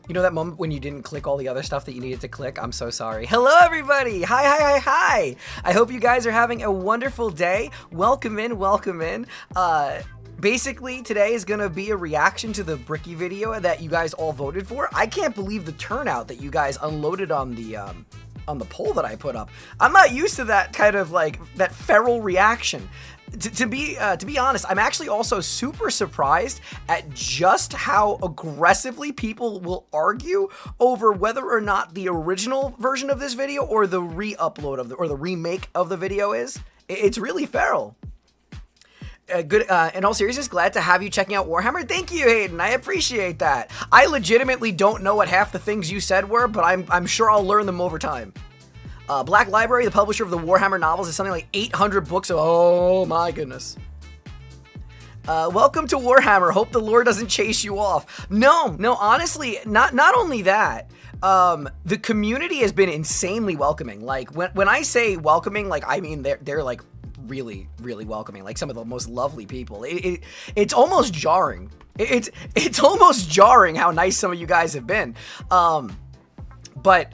You know that moment when you didn't click all the other stuff that you needed to click? I'm so sorry. Hello, everybody. Hi. I hope you guys are having a wonderful day. Welcome in. Basically, today is going to be a reaction to the Bricky video that you guys all voted for. I can't believe the turnout that you guys unloaded on the poll that I put up. I'm not used to that kind of like that feral reaction. To be honest, I'm actually also super surprised at just how aggressively people will argue over whether or not the original version of this video or the re-upload of or the remake of the video is. It's really feral. Good. In all seriousness, glad to have you checking out Warhammer. Thank you, Hayden. I appreciate that. I legitimately don't know what half the things you said were, but I'm sure I'll learn them over time. Black Library, the publisher of the Warhammer novels, is something like 800 books. Oh my goodness. Welcome to Warhammer. Hope the lore doesn't chase you off. No, honestly, not only that, the community has been insanely welcoming. Like when I say welcoming, like I mean they're like really welcoming, like some of the most lovely people. It's almost jarring. It's almost jarring how nice some of you guys have been. But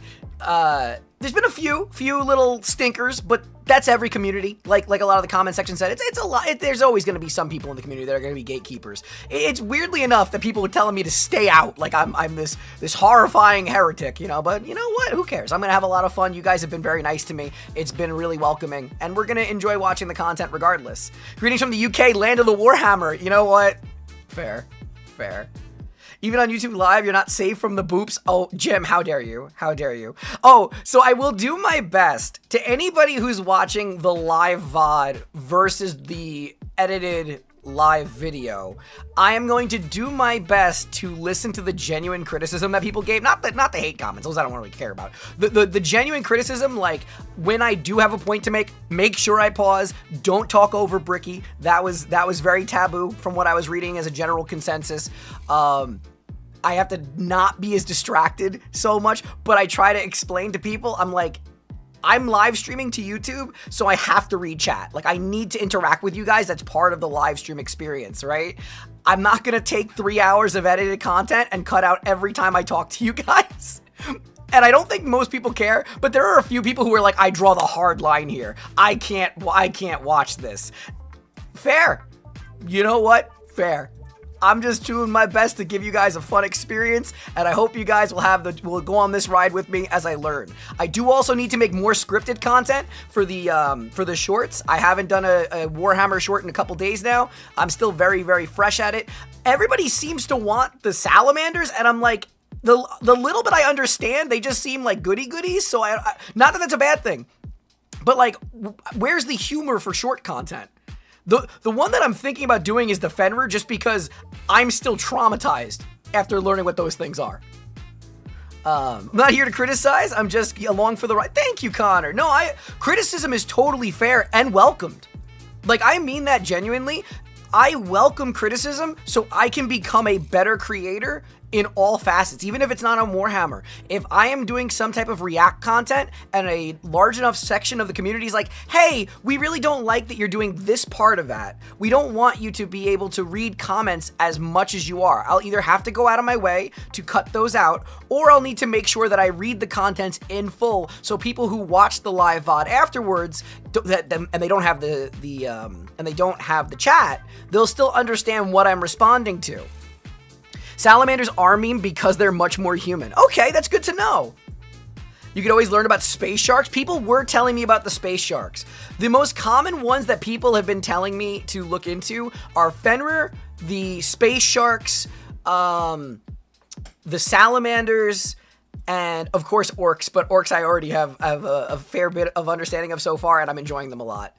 there's been a few little stinkers, but that's every community. Like a lot of the comment section said, it's a lot. There's always going to be some people in the community that are going to be gatekeepers. It's weirdly enough that people were telling me to stay out, like I'm this horrifying heretic, you know. But you know what? Who cares? I'm going to have a lot of fun. You guys have been very nice to me. It's been really welcoming, and we're going to enjoy watching the content regardless. Greetings from the UK, land of the Warhammer. You know what? Fair. Even on YouTube Live, you're not safe from the boops. Oh, Jim, how dare you? How dare you? Oh, so I will do my best to anybody who's watching the live VOD versus the edited live video. I am going to do my best to listen to the genuine criticism that people gave. Not the hate comments. Those I don't really care about. The genuine criticism, like when I do have a point to make sure I pause. Don't talk over Bricky. That was very taboo from what I was reading as a general consensus. I have to not be as distracted so much, but I try to explain to people, I'm like, I'm live streaming to YouTube, so I have to read chat. Like, I need to interact with you guys. That's part of the live stream experience, right? I'm not gonna take 3 hours of edited content and cut out every time I talk to you guys. And I don't think most people care, but there are a few people who are like, I draw the hard line here. I can't watch this. Fair. You know what? Fair. I'm just doing my best to give you guys a fun experience, and I hope you guys will go on this ride with me as I learn. I do also need to make more scripted content for the shorts. I haven't done a Warhammer short in a couple days now. I'm still very fresh at it. Everybody seems to want the salamanders, and I'm like, the little bit I understand, they just seem like goodies. So I not that that's a bad thing, but like, where's the humor for short content? The one that I'm thinking about doing is the Fenrir, just because I'm still traumatized after learning what those things are. I'm not here to criticize, I'm just along for the ride. Thank you, Connor. No, criticism is totally fair and welcomed. Like, I mean that genuinely. I welcome criticism so I can become a better creator in all facets, even if it's not on Warhammer. If I am doing some type of React content and a large enough section of the community is like, hey, we really don't like that you're doing this part of that. We don't want you to be able to read comments as much as you are. I'll either have to go out of my way to cut those out, or I'll need to make sure that I read the contents in full so people who watch the live VOD afterwards and they don't have the chat, they'll still understand what I'm responding to. Salamanders are meme because they're much more human. Okay, that's good to know. You can always learn about space sharks. People were telling me about the space sharks. The most common ones that people have been telling me to look into are Fenrir, the space sharks, the salamanders, and of course orcs, but orcs I already have a fair bit of understanding of so far, and I'm enjoying them a lot.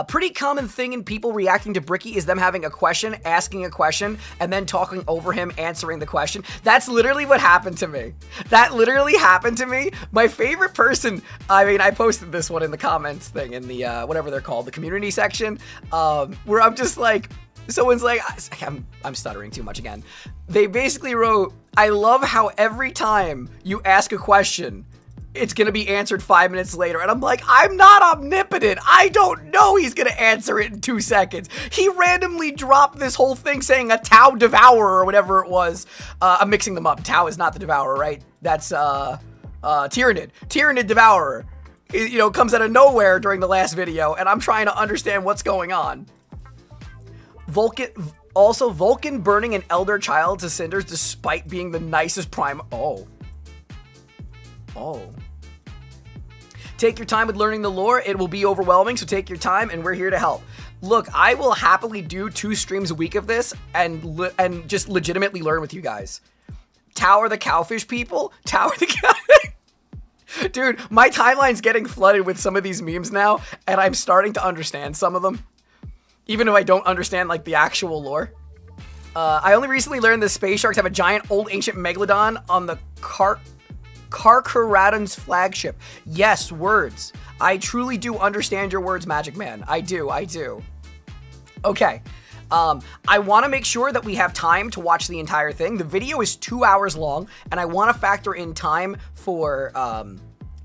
Pretty common thing in people reacting to Bricky is them having a question, asking a question, and then talking over him, answering the question. That's literally what happened to me. That literally happened to me. My favorite person, I mean, I posted this one in the comments thing, in the, whatever they're called, the community section, where I'm just like, someone's like, I'm stuttering too much again. They basically wrote, I love how every time you ask a question, it's going to be answered 5 minutes later. And I'm like, I'm not omnipotent. I don't know he's going to answer it in 2 seconds. He randomly dropped this whole thing saying a Tau Devourer or whatever it was. I'm mixing them up. Tau is not the Devourer, right? That's Tyrannid. Tyrannid Devourer. You know, comes out of nowhere during the last video. And I'm trying to understand what's going on. Vulcan burning an elder child to cinders despite being the nicest prime. Oh. Take your time with learning the lore. It will be overwhelming, so take your time, and we're here to help. Look, I will happily do 2 streams a week of this and just legitimately learn with you guys. Tower the Cowfish people? Tower the Cow... Dude, my timeline's getting flooded with some of these memes now, and I'm starting to understand some of them. Even if I don't understand, like, the actual lore. I only recently learned the space sharks have a giant old ancient megalodon on the Karkaradon's flagship. Yes, words. I truly do understand your words, Magic Man. I do. Okay. I want to make sure that we have time to watch the entire thing. The video is 2 hours long, and I want to factor in time for,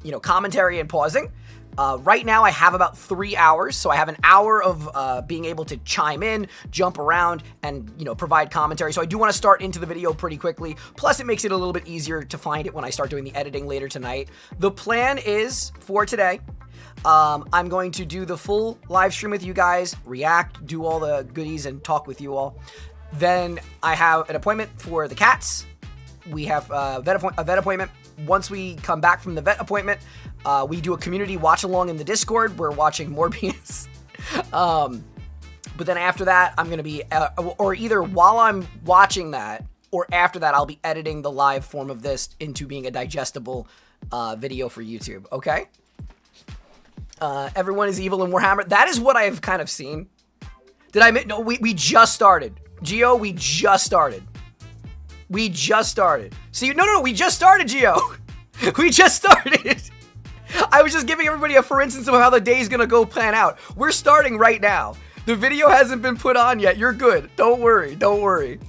you know, commentary and pausing. Right now I have about 3 hours, so I have an hour of being able to chime in, jump around, and, you know, provide commentary. So I do want to start into the video pretty quickly. Plus, it makes it a little bit easier to find it when I start doing the editing later tonight. The plan is, for today, I'm going to do the full live stream with you guys, react, do all the goodies, and talk with you all. Then I have an appointment for the cats. We have a vet appointment. Once we come back from the vet appointment, we do a community watch along in the Discord. We're watching Morbius. But then after that, I'm going to be, or either while I'm watching that, or after that, I'll be editing the live form of this into being a digestible video for YouTube. Okay? Everyone is evil in Warhammer. That is what I have kind of seen. Did I? No, we just started. Geo, we just started. We just started. See, no, we just started, Geo. We just started. I was just giving everybody a for instance of how the day's gonna go plan out. We're starting right now. The video hasn't been put on yet. You're good. Don't worry.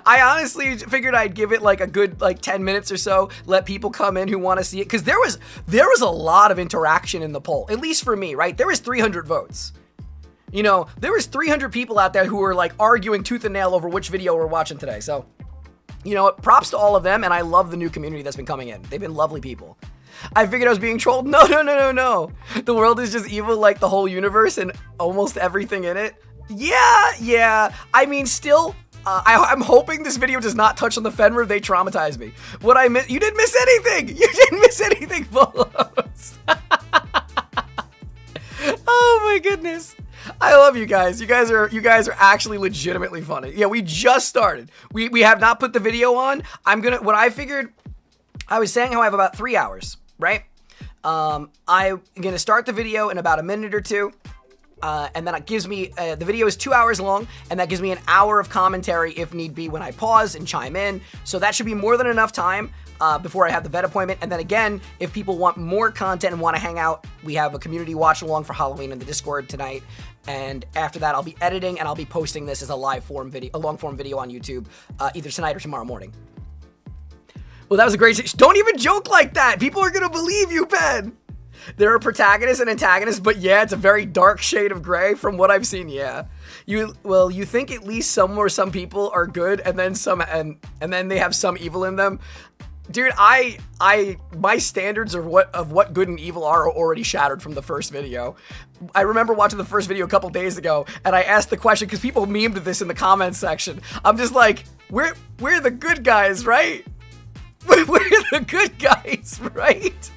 I honestly figured I'd give it like a good 10 minutes or so, let people come in who want to see it, because there was a lot of interaction in the poll, at least for me, right? There was 300 votes. You know, there was 300 people out there who were like arguing tooth and nail over which video we're watching today. So, you know, props to all of them, and I love the new community that's been coming in. They've been lovely people. I figured I was being trolled. No. The world is just evil like the whole universe and almost everything in it. Yeah. I mean, still, I'm hoping this video does not touch on the Fenrir. They traumatized me. What I missed? You didn't miss anything. You didn't miss anything, Bolos. Oh my goodness. I love you guys. You guys are actually legitimately funny. Yeah, we just started. We have not put the video on. What I figured, I was saying how I have about 3 hours, right? I'm gonna start the video in about a minute or two. And then it gives me, the video is 2 hours long, and that gives me an hour of commentary if need be when I pause and chime in. So that should be more than enough time before I have the vet appointment. And then again, if people want more content and want to hang out, we have a community watch along for Halloween in the Discord tonight. And after that, I'll be editing and I'll be posting this as a long form video on YouTube, either tonight or tomorrow morning. Well, that was a great, don't even joke like that. People are going to believe you, Ben. There are protagonists and antagonists, but yeah, it's a very dark shade of gray from what I've seen. Yeah, you think at least some people are good, and then some, and then they have some evil in them. Dude, my standards of what good and evil are already shattered from the first video. I remember watching the first video a couple days ago, and I asked the question because people memed this in the comments section. I'm just like, we're the good guys, right? We're the good guys, right?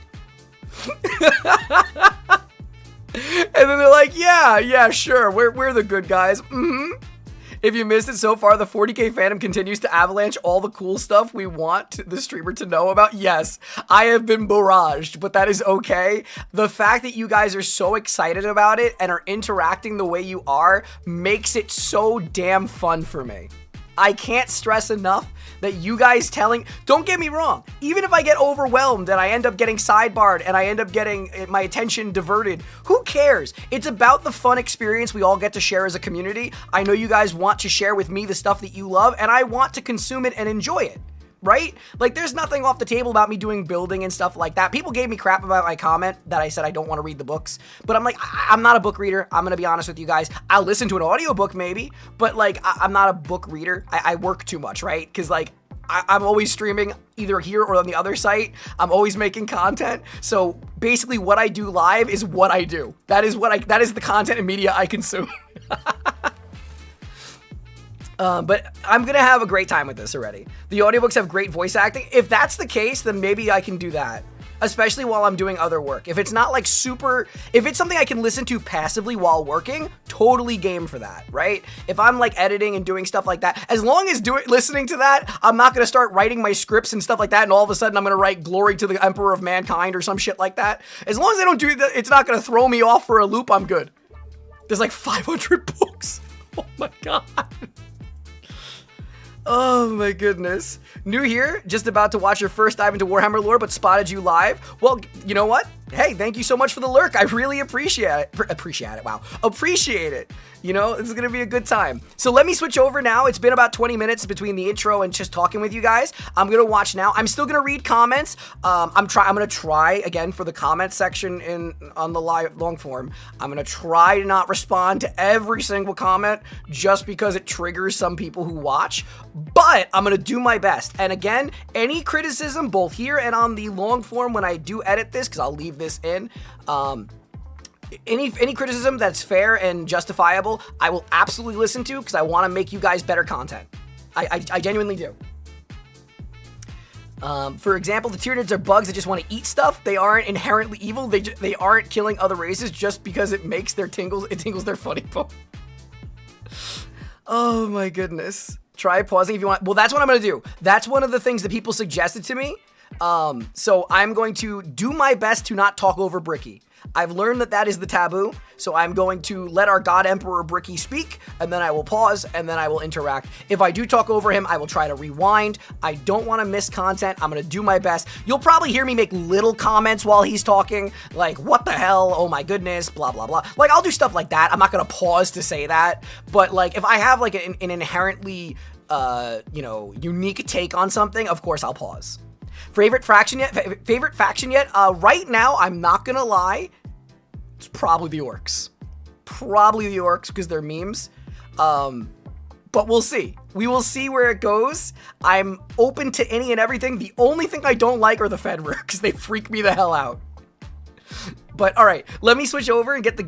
And then they're like, yeah, sure, we're the good guys. If you missed it so far, the 40k fandom continues to avalanche all the cool stuff we want the streamer to know about. Yes, I have been barraged, but that is okay. The fact that you guys are so excited about it and are interacting the way you are makes it so damn fun for me. I can't stress enough that you guys don't get me wrong, even if I get overwhelmed and I end up getting sidebarred and I end up getting my attention diverted, who cares? It's about the fun experience we all get to share as a community. I know you guys want to share with me the stuff that you love, and I want to consume it and enjoy it. Right? Like, there's nothing off the table about me doing building and stuff like that. People gave me crap about my comment that I said I don't want to read the books, but I'm like, I'm not a book reader. I'm going to be honest with you guys. I'll listen to an audiobook maybe, but like, I'm not a book reader. I work too much, right? Because like, I'm always streaming either here or on the other site. I'm always making content. So basically what I do live is what I do. That is the content and media I consume. But I'm going to have a great time with this already. The audiobooks have great voice acting. If that's the case, then maybe I can do that, especially while I'm doing other work. If it's not like if it's something I can listen to passively while working, totally game for that, right? If I'm like editing and doing stuff like that, as long as listening to that, I'm not going to start writing my scripts and stuff like that, and all of a sudden I'm going to write Glory to the Emperor of Mankind or some shit like that. As long as I don't do that, it's not going to throw me off for a loop, I'm good. There's like 500 books. Oh my God. Oh my goodness. New here, just about to watch your first dive into Warhammer lore, but spotted you live. Well, you know what? Hey, thank you so much for the lurk. I really appreciate it. Wow. Appreciate it. You know, this is going to be a good time. So let me switch over now. It's been about 20 minutes between the intro and just talking with you guys. I'm going to watch now. I'm still going to read comments. I'm going to try again for the comment section on the long form. I'm going to try to not respond to every single comment just because it triggers some people who watch, but I'm going to do my best. And again, any criticism both here and on the long form when I do edit this, because I'll leave this in, any criticism that's fair and justifiable, I will absolutely listen to, because I want to make you guys better content. I genuinely do. For example, the Tyranids are bugs that just want to eat stuff. They aren't inherently evil. They aren't killing other races just because it makes their tingles their funny bone. Oh my goodness. Try pausing if you want. Well, that's what I'm going to do. That's one of the things that people suggested to me. So I'm going to do my best to not talk over Bricky. I've learned that is the taboo, so I'm going to let our God Emperor Bricky speak, and then I will pause, and then I will interact. If I do talk over him, I will try to rewind. I don't want to miss content. I'm going to do my best. You'll probably hear me make little comments while he's talking, like, what the hell, oh my goodness, blah, blah, blah. Like, I'll do stuff like that. I'm not going to pause to say that, but, like, if I have, like, an inherently, unique take on something, of course I'll pause. Favorite faction yet? Right now, I'm not gonna lie, it's probably the orcs. Probably the orcs, because they're memes. But we'll see. We will see where it goes. I'm open to any and everything. The only thing I don't like are the Fenrir, because they freak me the hell out. But all right, let me switch over and get this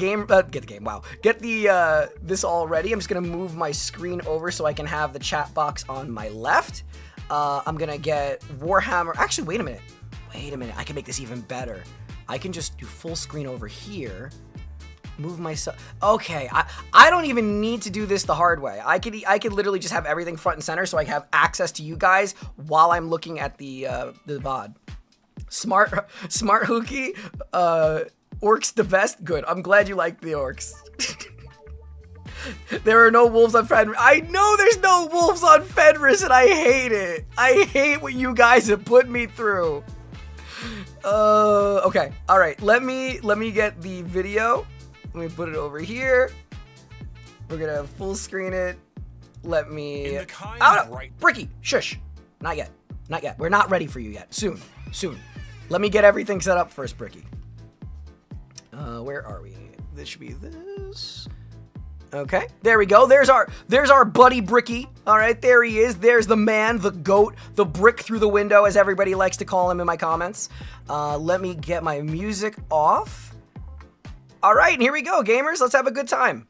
all ready. I'm just gonna move my screen over so I can have the chat box on my left. I'm gonna get Warhammer. Actually, wait a minute. I can make this even better. I can just do full screen over here. Move myself. Okay, I don't even need to do this the hard way. I could literally just have everything front and center so I can have access to you guys while I'm looking at the VOD. Smart Hookie. Orcs the best. Good. I'm glad you like the orcs. There are no wolves on Fenris. I know there's no wolves on Fenris, and I hate it. I hate what you guys have put me through. Okay. All right. Let me get the video. Let me put it over here. We're gonna full screen it. Let me. Bricky, shush. Not yet. We're not ready for you yet. Soon. Let me get everything set up first, Bricky. Where are we? This should be this. Okay, there we go. There's our buddy Bricky. All right, there he is. There's the man, the goat, the brick through the window, as everybody likes to call him in my comments. Let me get my music off. All right, and here we go, gamers. Let's have a good time.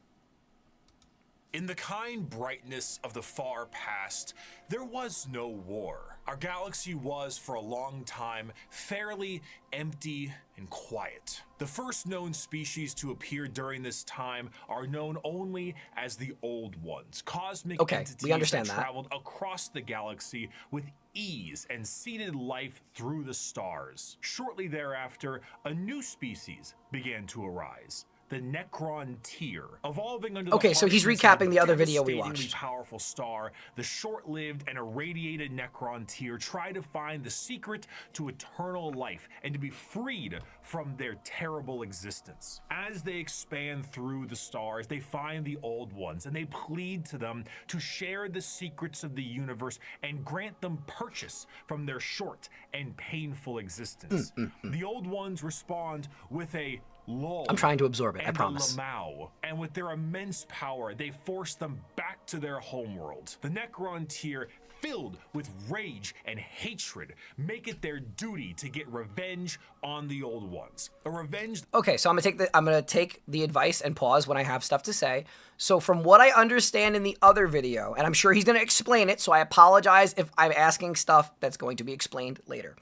In the kind brightness of the far past, there was no war. Our galaxy was, for a long time, fairly empty and quiet. The first known species to appear during this time are known only as the Old Ones, cosmic entities we understand that that. traveled across the galaxy with ease and seeded life through the stars. Shortly thereafter, a new species began to arise. The Necron-Tyr, evolving under Okay, the so he's harshness of recapping a the other video we devastatingly watched. powerful star. The short-lived and irradiated Necron-Tyr try to find the secret to eternal life and to be freed from their terrible existence. As they expand through the stars, they find the Old Ones and they plead to them to share the secrets of the universe and grant them purchase from their short and painful existence. The Old Ones respond with a lull. I'm trying to absorb it, I And promise. a Lamau, and with their immense power, they force them back to their homeworld. The Necron-Tyr, filled with rage and hatred, make it their duty to get revenge on the Old Ones. A revenge. Okay, so I'm gonna take the advice and pause when I have stuff to say. So from what I understand in the other video, and I'm sure he's gonna explain it, so I apologize if I'm asking stuff that's going to be explained later.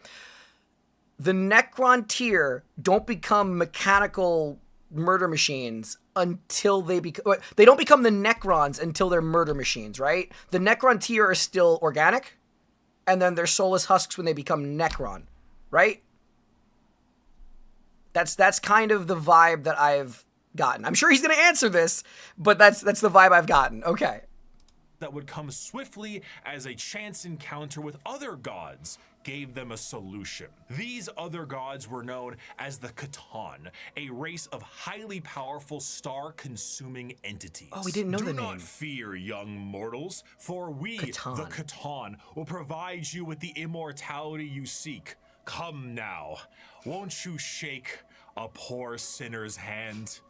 The Necron-Tyr don't become mechanical murder machines until they don't become the Necrons until they're murder machines, right? The Necron-Tyr are still organic, and then they're soulless husks when they become Necron, right? That's kind of the vibe that I've gotten. I'm sure he's gonna answer this, but that's the vibe I've gotten. Okay. That would come swiftly as a chance encounter with other gods gave them a solution. These other gods were known as the Catan, a race of highly powerful star-consuming entities. Oh, we didn't know the Do name. not fear, young mortals, for we, Catan. the Catan, will provide you with the immortality you seek. Come now, won't you shake a poor sinner's hand?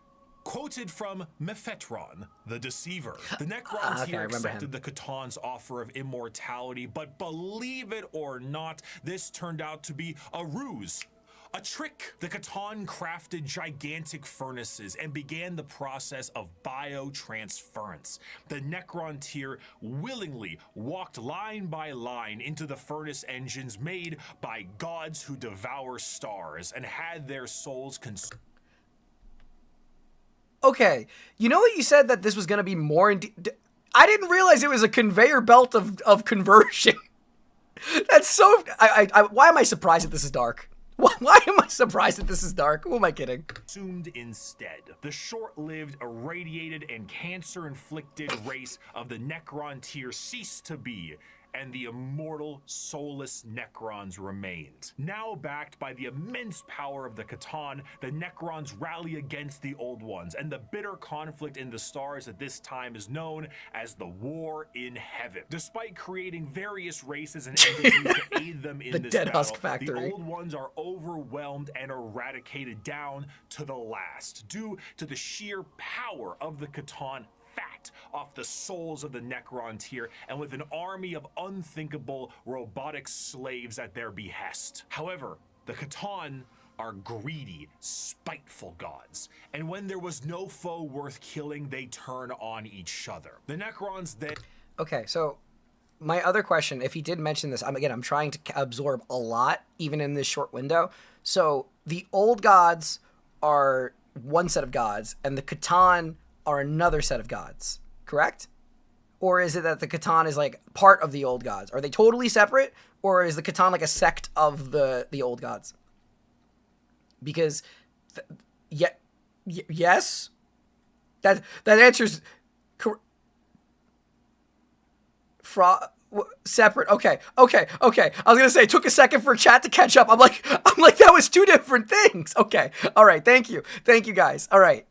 Quoted from Mephetron, the Deceiver. The Necron-Tyr accepted the Catan's offer of immortality, but believe it or not, this turned out to be a ruse. A trick. The Catan crafted gigantic furnaces and began the process of biotransference. The Necron-Tyr willingly walked line by line into the furnace engines made by gods who devour stars and had their souls consumed. Okay, you know what you said that this was going to be more I didn't realize it was a conveyor belt of conversion. That's so... why am I surprised that this is dark? Why am I surprised that this is dark? Who am I kidding? Consumed instead. The short-lived, irradiated, and cancer-inflicted race of the Necron-Tyr ceased to be, and the immortal, soulless Necrons remained. Now backed by the immense power of the Catan, the Necrons rally against the Old Ones, and the bitter conflict in the stars at this time is known as the War in Heaven. Despite creating various races and entities to aid them in this Dead battle, Husk Factory. the Old Ones are overwhelmed and eradicated down to the last, due to the sheer power of the Catan fat off the souls of the Necron-Tyr, and with an army of unthinkable robotic slaves at their behest. However, the Catan are greedy, spiteful gods, and when there was no foe worth killing, they turn on each other. The Necrons then... Okay, so my other question, if he did mention this, I'm trying to absorb a lot, even in this short window. So the old gods are one set of gods, and the Catan are another set of gods, correct? Or is it that the Catan is like part of the old gods? Are they totally separate, or is the Catan like a sect of the old gods? Because, yes, that answers separate. Okay. I was gonna say it took a second for chat to catch up. I'm like that was two different things. Okay. All right. Thank you guys. All right.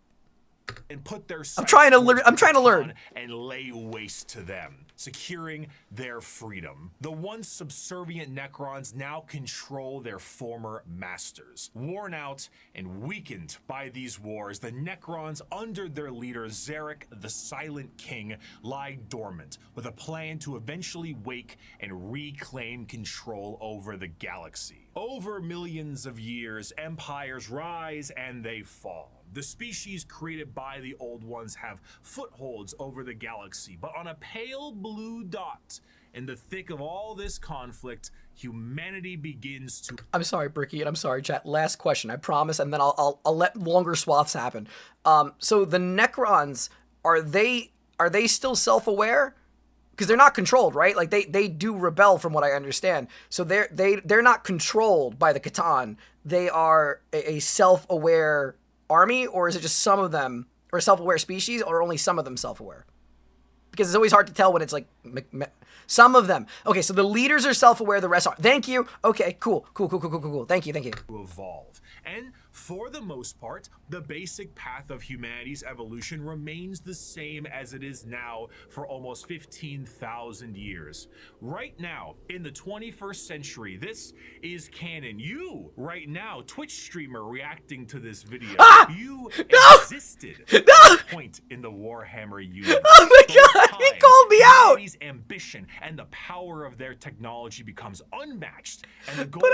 And put their I'm trying to learn and lay waste to them, securing their freedom. The once subservient Necrons now control their former masters. Worn out and weakened by these wars, the Necrons under their leader Zarek, the Silent King, lie dormant with a plan to eventually wake and reclaim control over the galaxy. Over millions of years, empires rise and they fall. The species created by the Old Ones have footholds over the galaxy, but on a pale blue dot in the thick of all this conflict, humanity begins to... I'm sorry, Bricky, and I'm sorry, chat. Last question, I promise, and then I'll let longer swaths happen. So the Necrons, are they still self-aware? Because they're not controlled, right? Like they do rebel, from what I understand. So they're not controlled by the Catan. They are a self-aware army, or is it just some of them, or a self-aware species, or only some of them self-aware? Because it's always hard to tell when it's like some of them. Okay, so the leaders are self-aware, the rest aren't. Thank you. Okay, cool. Thank you. to evolve. And for the most part, the basic path of humanity's evolution remains the same as it is now for almost 15,000 years. Right now, in the 21st century, this is canon. You, right now, Twitch streamer reacting to this video, you existed at a point in the Warhammer universe. Oh my god, he called me out! Humanity's ambition and the power of their technology becomes unmatched, and the golden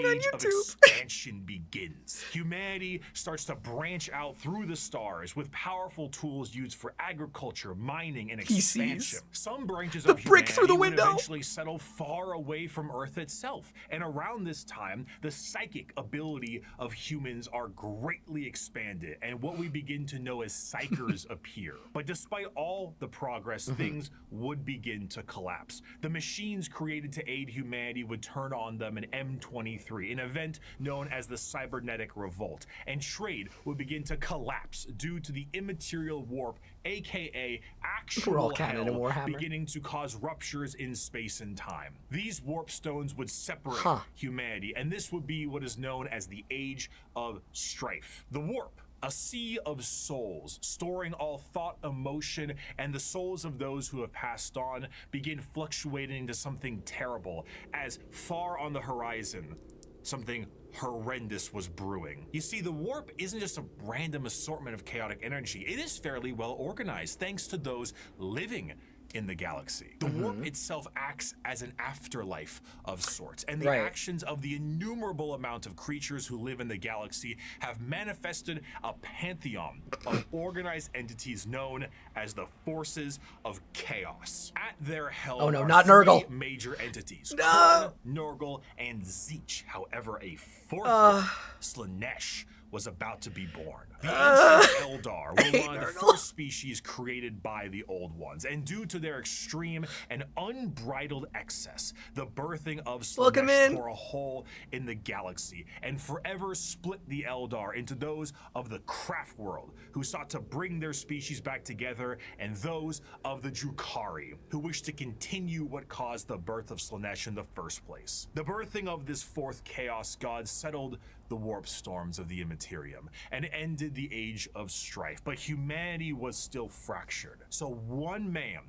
age of expansion begins. Humanity starts to branch out through the stars with powerful tools used for agriculture, mining, and expansion. Some branches of humanity through the would window eventually settle far away from Earth itself, and around this time, the psychic ability of humans are greatly expanded, and what we begin to know as psychers appear. But despite all the progress, things would begin to collapse. The machines created to aid humanity would turn on them in M23, an event known as the Cybernetic Revolt, and trade would begin to collapse due to the immaterial warp, aka actual hell, beginning to cause ruptures in space and time. These warp stones would separate humanity, and this would be what is known as the Age of Strife. The warp, a sea of souls, storing all thought, emotion, and the souls of those who have passed on, begin fluctuating into something terrible, as far on the horizon, something horrendous was brewing. You see, the warp isn't just a random assortment of chaotic energy. It is fairly well organized, thanks to those living in the galaxy. The warp itself acts as an afterlife of sorts, and the actions of the innumerable amount of creatures who live in the galaxy have manifested a pantheon of organized entities known as the Forces of Chaos. At their helm are three major entities, Kryn, Nurgle, and Tzeentch. However, a fourth one, Slaanesh, was about to be born. The ancient Eldar were one of the first species created by the Old Ones, and due to their extreme and unbridled excess, the birthing of Slaanesh tore a hole in the galaxy and forever split the Eldar into those of the craft world, who sought to bring their species back together, and those of the Drukhari, who wished to continue what caused the birth of Slaanesh in the first place. The birthing of this fourth chaos god settled the warp storms of the Immaterium and ended the Age of Strife, but humanity was still fractured. So one man...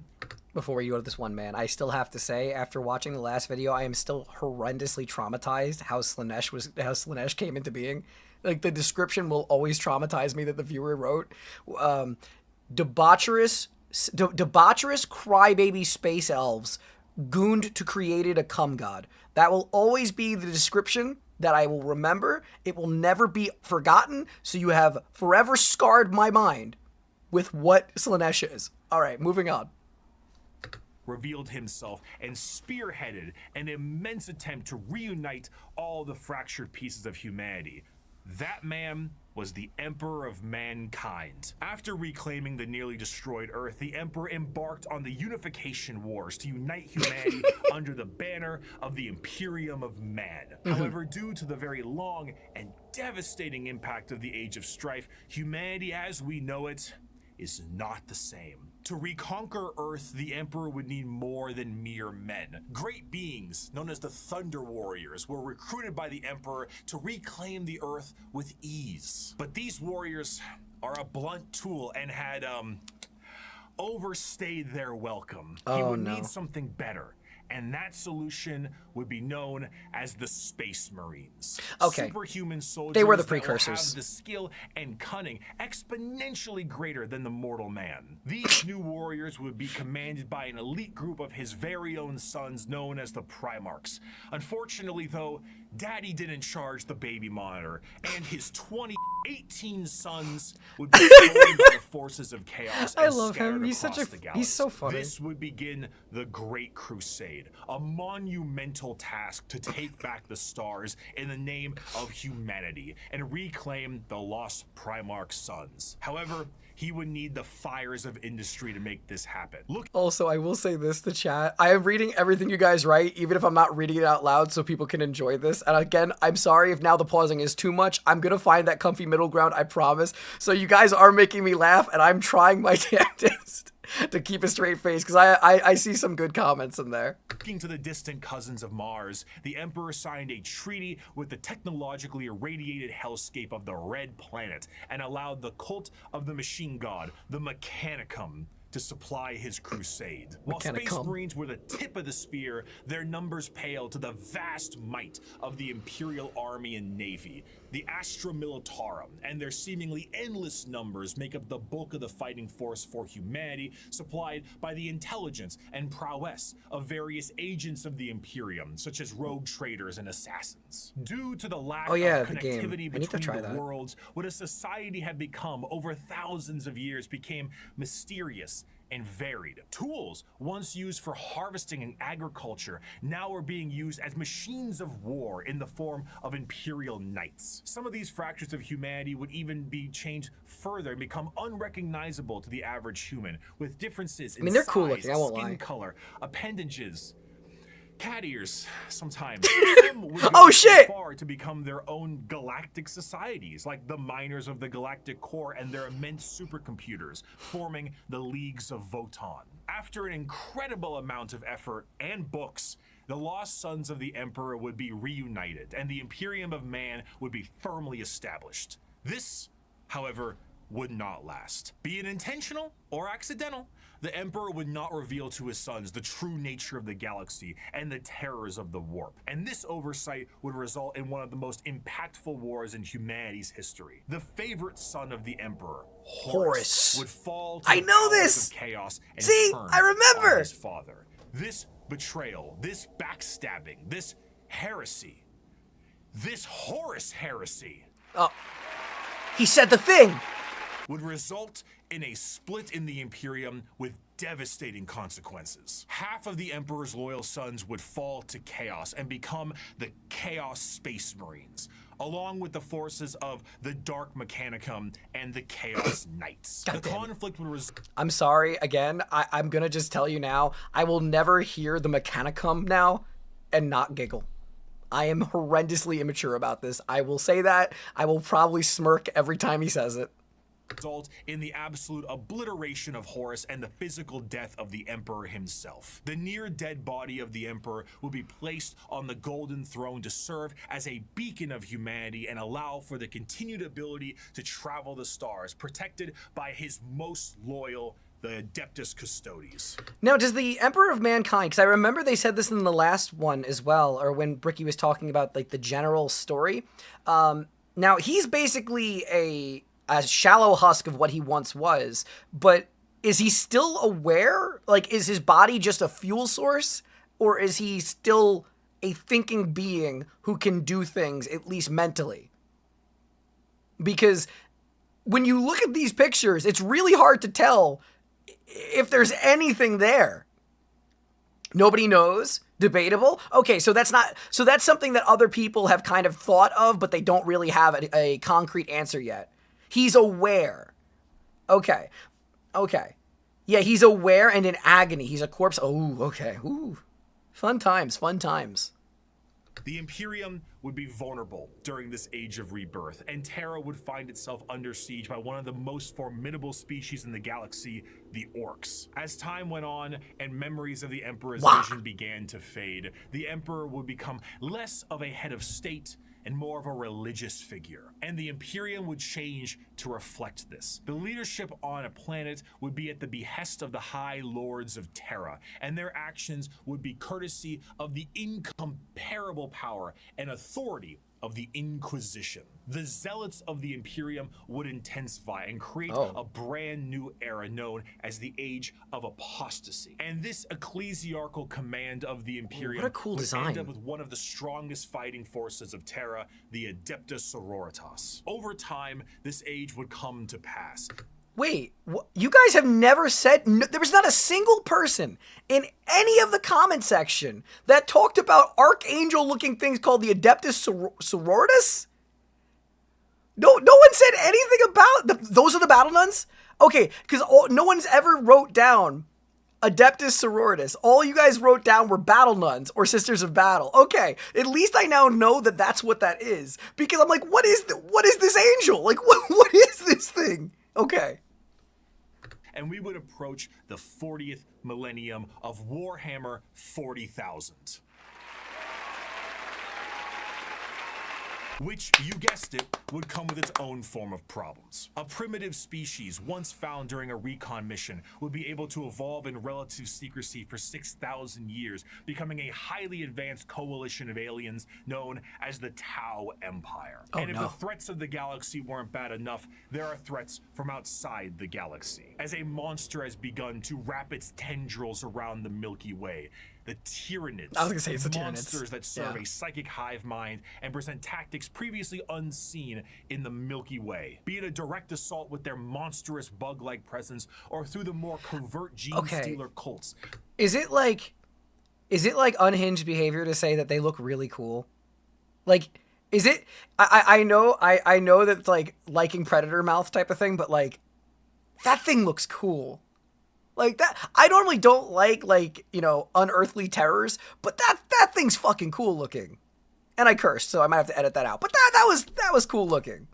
Before you go to this one man, I still have to say, after watching the last video, I am still horrendously traumatized how Slaanesh came into being. Like, the description will always traumatize me that the viewer wrote. Debaucherous crybaby space elves gooned to created a cum god. That will always be the description that I will remember. It will never be forgotten, so you have forever scarred my mind with what Slaanesh is. All right, moving on. Revealed himself and spearheaded an immense attempt to reunite all the fractured pieces of humanity. That man was the Emperor of Mankind. After reclaiming the nearly destroyed Earth, the Emperor embarked on the Unification Wars to unite humanity under the banner of the Imperium of Man. However, due to the very long and devastating impact of the Age of Strife, humanity as we know it is not the same. To reconquer Earth, the Emperor would need more than mere men. Great beings, known as the Thunder Warriors, were recruited by the Emperor to reclaim the Earth with ease. But these warriors are a blunt tool and had, overstayed their welcome. He would need something better. And that solution would be known as the Space Marines. Okay. Superhuman soldiers They were the that will precursors. have the skill and cunning exponentially greater than the mortal man. These new warriors would be commanded by an elite group of his very own sons known as the Primarchs. Unfortunately, though, Daddy didn't charge the baby monitor, and his 2018 sons would be stolen by the forces of chaos I and love him. scattered He's across the galaxy. he's so funny. This would begin the Great Crusade, a monumental task to take back the stars in the name of humanity and reclaim the lost Primarch sons. However, he would need the fires of industry to make this happen. Also, I will say this to chat. I am reading everything you guys write, even if I'm not reading it out loud so people can enjoy this. And again, I'm sorry if now the pausing is too much. I'm going to find that comfy middle ground, I promise. So you guys are making me laugh, and I'm trying my damnedest to keep a straight face, because I see some good comments in there. Looking to the distant cousins of Mars, the Emperor signed a treaty with the technologically irradiated hellscape of the Red Planet and allowed the cult of the machine god, the Mechanicum, to supply his crusade. While Space Marines were the tip of the spear, their numbers paled to the vast might of the Imperial Army and Navy. The Astra Militarum and their seemingly endless numbers make up the bulk of the fighting force for humanity, supplied by the intelligence and prowess of various agents of the Imperium, such as rogue traders and assassins. Due to the lack of connectivity between the worlds, what a society had become over thousands of years became mysterious and varied. Tools once used for harvesting and agriculture now are being used as machines of war in the form of imperial knights. Some of these fractures of humanity would even be changed further and become unrecognizable to the average human, with differences in they're size, cool looking, I won't skin lie. color, appendages, cat ears sometimes. Some would Oh, go shit! so far to become their own galactic societies, like the miners of the Galactic Core and their immense supercomputers, forming the Leagues of Votan. After an incredible amount of effort and books, the lost sons of the Emperor would be reunited, and the Imperium of Man would be firmly established. This, however, would not last. Be it intentional or accidental, the Emperor would not reveal to his sons the true nature of the galaxy and the terrors of the warp. And this oversight would result in one of the most impactful wars in humanity's history. The favorite son of the Emperor, Horus, would fall to the powers of chaos and turn on his father. This betrayal, this backstabbing, this heresy, this Horus heresy. Oh, he said the thing. Would result in a split in the Imperium with devastating consequences. Half of the Emperor's loyal sons would fall to chaos and become the Chaos Space Marines, along with the forces of the Dark Mechanicum and the Chaos Knights. The conflict would I'm sorry, again, I'm gonna just tell you now, I will never hear the Mechanicum now and not giggle. I am horrendously immature about this. I will say that. I will probably smirk every time he says it. Result in the absolute obliteration of Horus and the physical death of the Emperor himself. The near-dead body of the Emperor will be placed on the Golden Throne to serve as a beacon of humanity and allow for the continued ability to travel the stars, protected by his most loyal, the Adeptus Custodes. Now, does the Emperor of Mankind, because I remember they said this in the last one as well, or when Bricky was talking about like the general story. Now, he's basically a shallow husk of what he once was, but is he still aware? Like, is his body just a fuel source, or is he still a thinking being who can do things, at least mentally? Because when you look at these pictures, it's really hard to tell if there's anything there. Nobody knows. Debatable. Okay, so that's something that other people have kind of thought of, but they don't really have a concrete answer yet. He's aware. Okay. Yeah, he's aware and in agony. He's a corpse. Oh, okay. Ooh. Fun times. The Imperium would be vulnerable during this age of rebirth, and Terra would find itself under siege by one of the most formidable species in the galaxy, the Orcs. As time went on and memories of the Emperor's vision began to fade, the Emperor would become less of a head of state and more of a religious figure. And the Imperium would change to reflect this. The leadership on a planet would be at the behest of the High Lords of Terra, and their actions would be courtesy of the incomparable power and authority of the Inquisition. The zealots of the Imperium would intensify and create a brand new era known as the Age of Apostasy. And this ecclesiarchal command of the Imperium what a cool would design. end up with one of the strongest fighting forces of Terra, the Adeptus Sororitas. Over time, this age would come to pass. Wait, you guys have never said, there was not a single person in any of the comment section that talked about archangel-looking things called the Adeptus Sororitas? No one said anything about, those are the battle nuns? Okay, because no one's ever wrote down Adeptus Sororitas. All you guys wrote down were battle nuns or sisters of battle. Okay, at least I now know that that's what that is. Because I'm like, what is this angel? Like, what is this thing? Okay. And we would approach the 40th millennium of Warhammer 40,000. Which, you guessed it, would come with its own form of problems. A primitive species once found during a recon mission would be able to evolve in relative secrecy for 6,000 years, becoming a highly advanced coalition of aliens known as the Tau Empire. And if the threats of the galaxy weren't bad enough, there are threats from outside the galaxy. As a monster has begun to wrap its tendrils around the Milky Way, the Tyranids, I was gonna say it's the monsters Tyranids. that serve a psychic hive mind and present tactics previously unseen in the Milky Way, be it a direct assault with their monstrous bug-like presence or through the more covert gene-stealer cults. Is it like unhinged behavior to say that they look really cool? Like, is it? I know that it's like liking Predator mouth type of thing, but like, that thing looks cool. Like that, I normally don't like, you know, unearthly terrors, but that thing's fucking cool looking. And I cursed, so I might have to edit that out. But that was cool looking.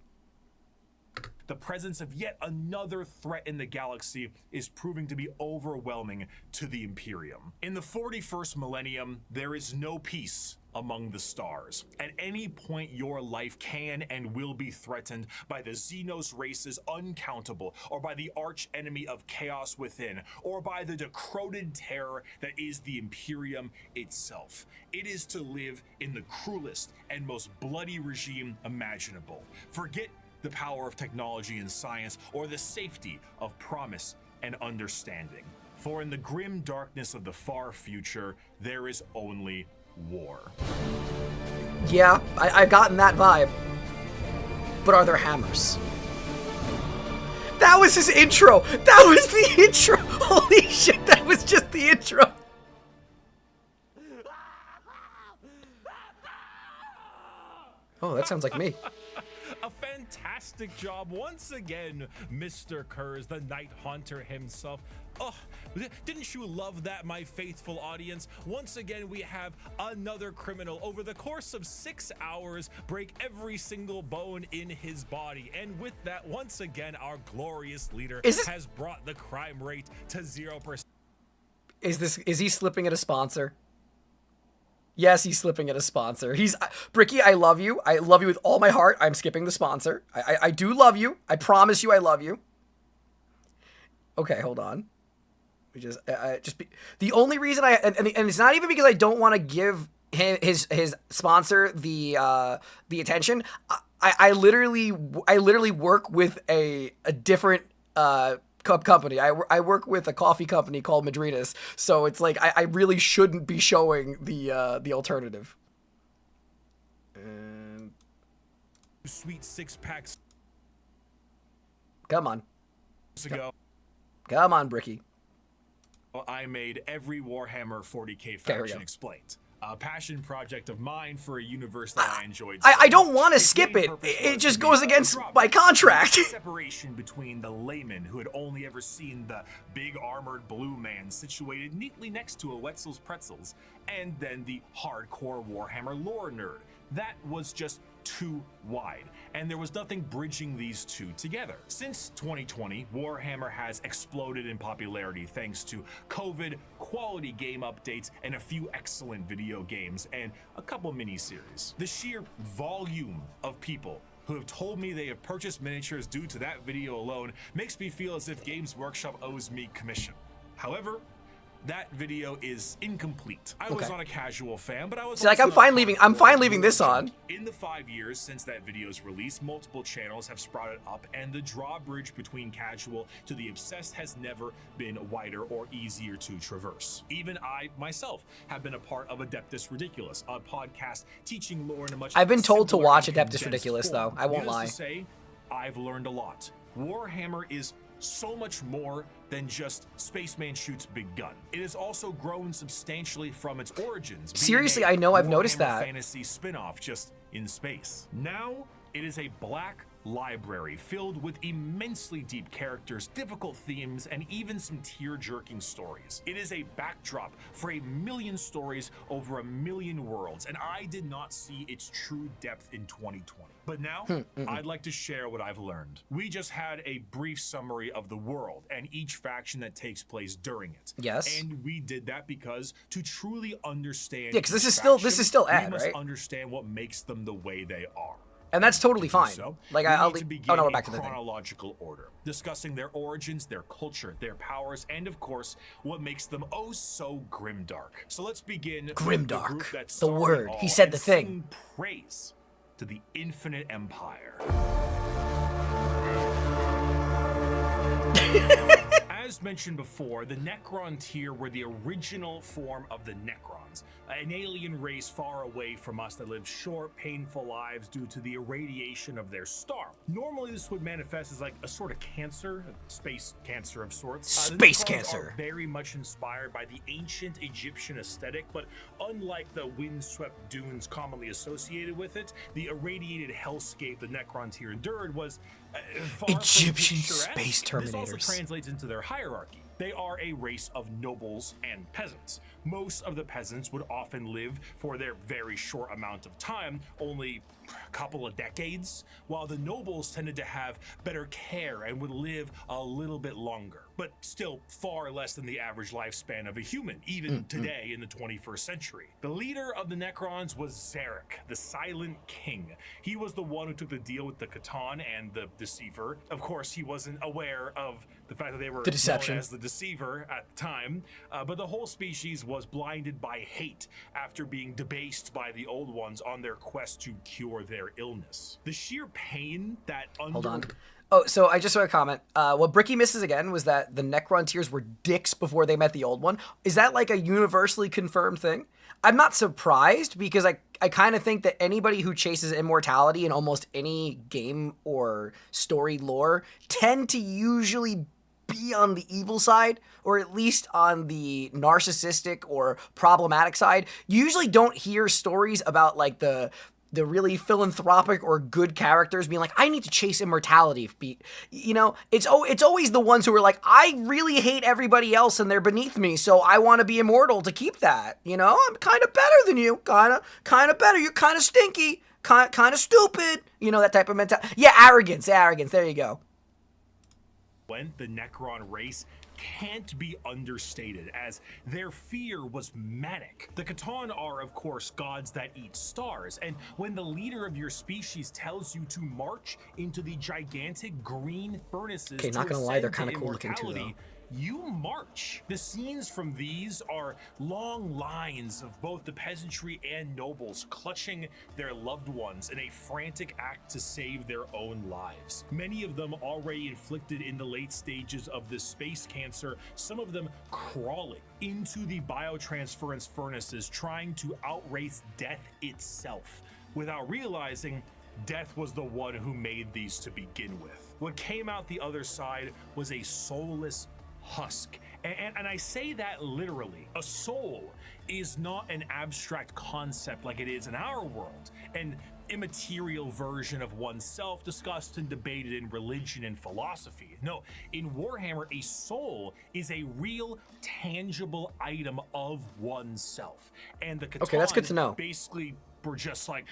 The presence of yet another threat in the galaxy is proving to be overwhelming to the Imperium. In the 41st millennium, there is no peace among the stars. At any point, your life can and will be threatened by the Xenos races uncountable, or by the arch enemy of chaos within, or by the decroded terror that is the Imperium itself. It is to live in the cruelest and most bloody regime imaginable. Forget the power of technology and science, or the safety of promise and understanding. For in the grim darkness of the far future, there is only war. Yeah, I've gotten that vibe. But are there hammers? That was his intro! That was the intro! Holy shit, that was just the intro! Oh, that sounds like me. A fantastic job once again, Mr. Kurz, the Night Haunter himself. Oh, didn't you love that, my faithful audience? Once again, we have another criminal over the course of 6 hours break every single bone in his body. And with that, once again, our glorious leader has brought the crime rate to 0%. Is he slipping at a sponsor? Yes, he's slipping at a sponsor. Bricky, I love you. I love you with all my heart. I'm skipping the sponsor. I do love you. I promise you I love you. Okay, hold on. We just the only reason and it's not even because I don't want to give his sponsor the attention. I literally work with a different company. I work with a coffee company called Madrinas, so it's like I really shouldn't be showing the alternative. Sweet 6-packs. Come on. Ago. Come on, Bricky. I made every Warhammer 40k faction explained. A passion project of mine for a universe that I enjoyed. I don't want to skip it. It just goes against my contract. Separation between the layman who had only ever seen the big armored blue man situated neatly next to a Wetzel's Pretzels, and then the hardcore Warhammer lore nerd. That was just too wide, and there was nothing bridging these two together. Since 2020, Warhammer has exploded in popularity thanks to COVID, quality game updates, and a few excellent video games, and a couple miniseries. The sheer volume of people who have told me they have purchased miniatures due to that video alone makes me feel as if Games Workshop owes me commission. However, that video is incomplete. I was not a casual fan, but I was like, I'm fine leaving this on. In the 5 years since that video's release, multiple channels have sprouted up, and the drawbridge between casual to the obsessed has never been wider or easier to traverse. Even I, myself, have been a part of Adeptus Ridiculous, a podcast teaching lore in a much I've been told to watch simpler Adeptus and Ridiculous, condensed though. I won't form. lie. Needless to say, I've learned a lot. Warhammer is so much more than just Spaceman shoots big gun. It has also grown substantially from its origins. Seriously, I know, I've noticed Warhammer that. Fantasy spin-off just in space. Now it is a black library filled with immensely deep characters, difficult themes, and even some tear-jerking stories. It is a backdrop for a million stories over a million worlds, and I did not see its true depth in 2020. But now, I'd like to share what I've learned. We just had a brief summary of the world and each faction that takes place during it. Yes. And we did that because to truly understand Yeah, because this each is still faction, Ed, we must right? understand what makes them the way they are. And that's totally fine. So, like, we I'll need to leave. begin Oh no, we're in back to the thing. chronological order, discussing their origins, their culture, their powers, and of course, what makes them oh so grimdark. So let's begin. Grimdark, with the, group that the started word. it all He said and the thing. sing praise to the infinite empire. As mentioned before, the Necron tier were the original form of the Necrons, an alien race far away from us that lived short, painful lives due to the irradiation of their star. Normally, this would manifest as like a sort of cancer, a space cancer of sorts. Space the Necrons cancer. are very much inspired by the ancient Egyptian aesthetic, but unlike the windswept dunes commonly associated with it, the irradiated hellscape the Necron tier endured was far from Egyptian picturesque. space This also terminators. translates into their hierarchy. They are a race of nobles and peasants. Most of the peasants would often live for their very short amount of time, only a couple of decades, while the nobles tended to have better care and would live a little bit longer, but still far less than the average lifespan of a human, even today in the 21st century. The leader of the Necrons was Zarek, the Silent King. He was the one who took the deal with the Catan and the Deceiver. Of course, he wasn't aware of the fact that they were The deception. known as the Deceiver at the time, but the whole species was blinded by hate after being debased by the Old Ones on their quest to cure their illness. The sheer pain that Hold on. Oh, so I just saw a comment. What Bricky misses again was that the Necron tiers were dicks before they met the old one. Is that like a universally confirmed thing? I'm not surprised because I kind of think that anybody who chases immortality in almost any game or story lore tend to usually be on the evil side, or at least on the narcissistic or problematic side. You usually don't hear stories about like the really philanthropic or good characters being like, I need to chase immortality. You know, it's always the ones who are like, I really hate everybody else and they're beneath me, so I want to be immortal to keep that. You know, I'm kind of better than you, kind of better. You're kind of stinky, kind of stupid. You know, that type of mentality. Yeah, arrogance. There you go. When the Necron race can't be understated, as their fear was manic. The Catan are, of course, gods that eat stars, and when the leader of your species tells you to march into the gigantic green furnaces, Okay, not gonna lie, they're kind of cool looking too, though. You march. The scenes from these are long lines of both the peasantry and nobles clutching their loved ones in a frantic act to save their own lives. Many of them already inflicted in the late stages of the space cancer, some of them crawling into the biotransference furnaces, trying to outrace death itself, without realizing death was the one who made these to begin with. What came out the other side was a soulless husk. And I say that literally. A soul is not an abstract concept like it is in our world, an immaterial version of oneself discussed and debated in religion and philosophy. No, in Warhammer, a soul is a real, tangible item of oneself. And the Catan Okay, that's good to know. basically were just like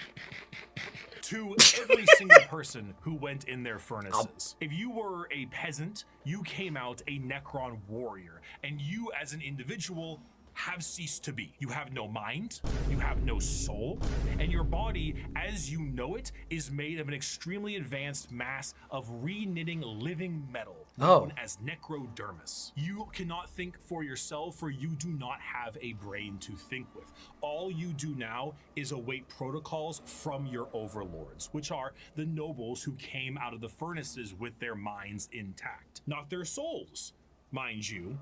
to every single person who went in their furnaces. If you were a peasant, you came out a Necron warrior, and you as an individual have ceased to be. You have no mind, you have no soul, and your body, as you know it, is made of an extremely advanced mass of re-knitting living metal known as necrodermis. You cannot think for yourself, for you do not have a brain to think with. All you do now is await protocols from your overlords, which are the nobles who came out of the furnaces with their minds intact, not their souls, mind you,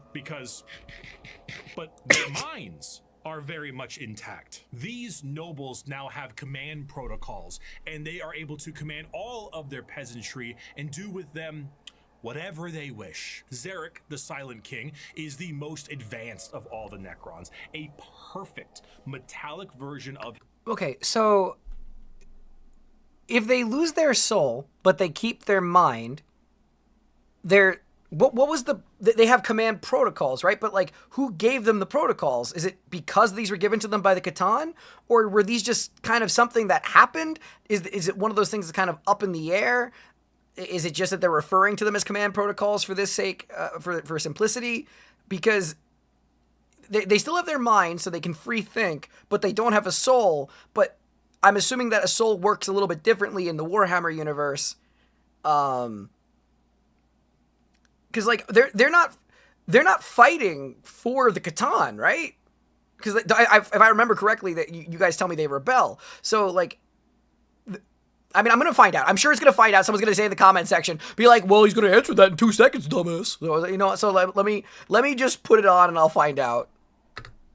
but their minds are very much intact. These nobles now have command protocols, and they are able to command all of their peasantry and do with them whatever they wish. Zarek, the Silent King, is the most advanced of all the Necrons, a perfect metallic version of... Okay, so if they lose their soul, but they keep their mind, what was they have command protocols, right? But like, who gave them the protocols? Is it because these were given to them by the Catan? Or were these just kind of something that happened? Is it one of those things that's kind of up in the air? Is it just that they're referring to them as command protocols for this sake, for simplicity? Because they still have their mind, so they can free think, but they don't have a soul. But I'm assuming that a soul works a little bit differently in the Warhammer universe. Because like they're not fighting for the Catan, right? Because if I remember correctly, that you guys tell me they rebel. So like, I mean, I'm gonna find out. I'm sure it's gonna find out. Someone's gonna say in the comment section, be like, "Well, he's gonna answer that in 2 seconds, dumbass." So, you know. So let me just put it on, and I'll find out.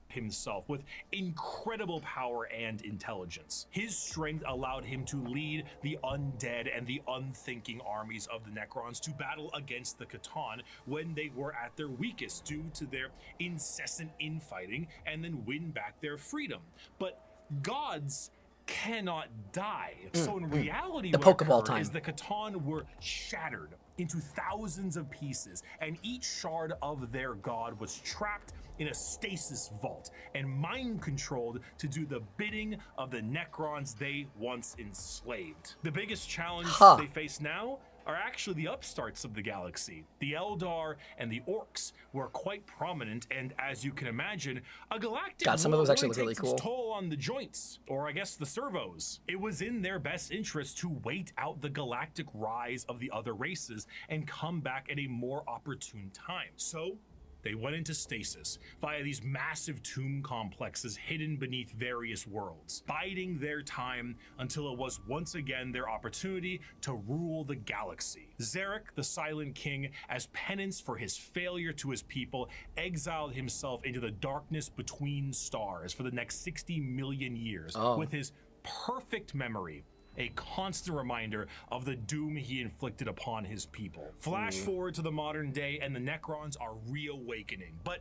Himself with incredible power and intelligence. His strength allowed him to lead the undead and the unthinking armies of the Necrons to battle against the Catan when they were at their weakest due to their incessant infighting, and then win back their freedom. But gods cannot die. So in reality, the what Pokeball occurred time is the Catan were shattered into thousands of pieces, and each shard of their god was trapped in a stasis vault and mind controlled to do the bidding of the Necrons they once enslaved. The biggest challenge they face now are actually the upstarts of the galaxy. The Eldar and the Orcs were quite prominent, and as you can imagine, a galactic God, some of those actually look really cool. toll on the joints, or I guess the servos. It was in their best interest to wait out the galactic rise of the other races and come back at a more opportune time. So they went into stasis via these massive tomb complexes hidden beneath various worlds, biding their time until it was once again their opportunity to rule the galaxy. Zarek, the Silent King, as penance for his failure to his people, exiled himself into the darkness between stars for the next 60 million years with his perfect memory, a constant reminder of the doom he inflicted upon his people. Flash forward to the modern day, and the Necrons are reawakening, but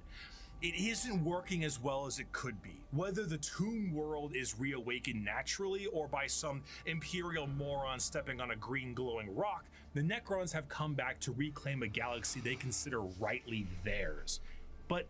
it isn't working as well as it could be. Whether the tomb world is reawakened naturally or by some imperial moron stepping on a green glowing rock, the Necrons have come back to reclaim a galaxy they consider rightly theirs. But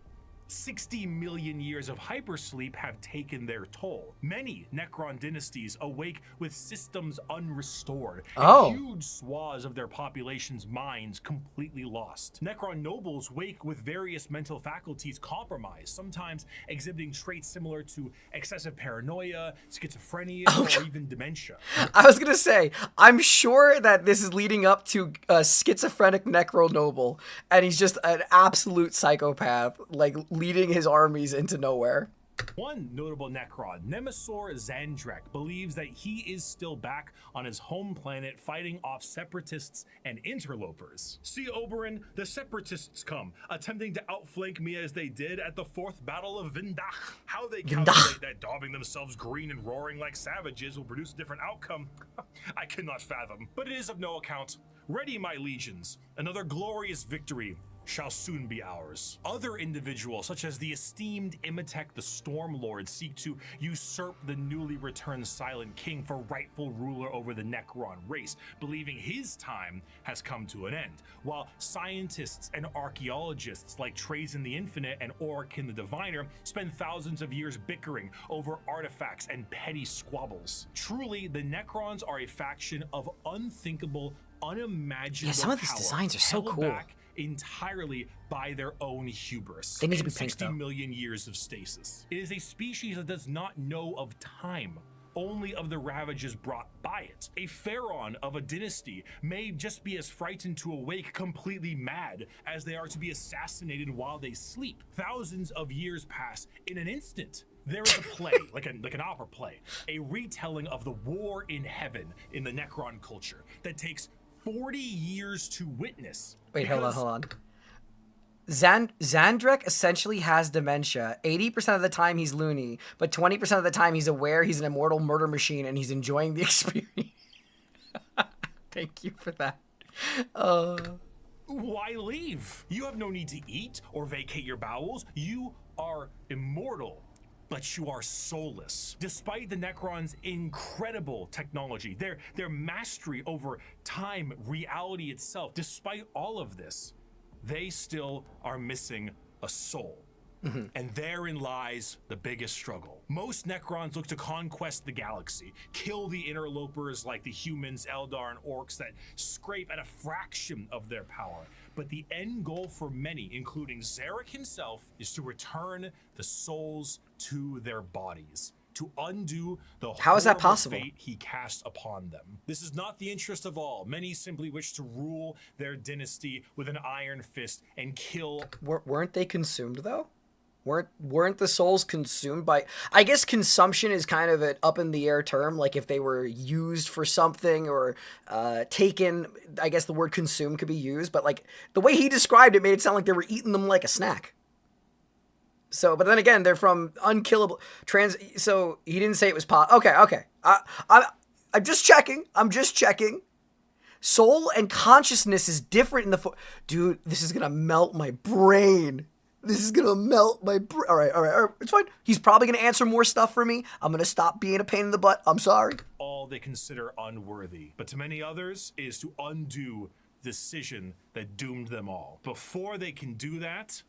60 million years of hypersleep have taken their toll. Many Necron dynasties awake with systems unrestored, and huge swaths of their population's minds completely lost. Necron nobles wake with various mental faculties compromised, sometimes exhibiting traits similar to excessive paranoia, schizophrenia, or even dementia. I was gonna say, I'm sure that this is leading up to a schizophrenic Necro noble, and he's just an absolute psychopath, like leading his armies into nowhere. One notable Necron, Nemesaur Zandrek, believes that he is still back on his home planet fighting off separatists and interlopers. See, Oberyn, the separatists come, attempting to outflank me as they did at the 4th Battle of Vindach. How they calculate that daubing themselves green and roaring like savages will produce a different outcome, I cannot fathom. But it is of no account. Ready, my legions. Another glorious victory shall soon be ours. Other individuals, such as the esteemed Imatek the Stormlord, seek to usurp the newly returned Silent King for rightful ruler over the Necron race, believing his time has come to an end, while scientists and archaeologists like Trazen the Infinite and Orikin the Diviner spend thousands of years bickering over artifacts and petty squabbles. Truly, the Necrons are a faction of unthinkable, unimaginable some of these power, designs are so held cool. back entirely by their own hubris. They need to and be pink, 60 though. million years of stasis. It is a species that does not know of time, only of the ravages brought by it. A pharaoh of a dynasty may just be as frightened to awake completely mad as they are to be assassinated while they sleep. Thousands of years pass in an instant. There is a play, like an opera play, a retelling of the war in heaven in the Necron culture that takes 40 years to witness. Wait, hold on. Zandrek essentially has dementia. 80% of the time he's loony, but 20% of the time he's aware he's an immortal murder machine and he's enjoying the experience. Thank you for that. Why leave? You have no need to eat or vacate your bowels. You are immortal, but you are soulless. Despite the Necrons' incredible technology, their mastery over time, reality itself, despite all of this, they still are missing a soul. And therein lies the biggest struggle. Most Necrons look to conquest the galaxy, kill the interlopers like the humans, Eldar, and Orcs that scrape at a fraction of their power. But the end goal for many, including Zarek himself, is to return the souls to their bodies, to undo the How is that horrible possible? fate he cast upon them. This is not the interest of all. Many simply wish to rule their dynasty with an iron fist and kill. Weren't they consumed though? Weren't the souls consumed by? I guess consumption is kind of an up in the air term. Like if they were used for something or taken, I guess the word consume could be used. But like the way he described it made it sound like they were eating them like a snack. So, but then again, they're from unkillable So he didn't say it was Okay. I'm just checking. Soul and consciousness is different in the dude. This is gonna melt my brain. All right. It's fine. He's probably going to answer more stuff for me. I'm going to stop being a pain in the butt. I'm sorry. All they consider unworthy, but to many others is to undo the decision that doomed them all. Before they can do that,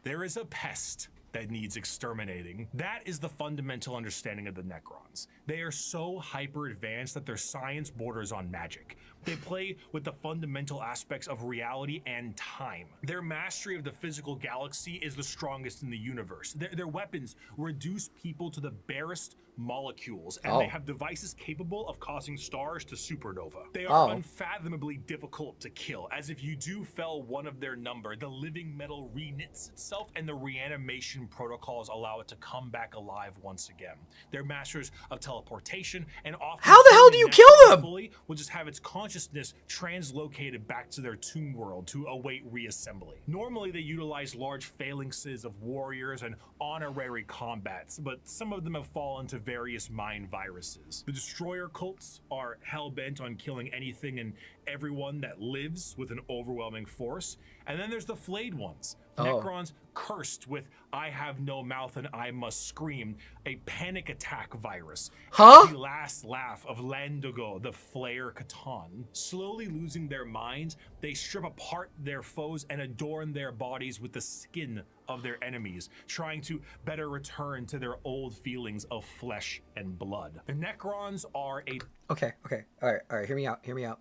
there is a pest that needs exterminating. That is the fundamental understanding of the Necrons. They are so hyper advanced that their science borders on magic. They play with the fundamental aspects of reality and time. Their mastery of the physical galaxy is the strongest in the universe. Their weapons reduce people to the barest molecules, and they have devices capable of causing stars to supernova. They are unfathomably difficult to kill, as if you do fell one of their number, the living metal reknits itself, and the reanimation protocols allow it to come back alive once again. They're masters of teleportation, and often how the hell do you kill them? Fully will just have its consciousness translocated back to their tomb world to await reassembly. Normally they utilize large phalanxes of warriors and honorary combats, but some of them have fallen to various mind viruses. The destroyer cults are hell-bent on killing anything and everyone that lives with an overwhelming force. And then there's the flayed ones. Necrons cursed with I have no mouth and I must scream, a panic attack virus. The last laugh of Landogo, the Flayer Catan. Slowly losing their minds, they strip apart their foes and adorn their bodies with the skin of their enemies, trying to better return to their old feelings of flesh and blood. The Necrons are a... Okay. All right. Hear me out.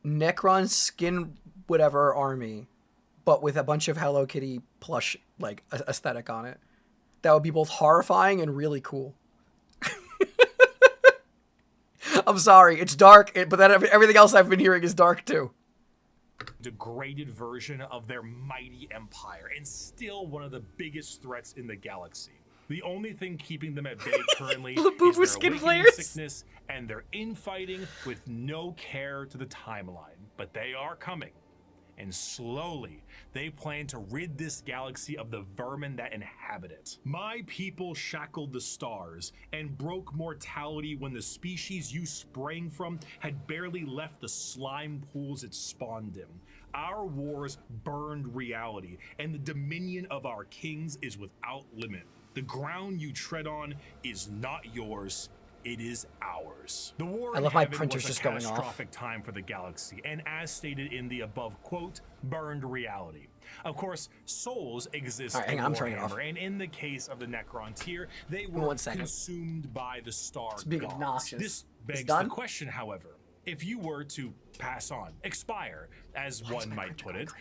Necron skin whatever army, but with a bunch of Hello Kitty plush like aesthetic on it. That would be both horrifying and really cool. I'm sorry, it's dark, but then everything else I've been hearing is dark too. Degraded version of their mighty empire, and still one of the biggest threats in the galaxy. The only thing keeping them at bay currently is their awakening sickness and their infighting with no care to the timeline. But they are coming, and slowly they plan to rid this galaxy of the vermin that inhabit it. My people shackled the stars and broke mortality when the species you sprang from had barely left the slime pools it spawned in. Our wars burned reality, and the dominion of our kings is without limit. The ground you tread on is not yours, it is ours. The war I in love my heaven printer's was a just going off. catastrophic time for the galaxy, and as stated in the above quote, burned reality. Of course, souls exist All right, in hang on, I'm turning it off. Warhammer, and in the case of the Necron tier, they me were 1 second. consumed by the star It's being gods. obnoxious. This begs done? the question, however, if you were to pass on, expire, as one might put it,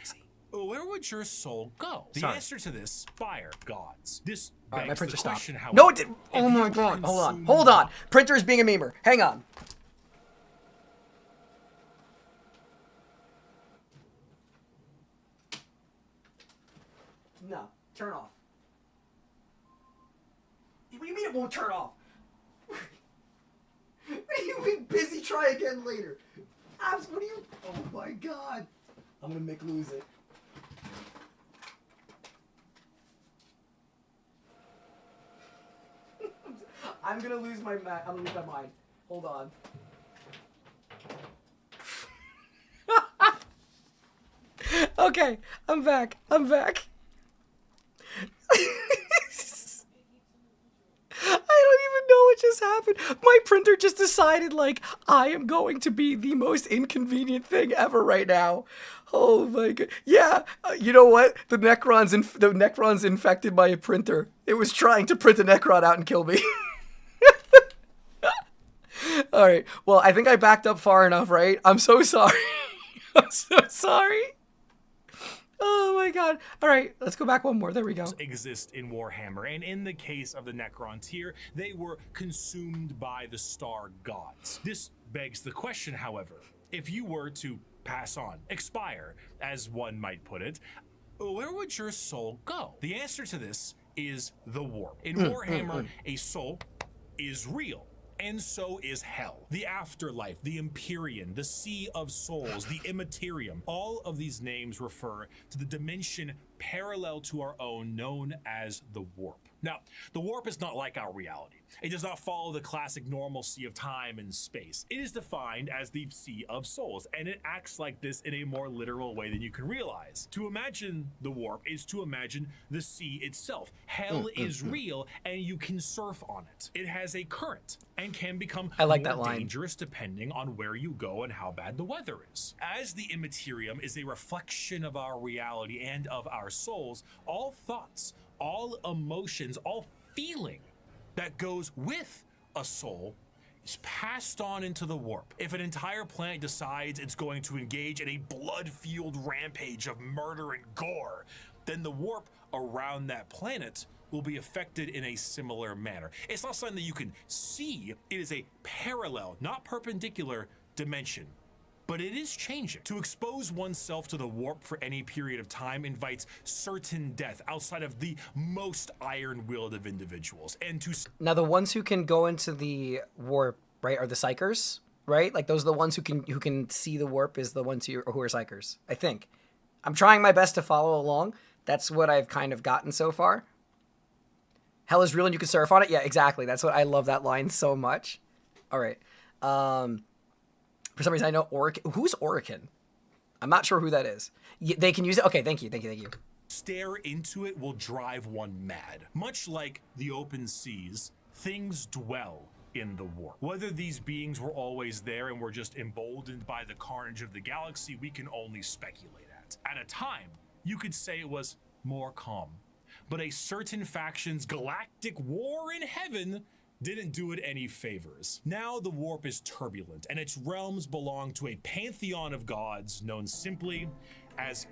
where would your soul go? The answer to this, fire gods. This All right, my begs printer the stopped. question, however. No, it didn't. if Oh you my were god. Hold on. consumed Hold on. Printer is being a memer. Hang on. No. Turn off. What do you mean it won't turn off? What do you mean busy? Try again later. Abs, what do you... Oh my god. I'm gonna make lose it. I'm gonna lose my I'm gonna lose my mind. Hold on. Okay, I'm back. I'm back. I don't even know what just happened. My printer just decided, like, I am going to be the most inconvenient thing ever right now. Oh my god. Yeah, you know what? The Necrons infected my printer. It was trying to print a Necron out and kill me. All right. Well, I think I backed up far enough, right? I'm so sorry. I'm so sorry. Oh my god. All right, let's go back one more. There we go. Exist in Warhammer, and in the case of the Necron tier, they were consumed by the star gods. This begs the question, however, if you were to pass on, expire, as one might put it, where would your soul go? The answer to this is the warp. In Warhammer, a soul is real. And so is hell. The afterlife, the Empyrean, the Sea of Souls, the Immaterium. All of these names refer to the dimension parallel to our own known as the warp. Now, the warp is not like our reality. It does not follow the classic normalcy of time and space. It is defined as the Sea of Souls, and it acts like this in a more literal way than you can realize. To imagine the warp is to imagine the sea itself. Hell is real, and you can surf on it. It has a current and can become more dangerous depending on where you go and how bad the weather is. As the Immaterium is a reflection of our reality and of our souls, all thoughts, all emotions, all feeling that goes with a soul is passed on into the warp. If an entire planet decides it's going to engage in a blood-fueled rampage of murder and gore, then the warp around that planet will be affected in a similar manner. It's not something that you can see. It is a parallel, not perpendicular dimension. But it is changing. To expose oneself to the warp for any period of time invites certain death outside of the most iron-willed of individuals. And to... Now, the ones who can go into the warp, right, are the psychers, right? Like, those are the ones who can see the warp is the ones who are psychers, I think. I'm trying my best to follow along. That's what I've kind of gotten so far. Hell is real and you can surf on it? Yeah, exactly. That's what I love that line so much. All right. For some reason, I know Orican. Who's Orican? I'm not sure who that is. They can use it? Okay, thank you. Stare into it will drive one mad. Much like the open seas, things dwell in the warp. Whether these beings were always there and were just emboldened by the carnage of the galaxy, we can only speculate at. At a time, you could say it was more calm. But a certain faction's galactic war in heaven didn't do it any favors. Now the warp is turbulent, and its realms belong to a pantheon of gods known simply as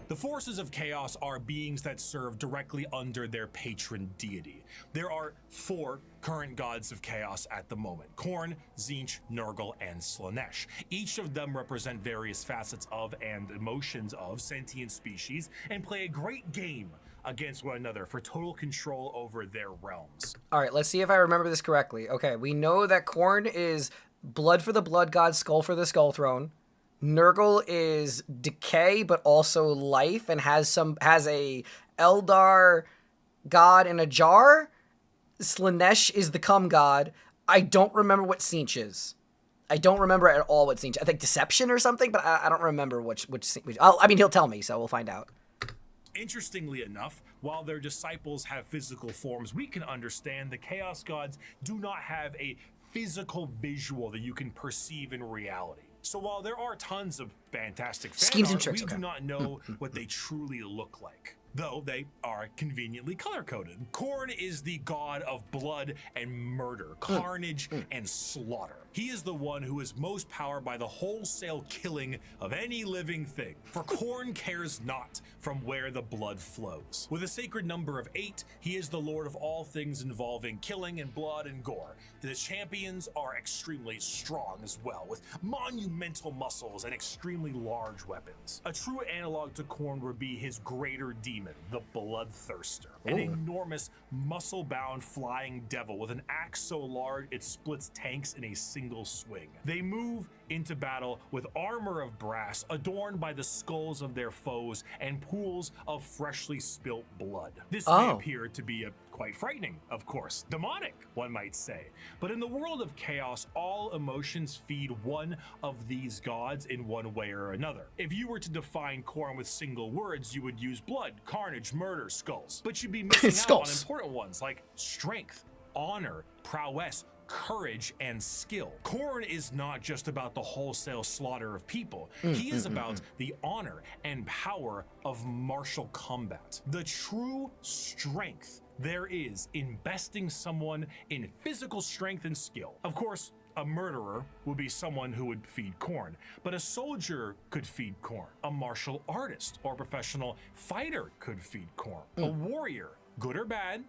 The forces of chaos are beings that serve directly under their patron deity. There are 4 current gods of chaos at the moment: Khorne, Tzeentch, Nurgle, and Slaanesh. Each of them represent various facets of and emotions of sentient species and play a great game against one another for total control over their realms. All right, let's see if I remember this correctly. Okay, we know that Khorne is Blood for the blood god, skull for the skull throne. Nurgle is decay, but also life, and has a Eldar god in a jar. Slanesh is the cum god. I don't remember what Tzeentch is. I don't remember at all what Tzeentch. I think deception or something, but I don't remember which I mean, he'll tell me, so we'll find out. Interestingly enough, while their disciples have physical forms, we can understand the Chaos Gods do not have a physical visual that you can perceive in reality. So while there are tons of fantastic fan Schemes and art, tricks, we okay. do not know what they truly look like, though they are conveniently color-coded. Khorne is the god of blood and murder, carnage and slaughter. He is the one who is most powered by the wholesale killing of any living thing, for Khorne cares not from where the blood flows. With a sacred number of 8, he is the lord of all things involving killing and blood and gore. The champions are extremely strong as well, with monumental muscles and extremely large weapons. A true analog to Khorne would be his greater demon, the Bloodthirster, an enormous muscle-bound flying devil with an axe so large it splits tanks in a single swing. They move into battle with armor of brass adorned by the skulls of their foes and pools of freshly spilt blood. This may appear to be quite frightening, of course, demonic, one might say. But in the world of chaos, all emotions feed one of these gods in one way or another. If you were to define Khorne with single words, you would use blood, carnage, murder, skulls. But you'd be missing out on important ones like strength, honor, prowess, courage, and skill. Khorne is not just about the wholesale slaughter of people. He is about the honor and power of martial combat. The true strength there is in besting someone in physical strength and skill. Of course, a murderer would be someone who would feed Khorne, but a soldier could feed Khorne. A martial artist or professional fighter could feed Khorne. A warrior, good or bad,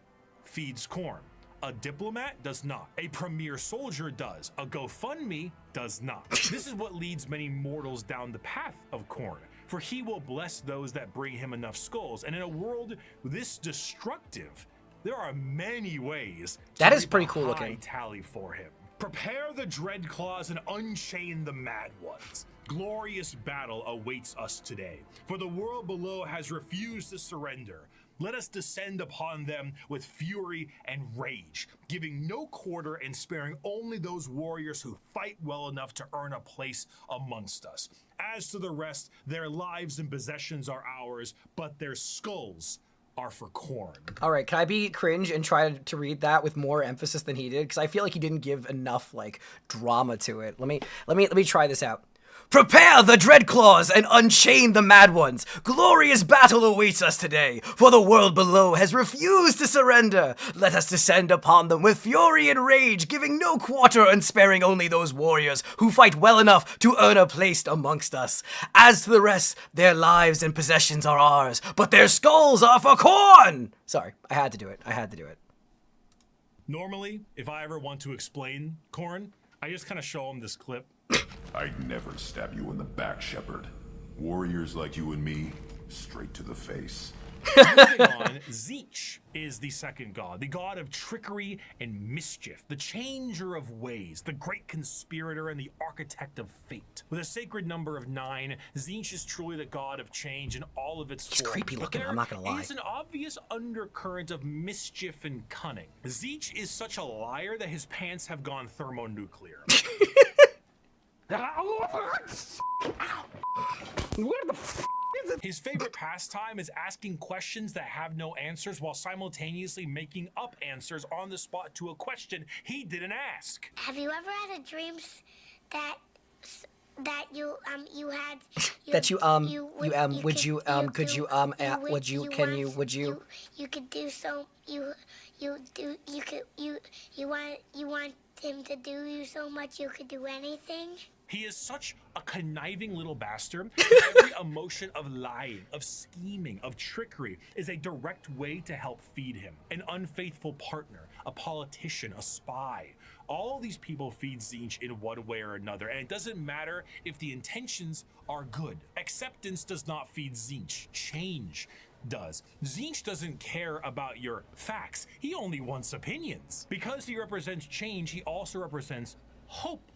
feeds Khorne. A diplomat does not. A premier soldier does. A GoFundMe does not. This is what leads many mortals down the path of Khorne, for he will bless those that bring him enough skulls. And in a world this destructive, there are many ways that to is pretty cool looking. Tally for him. Prepare the dread claws and unchain the mad ones. Glorious battle awaits us today, for the world below has refused to surrender. Let us descend upon them with fury and rage, giving no quarter and sparing only those warriors who fight well enough to earn a place amongst us. As to the rest, their lives and possessions are ours, but their skulls are for Khorne. All right, can I be cringe and try to read that with more emphasis than he did? Because I feel like he didn't give enough like drama to it. Let me try this out. Prepare the Dreadclaws and unchain the Mad Ones. Glorious battle awaits us today, for the world below has refused to surrender. Let us descend upon them with fury and rage, giving no quarter and sparing only those warriors who fight well enough to earn a place amongst us. As to the rest, their lives and possessions are ours, but their skulls are for Khorne! Sorry, I had to do it. Normally, if I ever want to explain Khorne, I just kind of show him this clip. I'd never stab you in the back, Shepard. Warriors like you and me, straight to the face. Moving on, Tzeentch is the second god, the god of trickery and mischief, the changer of ways, the great conspirator and the architect of fate. With a sacred number of 9, Tzeentch is truly the god of change in all of its forms. He's creepy looking, I'm not gonna lie. There is an obvious undercurrent of mischief and cunning. Tzeentch is such a liar that his pants have gone thermonuclear. His favorite pastime is asking questions that have no answers while simultaneously making up answers on the spot to a question he didn't ask. Have you ever had a dream that you had you want him to do you so much you could do anything? He is such a conniving little bastard that every emotion of lying, of scheming, of trickery is a direct way to help feed him. An unfaithful partner, a politician, a spy. All these people feed Tzeentch in one way or another, and it doesn't matter if the intentions are good. Acceptance does not feed Tzeentch. Change does. Tzeentch doesn't care about your facts. He only wants opinions. Because he represents change, he also represents hope,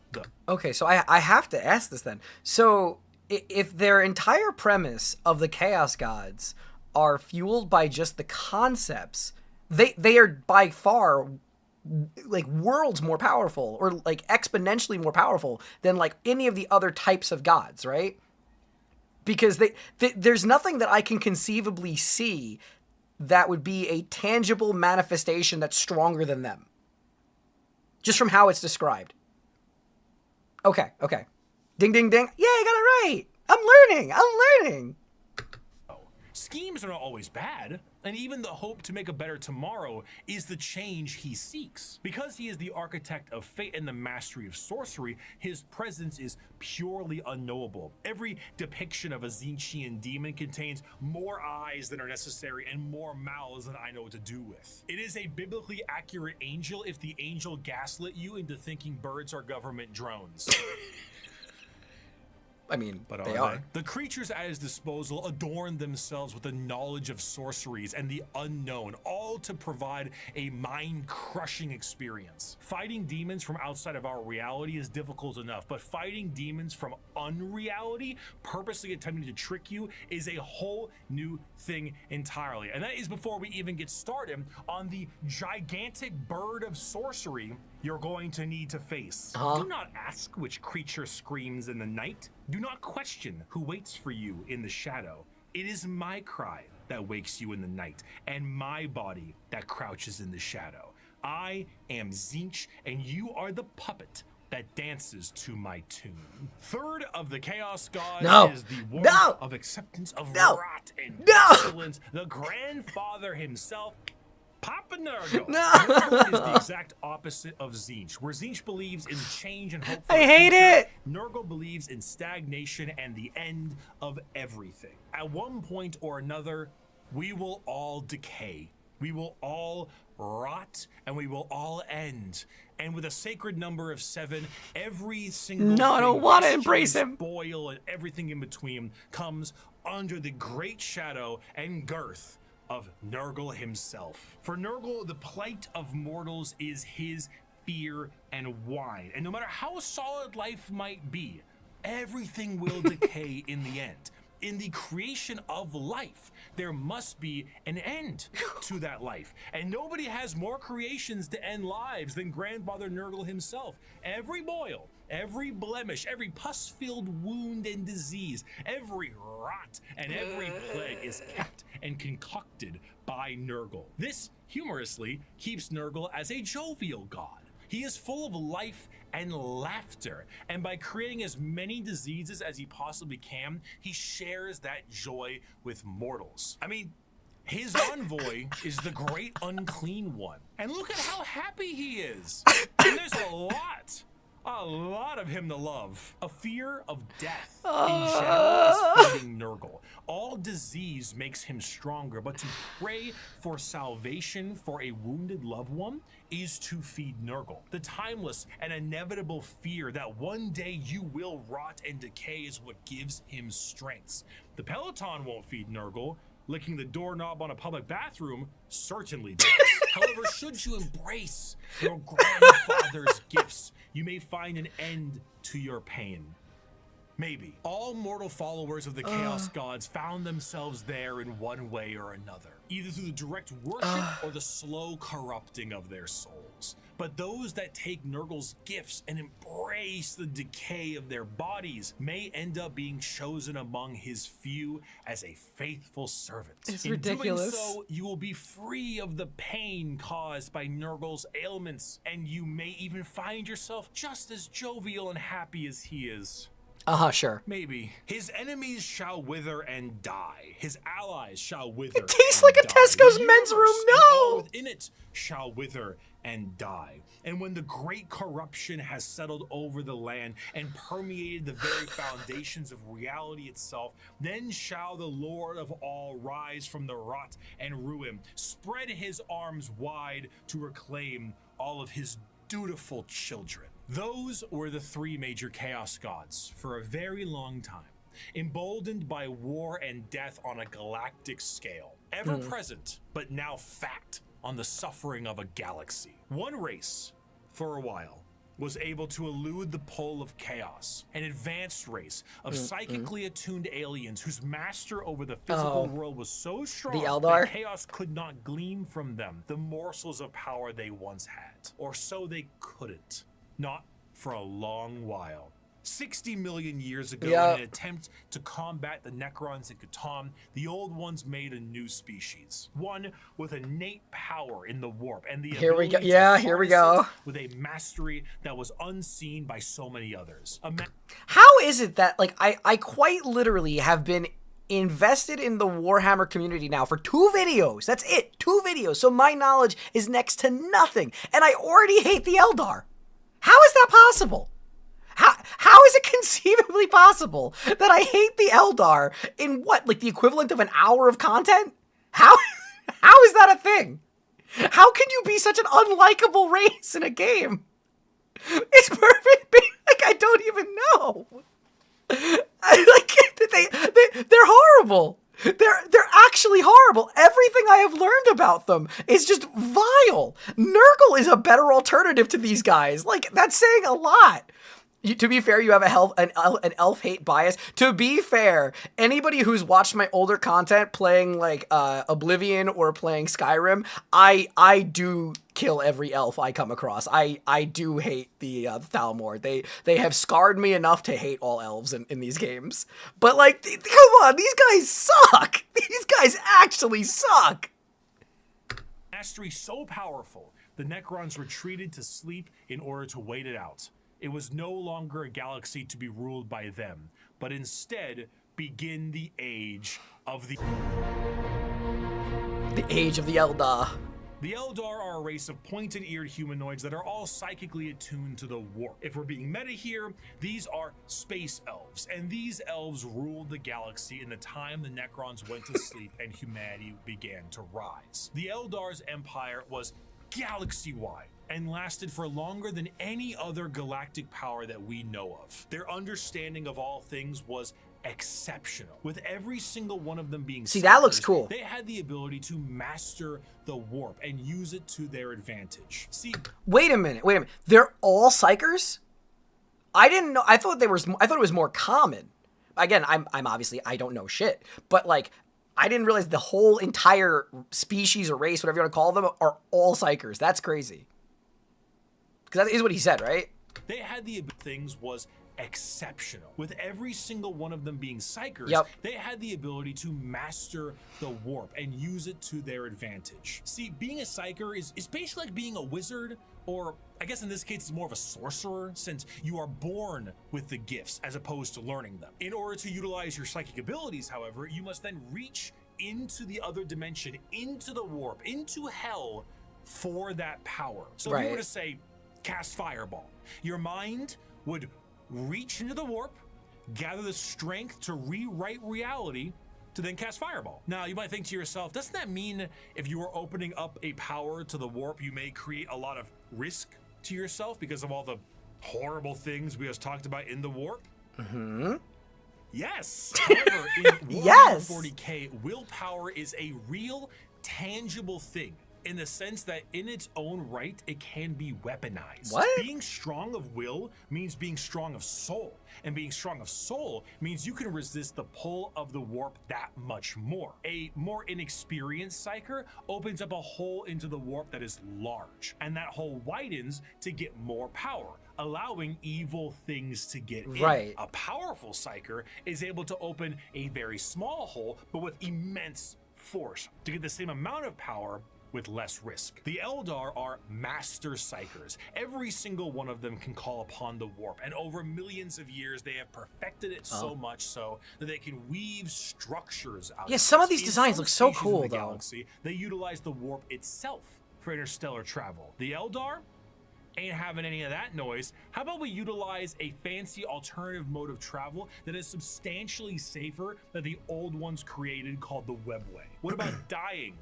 Okay, so I have to ask this then. So if their entire premise of the Chaos Gods are fueled by just the concepts, they are by far like worlds more powerful, or like exponentially more powerful than like any of the other types of gods, right? Because there's nothing that I can conceivably see that would be a tangible manifestation that's stronger than them. Just from how it's described. Okay. Ding, ding, ding. Yeah, I got it right. I'm learning. Schemes are not always bad, and even the hope to make a better tomorrow is the change he seeks. Because he is the architect of fate and the mastery of sorcery, his presence is purely unknowable. Every depiction of a Tzeentchian demon contains more eyes than are necessary and more mouths than I know what to do with. It is a biblically accurate angel if the angel gaslit you into thinking birds are government drones. I mean, But they are. The creatures at his disposal adorn themselves with the knowledge of sorceries and the unknown, all to provide a mind-crushing experience. Fighting demons from outside of our reality is difficult enough, but fighting demons from unreality, purposely attempting to trick you, is a whole new thing entirely. And that is before we even get started on the gigantic bird of sorcery you're going to need to face. Do not ask which creature screams in the night. Do not question who waits for you in the shadow. It is my cry that wakes you in the night, and my body that crouches in the shadow. I am Tzeentch, and you are the puppet that dances to my tune. Third of the Chaos Gods is the warmth of acceptance of rot and pestilence. The grandfather himself, Papa Nurgle. Nurgle is the exact opposite of Tzeentch. Where Tzeentch believes in change and hope for I hate it. Nurgle believes in stagnation and the end of everything. At one point or another, we will all decay. We will all rot, and we will all end. And with a sacred number of 7, every single I don't want to embrace him. Spoil and everything in between comes under the great shadow and girth of Nurgle himself. For Nurgle, the plight of mortals is his fear and wine. And no matter how solid life might be, everything will decay in the end. In the creation of life, there must be an end to that life. And nobody has more creations to end lives than Grandfather Nurgle himself. Every boil, every blemish, every pus-filled wound and disease, every rot and every plague is kept and concocted by Nurgle. This, humorously, keeps Nurgle as a jovial god. He is full of life and laughter, and by creating as many diseases as he possibly can, he shares that joy with mortals. I mean, his envoy is the great unclean one, and look at how happy he is. And there's a lot of him to love. A fear of death in general is feeding Nurgle. All disease makes him stronger, but to pray for salvation for a wounded loved one is to feed Nurgle. The timeless and inevitable fear that one day you will rot and decay is what gives him strengths. The Peloton won't feed Nurgle. Licking the doorknob on a public bathroom certainly does. However, should you embrace your grandfather's gifts, you may find an end to your pain. Maybe. All mortal followers of the Chaos Gods found themselves there in one way or another, either through the direct worship or the slow corrupting of their souls. But those that take Nurgle's gifts and embrace the decay of their bodies may end up being chosen among his few as a faithful servant. It's in ridiculous. doing so, you will be free of the pain caused by Nurgle's ailments, and you may even find yourself just as jovial and happy as he is. Sure. Maybe. His enemies shall wither and die. His allies shall wither. It tastes and like a die. Tesco's The men's universe room, and all no! within it shall wither and die. And when the great corruption has settled over the land and permeated the very foundations of reality itself, then shall the Lord of all rise from the rot and ruin, spread his arms wide to reclaim all of his dutiful children. Those were the 3 major Chaos Gods for a very long time, emboldened by war and death on a galactic scale, ever present, but now fact on the suffering of a galaxy. One race, for a while, was able to elude the pull of chaos. An advanced race of psychically attuned aliens whose master over the physical world was so strong Eldar? that chaos could not glean from them the morsels of power they once had. Or so they couldn't. Not for a long while. 60 million years ago, in an attempt to combat the Necrons and Catan, the old ones made a new species. One with innate power in the warp and the Here we go. ability to Yeah, here we go. harness it with a mastery that was unseen by so many others. How is it that, like, I quite literally have been invested in the Warhammer community now for 2 videos. That's it. 2 videos. So my knowledge is next to nothing. And I already hate the Eldar. How is that possible? How is it conceivably possible that I hate the Eldar in what, like the equivalent of an hour of content? How is that a thing? How can you be such an unlikable race in a game? It's perfect. Like, I don't even know. They're horrible. They're actually horrible. Everything I have learned about them is just vile. Nurgle is a better alternative to these guys. Like, that's saying a lot. To be fair, you have an elf hate bias. To be fair, anybody who's watched my older content playing like Oblivion or playing Skyrim, I do kill every elf I come across. I do hate the Thalmor. They have scarred me enough to hate all elves in these games. But like, come on, these guys suck. These guys actually suck. Mastery so powerful, the Necrons retreated to sleep in order to wait it out. It was no longer a galaxy to be ruled by them, but instead begin the age of the age of the Eldar. The Eldar are a race of pointed-eared humanoids that are all psychically attuned to the warp. If we're being meta here, these are space elves, and these elves ruled the galaxy in the time the Necrons went to sleep and humanity began to rise. The Eldar's empire was galaxy-wide and lasted for longer than any other galactic power that we know of. Their understanding of all things was exceptional. With every single one of them being that looks cool. They had the ability to master the warp and use it to their advantage. Wait a minute. They're all psychers? I didn't know. I thought it was more common. Again, I'm obviously, I don't know shit, but like, I didn't realize the whole entire species or race, whatever you want to call them, are all psychers. That's crazy. Because that is what he said, right? They had the things was exceptional. With every single one of them being psychers, they had the ability to master the warp and use it to their advantage. See, being a psyker is basically like being a wizard, or I guess in this case it's more of a sorcerer, since you are born with the gifts as opposed to learning them. In order to utilize your psychic abilities, however, you must then reach into the other dimension, into the warp, into hell for that power. So if you were to say, cast Fireball, your mind would reach into the warp, gather the strength to rewrite reality, to then cast Fireball. Now, you might think to yourself, doesn't that mean if you are opening up a power to the warp, you may create a lot of risk to yourself because of all the horrible things we just talked about in the warp? Mm-hmm. Yes. However, in Warhammer 40K, willpower is a real, tangible thing, in the sense that in its own right, it can be weaponized. What? Being strong of will means being strong of soul. And being strong of soul means you can resist the pull of the warp that much more. A more inexperienced psyker opens up a hole into the warp that is large, and that hole widens to get more power, allowing evil things to get in. A powerful psyker is able to open a very small hole, but with immense force, to get the same amount of power with less risk. The Eldar are master psychers. Every single one of them can call upon the warp, and over millions of years they have perfected it so much so that they can weave structures out. Yeah, some of these designs look so cool though. Galaxy, they utilize the warp itself for interstellar travel. The Eldar ain't having any of that noise. How about we utilize a fancy alternative mode of travel that is substantially safer than the old ones created, called the Webway? What about dying?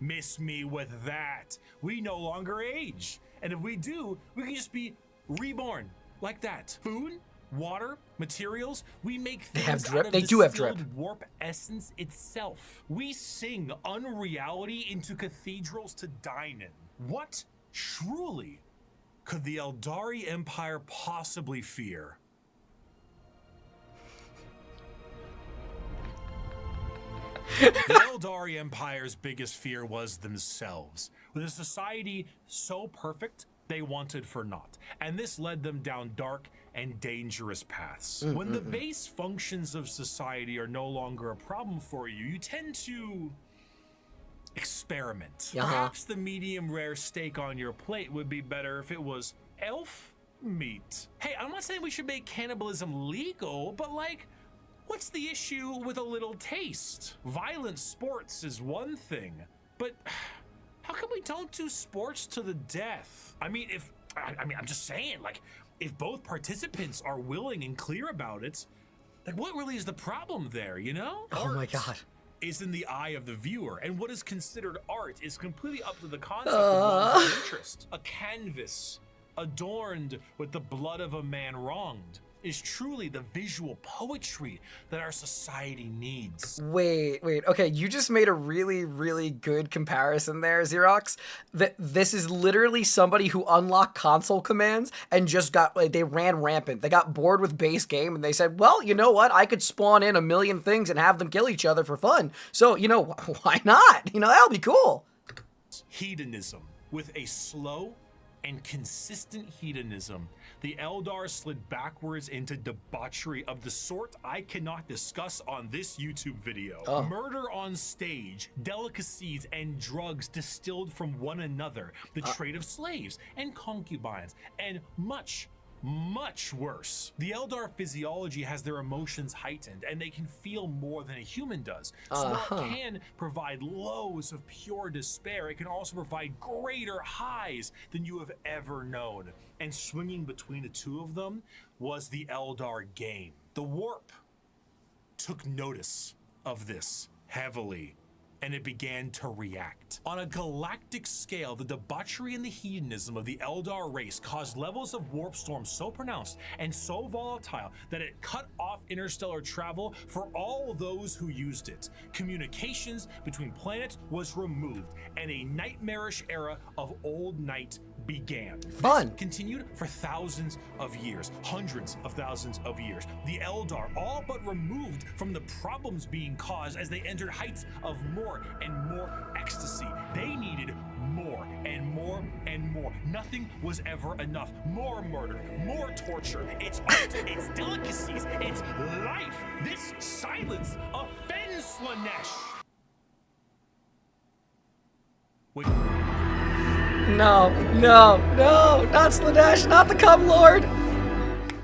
Miss me with that. We no longer age. And if we do, we can just be reborn like that. Food, water, materials, we make things out of distilled warp essence itself. We sing unreality into cathedrals to dine in. What truly could the Eldari Empire possibly fear? The Eldari Empire's biggest fear was themselves, with a society so perfect they wanted for naught, and this led them down dark and dangerous paths. When the base functions of society are no longer a problem for you, you tend to experiment. Perhaps the medium rare steak on your plate would be better if it was elf meat. Hey, I'm not saying we should make cannibalism legal, but like, what's the issue with a little taste? Violent sports is one thing, but how come we don't do sports to the death? I mean, I'm just saying, like, if both participants are willing and clear about it, like, what really is the problem there, you know? Oh my God. Is in the eye of the viewer, and what is considered art is completely up to the concept of one's interest. A canvas adorned with the blood of a man wronged is truly the visual poetry that our society needs. Wait. Okay, you just made a really, really good comparison there, Xerox. This is literally somebody who unlocked console commands and just got, like, they ran rampant. They got bored with base game and they said, well, you know what? I could spawn in a million things and have them kill each other for fun. So, you know, why not? You know, that'll be cool. Hedonism. With a slow and consistent hedonism, the Eldar slid backwards into debauchery of the sort I cannot discuss on this YouTube video. Murder on stage, delicacies and drugs distilled from one another, the trade of slaves and concubines, and much worse. The Eldar physiology has their emotions heightened, and they can feel more than a human does. So while it can provide lows of pure despair, it can also provide greater highs than you have ever known. And swinging between the two of them was the Eldar game. The Warp took notice of this heavily, and it began to react. On a galactic scale, the debauchery and the hedonism of the Eldar race caused levels of warp storm so pronounced and so volatile that it cut off interstellar travel for all those who used it. Communications between planets was removed, and a nightmarish era of old night began. Fun. This continued for thousands of years, hundreds of thousands of years. The Eldar all but removed from the problems being caused as they entered heights of more and more ecstasy. They needed more and more and more. Nothing was ever enough. More murder, more torture. It's art, it's delicacies, it's life. This silence offends Slanesh. Wait. No, not Slanesh, not the Cum Lord.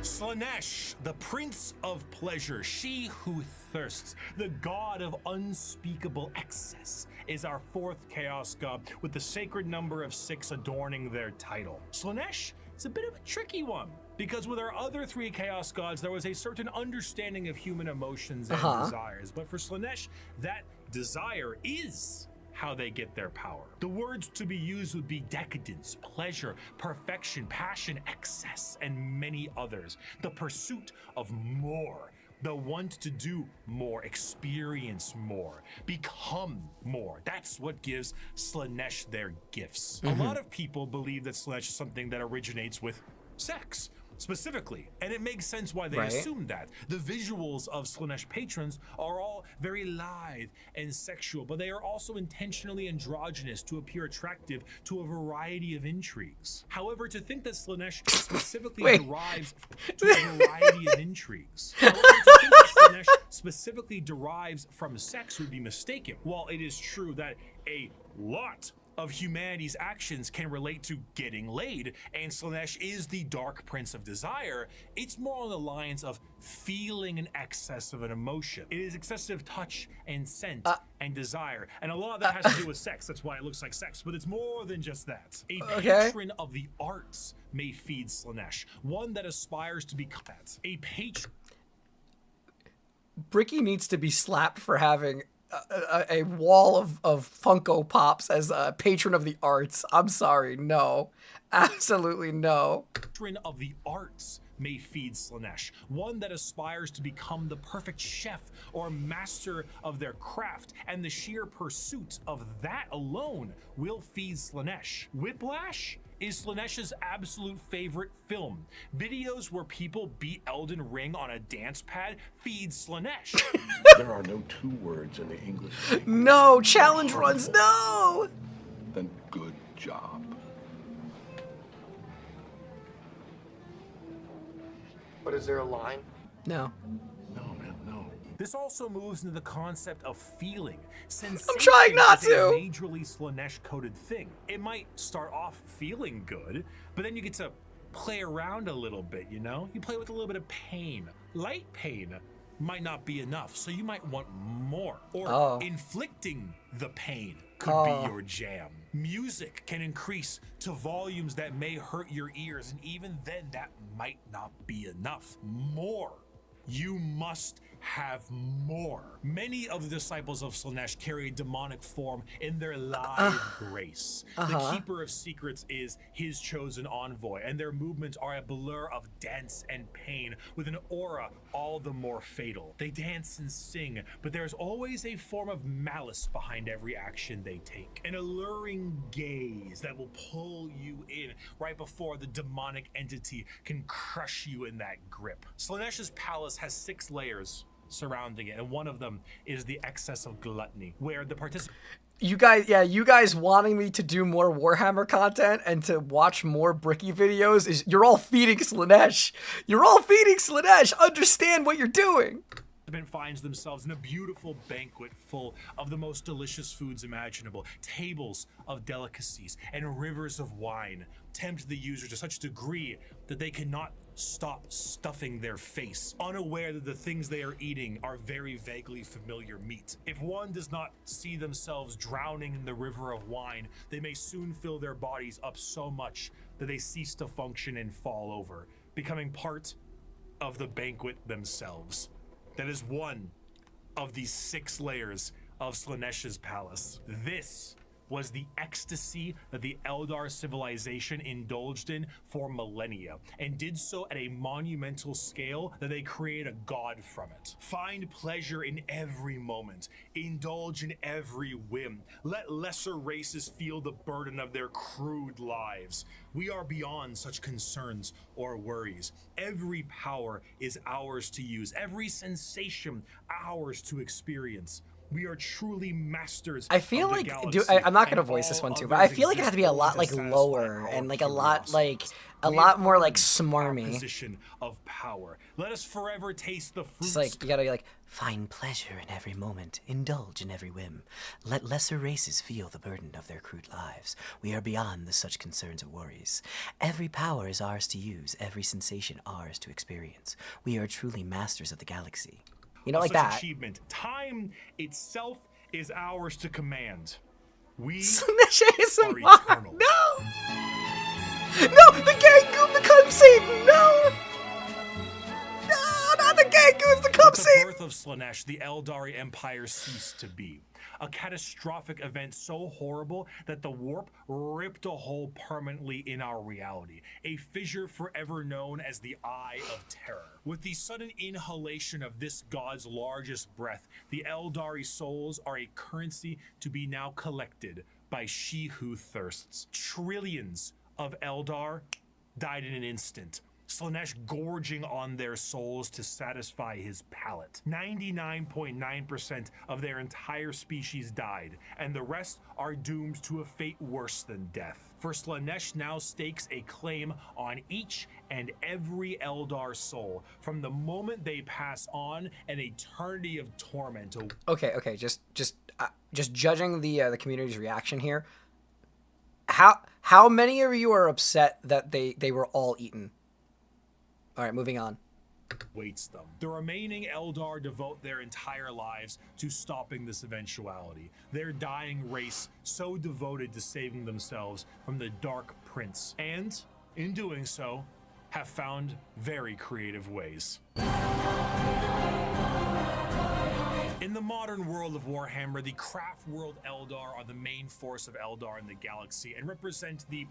Slanesh, the prince of pleasure, she who thirsts, the god of unspeakable excess, is our fourth chaos god, with the sacred number of 6 adorning their title. Slanesh is a bit of a tricky one, because with our other 3 chaos gods, there was a certain understanding of human emotions and desires, but for Slanesh, that desire is how they get their power. The words to be used would be decadence, pleasure, perfection, passion, excess, and many others. The pursuit of more, the want to do more, experience more, become more. That's what gives Slanesh their gifts. A lot of people believe that Slanesh is something that originates with sex, specifically, and it makes sense why they assume that. The visuals of Slanesh patrons are all very lithe and sexual, but they are also intentionally androgynous to appear attractive to a variety of intrigues. However, to think that Slanesh specifically derives to a variety of intrigues. However, to think that Slanesh specifically derives from sex would be mistaken. While it is true that a lot of humanity's actions can relate to getting laid, and Slanesh is the dark prince of desire, it's more on the lines of feeling an excess of an emotion. It is excessive touch and scent and desire, and a lot of that has to do with sex. That's why it looks like sex, but it's more than just that. A patron of the arts may feed Slanesh, one that aspires to be that. A patron. Bricky needs to be slapped for having a wall of Funko Pops as a patron of the arts. I'm sorry, no. Absolutely no. Patron of the arts may feed Slaanesh. One that aspires to become the perfect chef or master of their craft, and the sheer pursuit of that alone will feed Slaanesh. Whiplash is Slaanesh's absolute favorite film. Videos where people beat Elden Ring on a dance pad feed Slaanesh. There are no two words in the English language No, challenge runs, no! than good job. But is there a line? No. No, man, no. This also moves into the concept of feeling. Since I'm trying not is a to. majorly Slaanesh-coded thing. It might start off feeling good, but then you get to play around a little bit, you know? You play with a little bit of pain. Light pain might not be enough, so you might want more. Or inflicting the pain could be your jam. Music can increase to volumes that may hurt your ears, and even then that might not be enough. More. You must have more. Many of the disciples of Slaanesh carry a demonic form in their live grace. The Keeper of Secrets is his chosen envoy, and their movements are a blur of dance and pain with an aura all the more fatal. They dance and sing, but there's always a form of malice behind every action they take. An alluring gaze that will pull you in right before the demonic entity can crush you in that grip. Slaanesh's palace has 6 layers surrounding it, and one of them is the excess of gluttony, where the participants You guys wanting me to do more Warhammer content and to watch more Bricky videos is you're all feeding Slaanesh. You're all feeding Slaanesh. Understand what you're doing. finds themselves in a beautiful banquet full of the most delicious foods imaginable. Tables of delicacies and rivers of wine tempt the user to such a degree that they cannot stop stuffing their face, unaware that the things they are eating are very vaguely familiar meat. If one does not see themselves drowning in the river of wine, they may soon fill their bodies up so much that they cease to function and fall over, becoming part of the banquet themselves. That is one of the 6 layers of Slaanesh's palace. This was the ecstasy that the Eldar civilization indulged in for millennia, and did so at a monumental scale that they created a god from it. Find pleasure in every moment, indulge in every whim, let lesser races feel the burden of their crude lives. We are beyond such concerns or worries. Every power is ours to use, every sensation ours to experience. We are truly masters. I feel like, I'm not gonna voice this one too, but I feel like it had to be a lot like lower and like a lot more like smarmy. Position of power. Let us forever taste the fruits. It's like you gotta be like, find pleasure in every moment, indulge in every whim. Let lesser races feel the burden of their crude lives. We are beyond the such concerns or worries. Every power is ours to use, every sensation ours to experience. We are truly masters of the galaxy. You know, like that. Achievement. Time itself is ours to command. We are eternal. No! No! The gay goop becomes Satan! No! No! Not the gay goose becomes Satan! With the birth of Slaanesh, the Eldari Empire ceased to be. A catastrophic event so horrible that the warp ripped a hole permanently in our reality. A fissure forever known as the Eye of Terror. With the sudden inhalation of this god's largest breath, the Eldari souls are a currency to be now collected by she who thirsts. Trillions of Eldar died in an instant. Slaanesh gorging on their souls to satisfy his palate. 99.9% of their entire species died, and the rest are doomed to a fate worse than death. For Slaanesh now stakes a claim on each and every Eldar soul, from the moment they pass on an eternity of torment. Okay, just judging the community's reaction here. How many of you are upset that they were all eaten? All right, moving on. Waits them. The remaining Eldar devote their entire lives to stopping this eventuality. Their dying race so devoted to saving themselves from the Dark Prince, and in doing so, have found very creative ways. In the modern world of Warhammer, the craft world Eldar are the main force of Eldar in the galaxy and represent the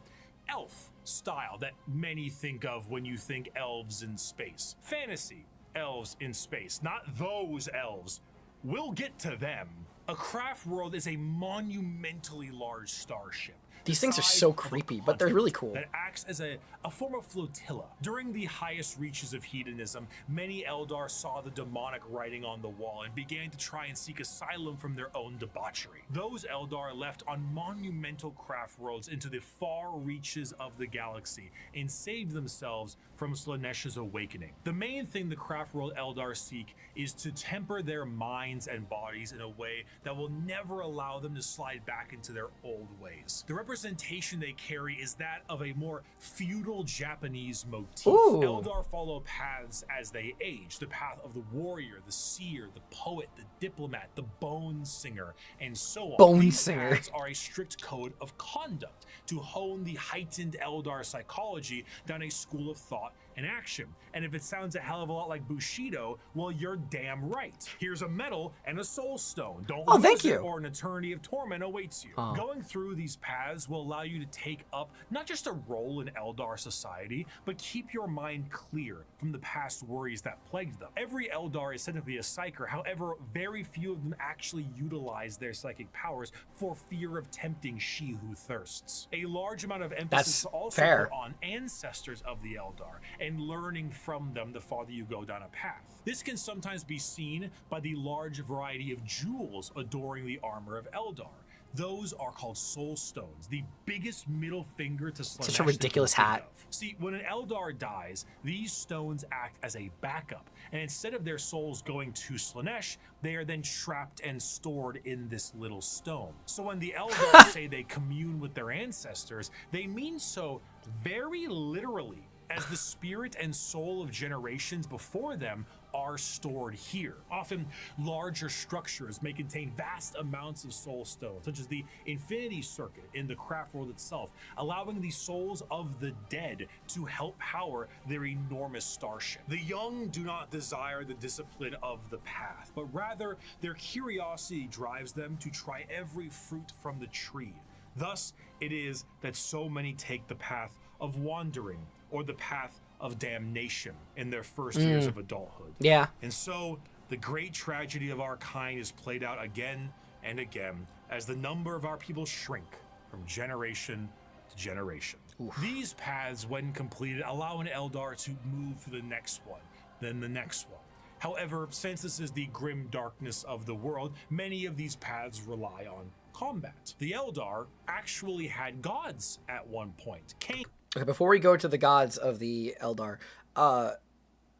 elf style that many think of when you think elves in space. Fantasy elves in space, not those elves. We'll get to them. A craft world is a monumentally large starship. These things are so creepy, but they're really cool. That acts as a form of flotilla. During the highest reaches of hedonism, many Eldar saw the demonic writing on the wall and began to try and seek asylum from their own debauchery. Those Eldar left on monumental craft worlds into the far reaches of the galaxy and saved themselves from Slaaneish's awakening. The main thing the craft world Eldar seek is to temper their minds and bodies in a way that will never allow them to slide back into their old ways. The representation they carry is that of a more feudal Japanese motif. Ooh. Eldar follow paths as they age. The path of the warrior, the seer, the poet, the diplomat, the bone singer, and so on. Bone These singer. paths are a strict code of conduct to hone the heightened Eldar psychology down a school of thought and action. And if it sounds a hell of a lot like Bushido, well, you're damn right. Here's a medal and a soul stone. Don't lose thank it, you. or an eternity of torment awaits you. Going through these paths will allow you to take up not just a role in Eldar society, but keep your mind clear from the past worries that plagued them. Every Eldar is technically a psyker, however, very few of them actually utilize their psychic powers for fear of tempting she who thirsts. A large amount of emphasis That's is also fair. put on ancestors of the Eldar and learning from them the farther you go down a path. This can sometimes be seen by the large variety of jewels adoring the armor of Eldar. Those are called soul stones, the biggest middle finger to Slaanesh. Such a ridiculous they can hat. think of. See, when an Eldar dies, these stones act as a backup, and instead of their souls going to Slaanesh, they are then trapped and stored in this little stone. So when the Eldar say they commune with their ancestors, they mean so very literally, as the spirit and soul of generations before them are stored here. Often, larger structures may contain vast amounts of soul stones, such as the Infinity Circuit in the craft world itself, allowing the souls of the dead to help power their enormous starship. The young do not desire the discipline of the path, but rather their curiosity drives them to try every fruit from the tree. Thus, it is that so many take the path of wandering or the path of damnation in their first years of adulthood. Yeah. And so, the great tragedy of our kind is played out again and again as the number of our people shrink from generation to generation. These paths, when completed, allow an Eldar to move to the next one, then the next one. However, since this is the grim darkness of the world, many of these paths rely on combat. The Eldar actually had gods at one point. Cain. Okay, before we go to the gods of the Eldar,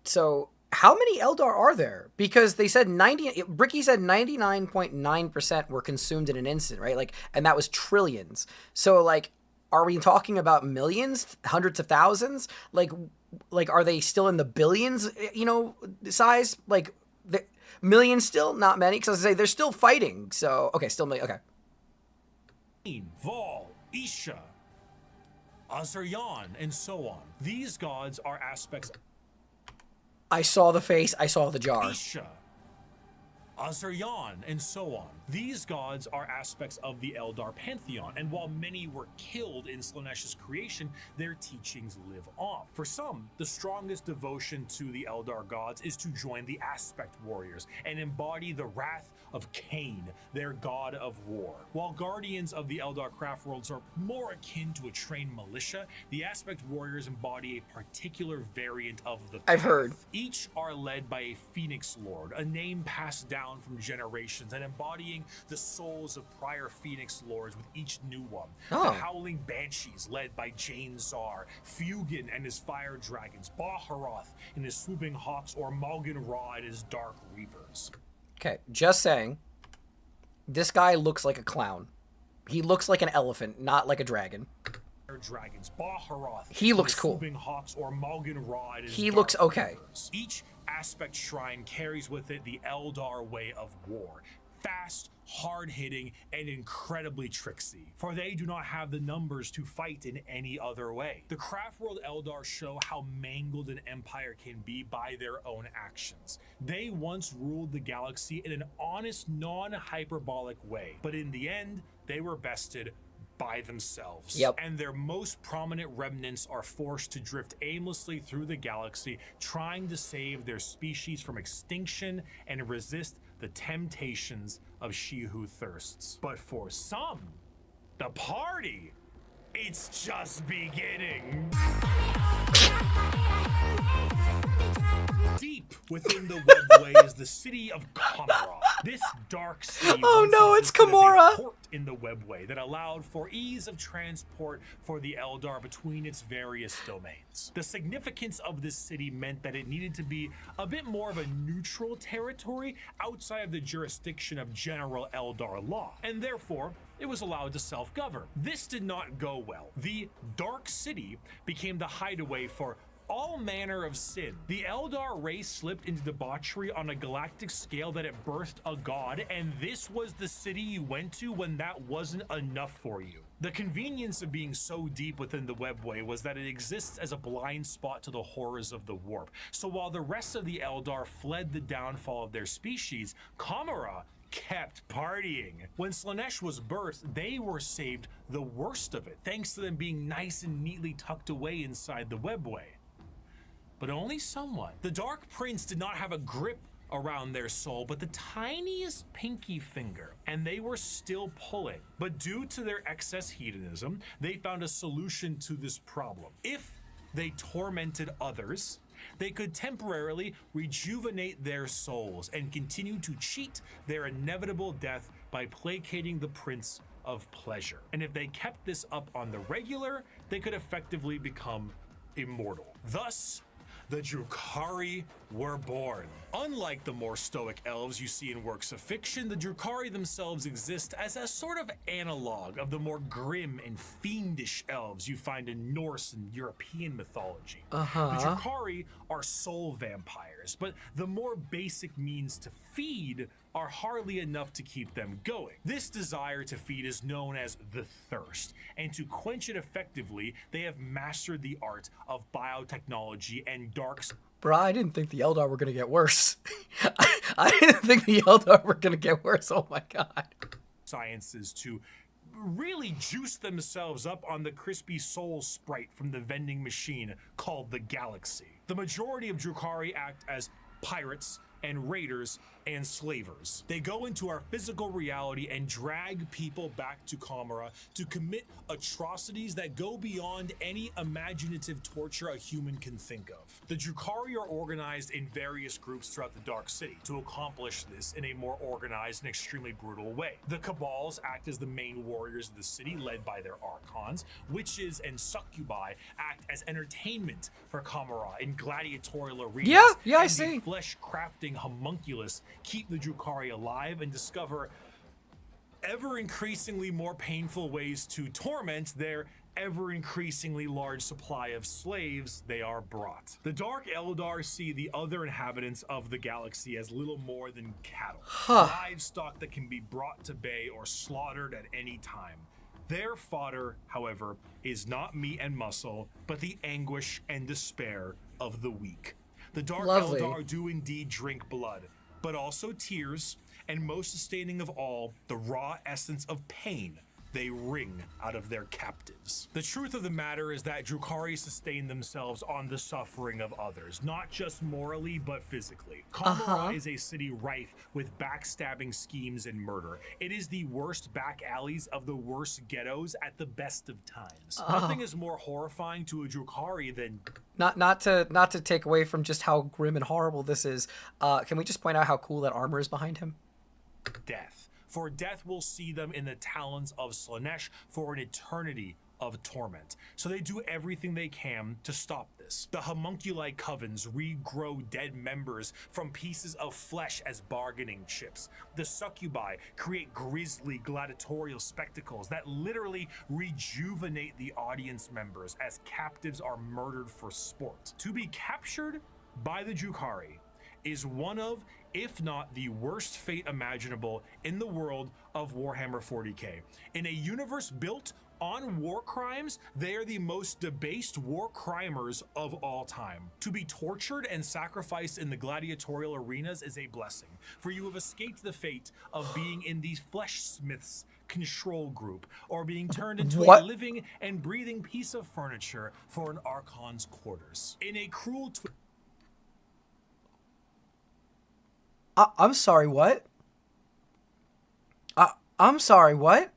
so how many Eldar are there? Because they said Bricky said 99.9% were consumed in an instant, right? Like, and that was trillions. So, like, are we talking about millions, hundreds of thousands? Like, are they still in the billions, size? Like, millions still? Not many? Because I say they're still fighting. So, okay, still million. Okay. Vol, Isha, Azaryan, and so on. These gods are aspects. I saw the face. I saw the jar. Isha, Azaryan, and so on. These gods are aspects of the Eldar pantheon, and while many were killed in Slaanesh's creation, their teachings live on. For some, the strongest devotion to the Eldar gods is to join the Aspect Warriors and embody the wrath of Cain, their god of war. While guardians of the Eldar craft worlds are more akin to a trained militia, the Aspect Warriors embody a particular variant of the I've path. heard. Each are led by a Phoenix Lord, a name passed down from generations and embodying the souls of prior Phoenix Lords with each new one. Oh. The Howling Banshees, led by Jane Zar, Fugin and his Fire Dragons, Baharoth and his Swooping Hawks, or Malgan Ra and his Dark Reapers. Okay, just saying. This guy looks like a clown. He looks like an elephant, not like a dragon. Dragons, Baharoth, He looks and his cool. Swooping Hawks, or Malgan Ra and his He Dark looks okay. Reapers. Each aspect shrine carries with it the Eldar way of war. Fast, hard-hitting, and incredibly tricksy, for they do not have the numbers to fight in any other way. The Craft World Eldar show how mangled an empire can be by their own actions. They once ruled the galaxy in an honest, non-hyperbolic way, but in the end, they were bested by themselves. Yep. And their most prominent remnants are forced to drift aimlessly through the galaxy, trying to save their species from extinction and resist the temptations of she who thirsts. But for some, the party, it's just beginning. Deep within the webway is the city of Kamara. This dark city Oh no, it's existed as a Kamara! port in the webway that allowed for ease of transport for the Eldar between its various domains. The significance of this city meant that it needed to be a bit more of a neutral territory outside of the jurisdiction of general Eldar law, and therefore it was allowed to self-govern. This did not go well. The Dark City became the hideaway for all manner of sin. The Eldar race slipped into debauchery on a galactic scale that it birthed a god, and this was the city you went to when that wasn't enough for you. The convenience of being so deep within the webway was that it exists as a blind spot to the horrors of the warp. So while the rest of the Eldar fled the downfall of their species, Kamara kept partying. When Slaanesh was birthed, they were saved the worst of it, thanks to them being nice and neatly tucked away inside the webway. But only somewhat. The Dark Prince did not have a grip around their soul, but the tiniest pinky finger, and they were still pulling. But due to their excess hedonism, they found a solution to this problem. If they tormented others, they could temporarily rejuvenate their souls and continue to cheat their inevitable death by placating the Prince of Pleasure. And if they kept this up on the regular, they could effectively become immortal. Thus, the Drukhari were born. Unlike the more stoic elves you see in works of fiction, the Drukhari themselves exist as a sort of analog of the more grim and fiendish elves you find in Norse and European mythology. The Drukhari are soul vampires, but the more basic means to feed are hardly enough to keep them going. This desire to feed is known as the thirst, and to quench it effectively, they have mastered the art of biotechnology and dark... Bruh, I didn't think the Eldar were gonna get worse. I didn't think the Eldar were gonna get worse, oh my god. Sciences to really juice themselves up on the crispy soul sprite from the vending machine called the Galaxy. The majority of Drukhari act as pirates and raiders and slavers. They go into our physical reality and drag people back to Kamara to commit atrocities that go beyond any imaginative torture a human can think of. The Drukhari are organized in various groups throughout the Dark City to accomplish this in a more organized and extremely brutal way. The Cabals act as the main warriors of the city, led by their Archons. Witches and Succubi act as entertainment for Kamara in gladiatorial arenas. Yeah, I and see. The flesh-crafting homunculus keep the Drukhari alive and discover ever increasingly more painful ways to torment their ever increasingly large supply of slaves they are brought. The Dark Eldar see the other inhabitants of the galaxy as little more than cattle, livestock that can be brought to bay or slaughtered at any time. Their fodder, however, is not meat and muscle, but the anguish and despair of the weak. The Dark Lovely. Eldar do indeed drink blood, but also tears, and most sustaining of all, the raw essence of pain they wring out of their captives. The truth of the matter is that Drukhari sustain themselves on the suffering of others, not just morally, but physically. Kamara is a city rife with backstabbing schemes and murder. It is the worst back alleys of the worst ghettos at the best of times. Nothing is more horrifying to a Drukhari than... Not to take away from just how grim and horrible this is, can we just point out how cool that armor is behind him? death. For death will see them in the talons of Slaanesh for an eternity of torment. So they do everything they can to stop this. The homunculi covens regrow dead members from pieces of flesh as bargaining chips. The succubi create grisly gladiatorial spectacles that literally rejuvenate the audience members as captives are murdered for sport. To be captured by the Drukhari is one of, if not the worst fate imaginable in the world of Warhammer 40k. In a universe built On war crimes, they are the most debased war crimers of all time. To be tortured and sacrificed in the gladiatorial arenas is a blessing, for you have escaped the fate of being in the fleshsmith's control group, or being turned into a living and breathing piece of furniture for an Archon's quarters. In a cruel I'm sorry, what? I'm sorry, what?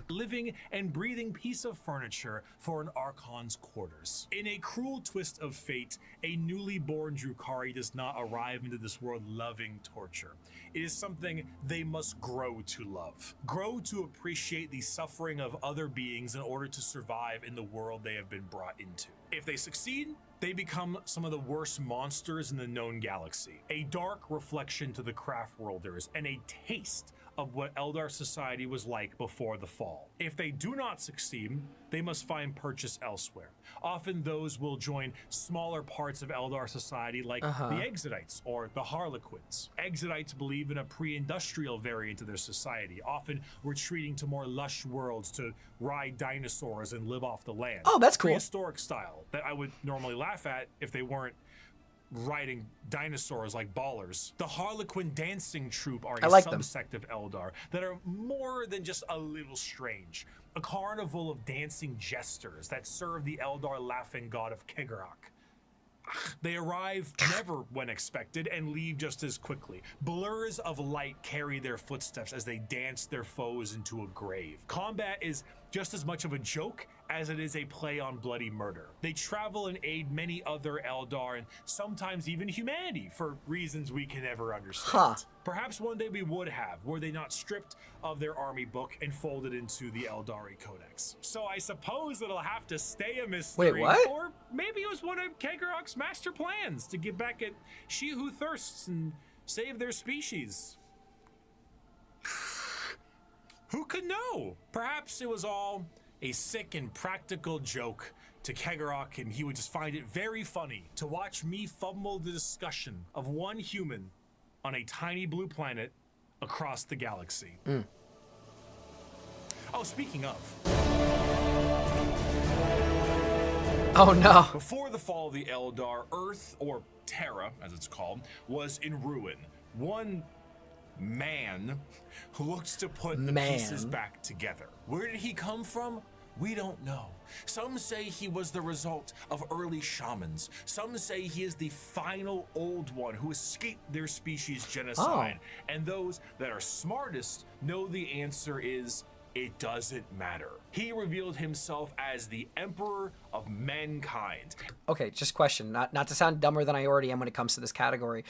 living and breathing piece of furniture for an Archon's quarters. In a cruel twist of fate, a newly born Drukhari does not arrive into this world loving torture. It is something they must grow to love. Grow to appreciate the suffering of other beings in order to survive in the world they have been brought into. If they succeed, they become some of the worst monsters in the known galaxy. A dark reflection to the Craftworlders and a taste of what Eldar society was like before the fall. If they do not succeed, they must find purchase elsewhere. Often those will join smaller parts of Eldar society like the Exodites or the Harlequins. Exodites believe in a pre-industrial variant of their society, often retreating to more lush worlds to ride dinosaurs and live off the land. Oh, that's cool. Prehistoric style that I would normally laugh at if they weren't riding dinosaurs like ballers. The Harlequin dancing troupe are a subsect of Eldar that are more than just a little strange. A carnival of dancing jesters that serve the Eldar laughing god of Kegarak. They arrive never when expected and leave just as quickly. Blurs of light carry their footsteps as they dance their foes into a grave. Combat is just as much of a joke as it is a play on bloody murder. They travel and aid many other Eldar and sometimes even humanity for reasons we can never understand. Perhaps one day we would have, were they not stripped of their army book and folded into the Eldari Codex. So I suppose it'll have to stay a mystery. Wait, what? Or maybe it was one of Kegarak's master plans to get back at she who thirsts and save their species. Who could know? Perhaps it was all a sick and practical joke to Kegarak, and he would just find it very funny to watch me fumble the discussion of one human on a tiny blue planet across the galaxy. Oh, speaking of. Oh no. Before the fall of the Eldar, Earth, or Terra as it's called, was in ruin. One man who looks to put the pieces back together. Where did he come from? We don't know. Some say he was the result of early shamans. Some say he is the final old one who escaped their species genocide. And those that are smartest know the answer is, it doesn't matter. He revealed himself as the Emperor of Mankind. Okay, just question, not to sound dumber than I already am when it comes to this category.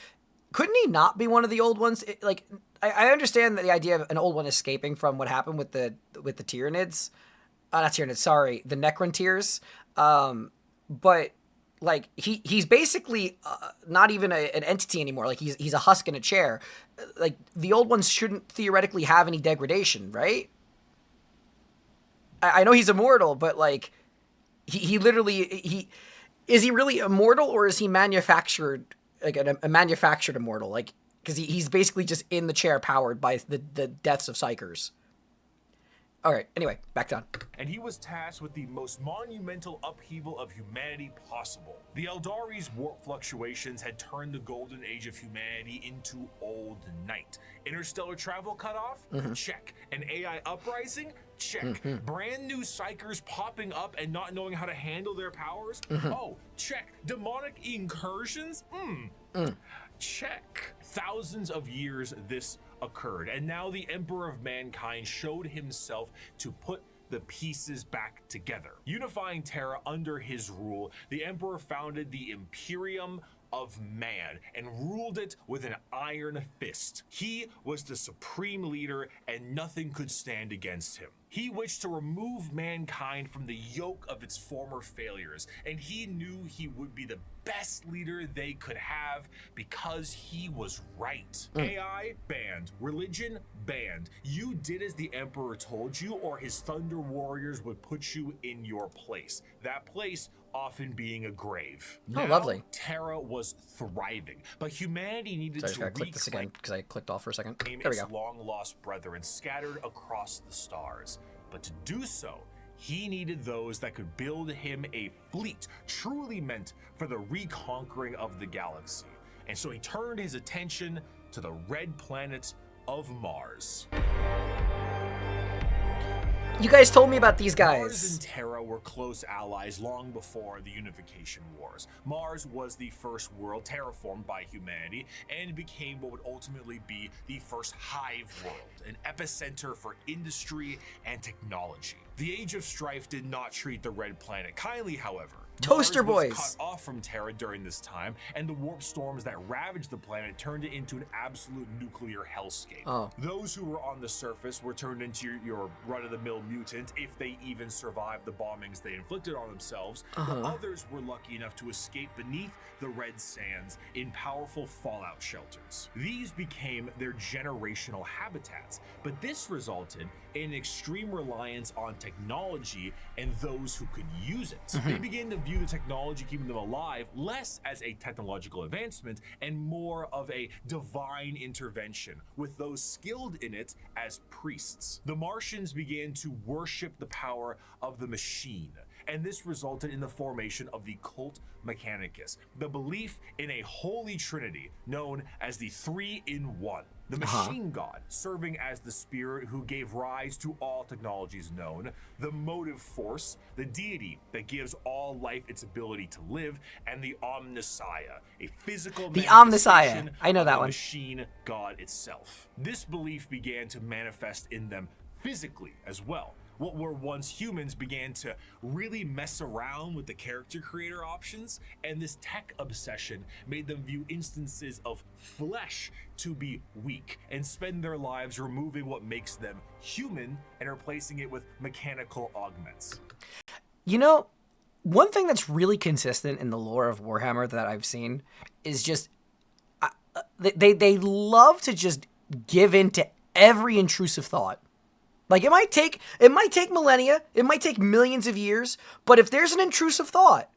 Couldn't he not be one of the old ones? I understand that the idea of an old one escaping from what happened with the Tyranids. Not Tyranids, sorry, the Necrontyrs. But like he's basically not even an entity anymore. Like he's a husk in a chair. Like the old ones shouldn't theoretically have any degradation, right? I know he's immortal, but like he literally is he really immortal, or is he manufactured? Like a manufactured immortal, like, because he's basically just in the chair powered by the deaths of psychers. All right, anyway, back down. And he was tasked with the most monumental upheaval of humanity possible. The Eldari's warp fluctuations had turned the golden age of humanity into old night. Interstellar travel cut off? Check. An AI uprising? Check. Brand new psychers popping up and not knowing how to handle their powers? Oh, check. Demonic incursions? Check. Thousands of years this occurred, and now the Emperor of Mankind showed himself to put the pieces back together. Unifying Terra under his rule, the Emperor founded the Imperium of Man and ruled it with an iron fist. He was the supreme leader and nothing could stand against him. He wished to remove mankind from the yoke of its former failures, and he knew he would be the best leader they could have because he was right. AI banned, religion banned. You did as the Emperor told you, or his Thunder Warriors would put you in your place. That place often being a grave. Oh, Now, lovely. Terra was thriving, but humanity needed Sorry, I to gotta click this again reclaim because I clicked off for a second. There we its go. long-lost brethren scattered across the stars. But to do so, he needed those that could build him a fleet truly meant for the reconquering of the galaxy. And so he turned his attention to the red planet of Mars. You guys told me about these Mars guys. and Terra were close allies long before the Unification Wars. Mars was the first world terraformed by humanity and became what would ultimately be the first hive world, an epicenter for industry and technology. The Age of Strife did not treat the Red Planet kindly, however. Toaster Mars boys. was cut off from Terra during this time, and the warp storms that ravaged the planet turned it into an absolute nuclear hellscape. Oh. Those who were on the surface were turned into your run-of-the-mill mutant if they even survived the bombings they inflicted on themselves, while others were lucky enough to escape beneath the red sands in powerful fallout shelters. These became their generational habitats, but this resulted in extreme reliance on technology and those who could use it. They began to view the technology keeping them alive less as a technological advancement and more of a divine intervention, with those skilled in it as priests. The Martians began to worship the power of the machine, and this resulted in the formation of the cult Mechanicus, the belief in a holy trinity known as the Three-in-One. The machine god, serving as the spirit who gave rise to all technologies known, the motive force, the deity that gives all life its ability to live, and the Omnissiah, a physical The manifestation Omnissiah. I know of that the one. machine god itself. This belief began to manifest in them physically as well. What were once humans began to really mess around with the character creator options, and this tech obsession made them view instances of flesh to be weak and spend their lives removing what makes them human and replacing it with mechanical augments. You know, one thing that's really consistent in the lore of Warhammer that I've seen is just they love to just give in to every intrusive thought. Like it might take millennia, it might take millions of years, but if there's an intrusive thought,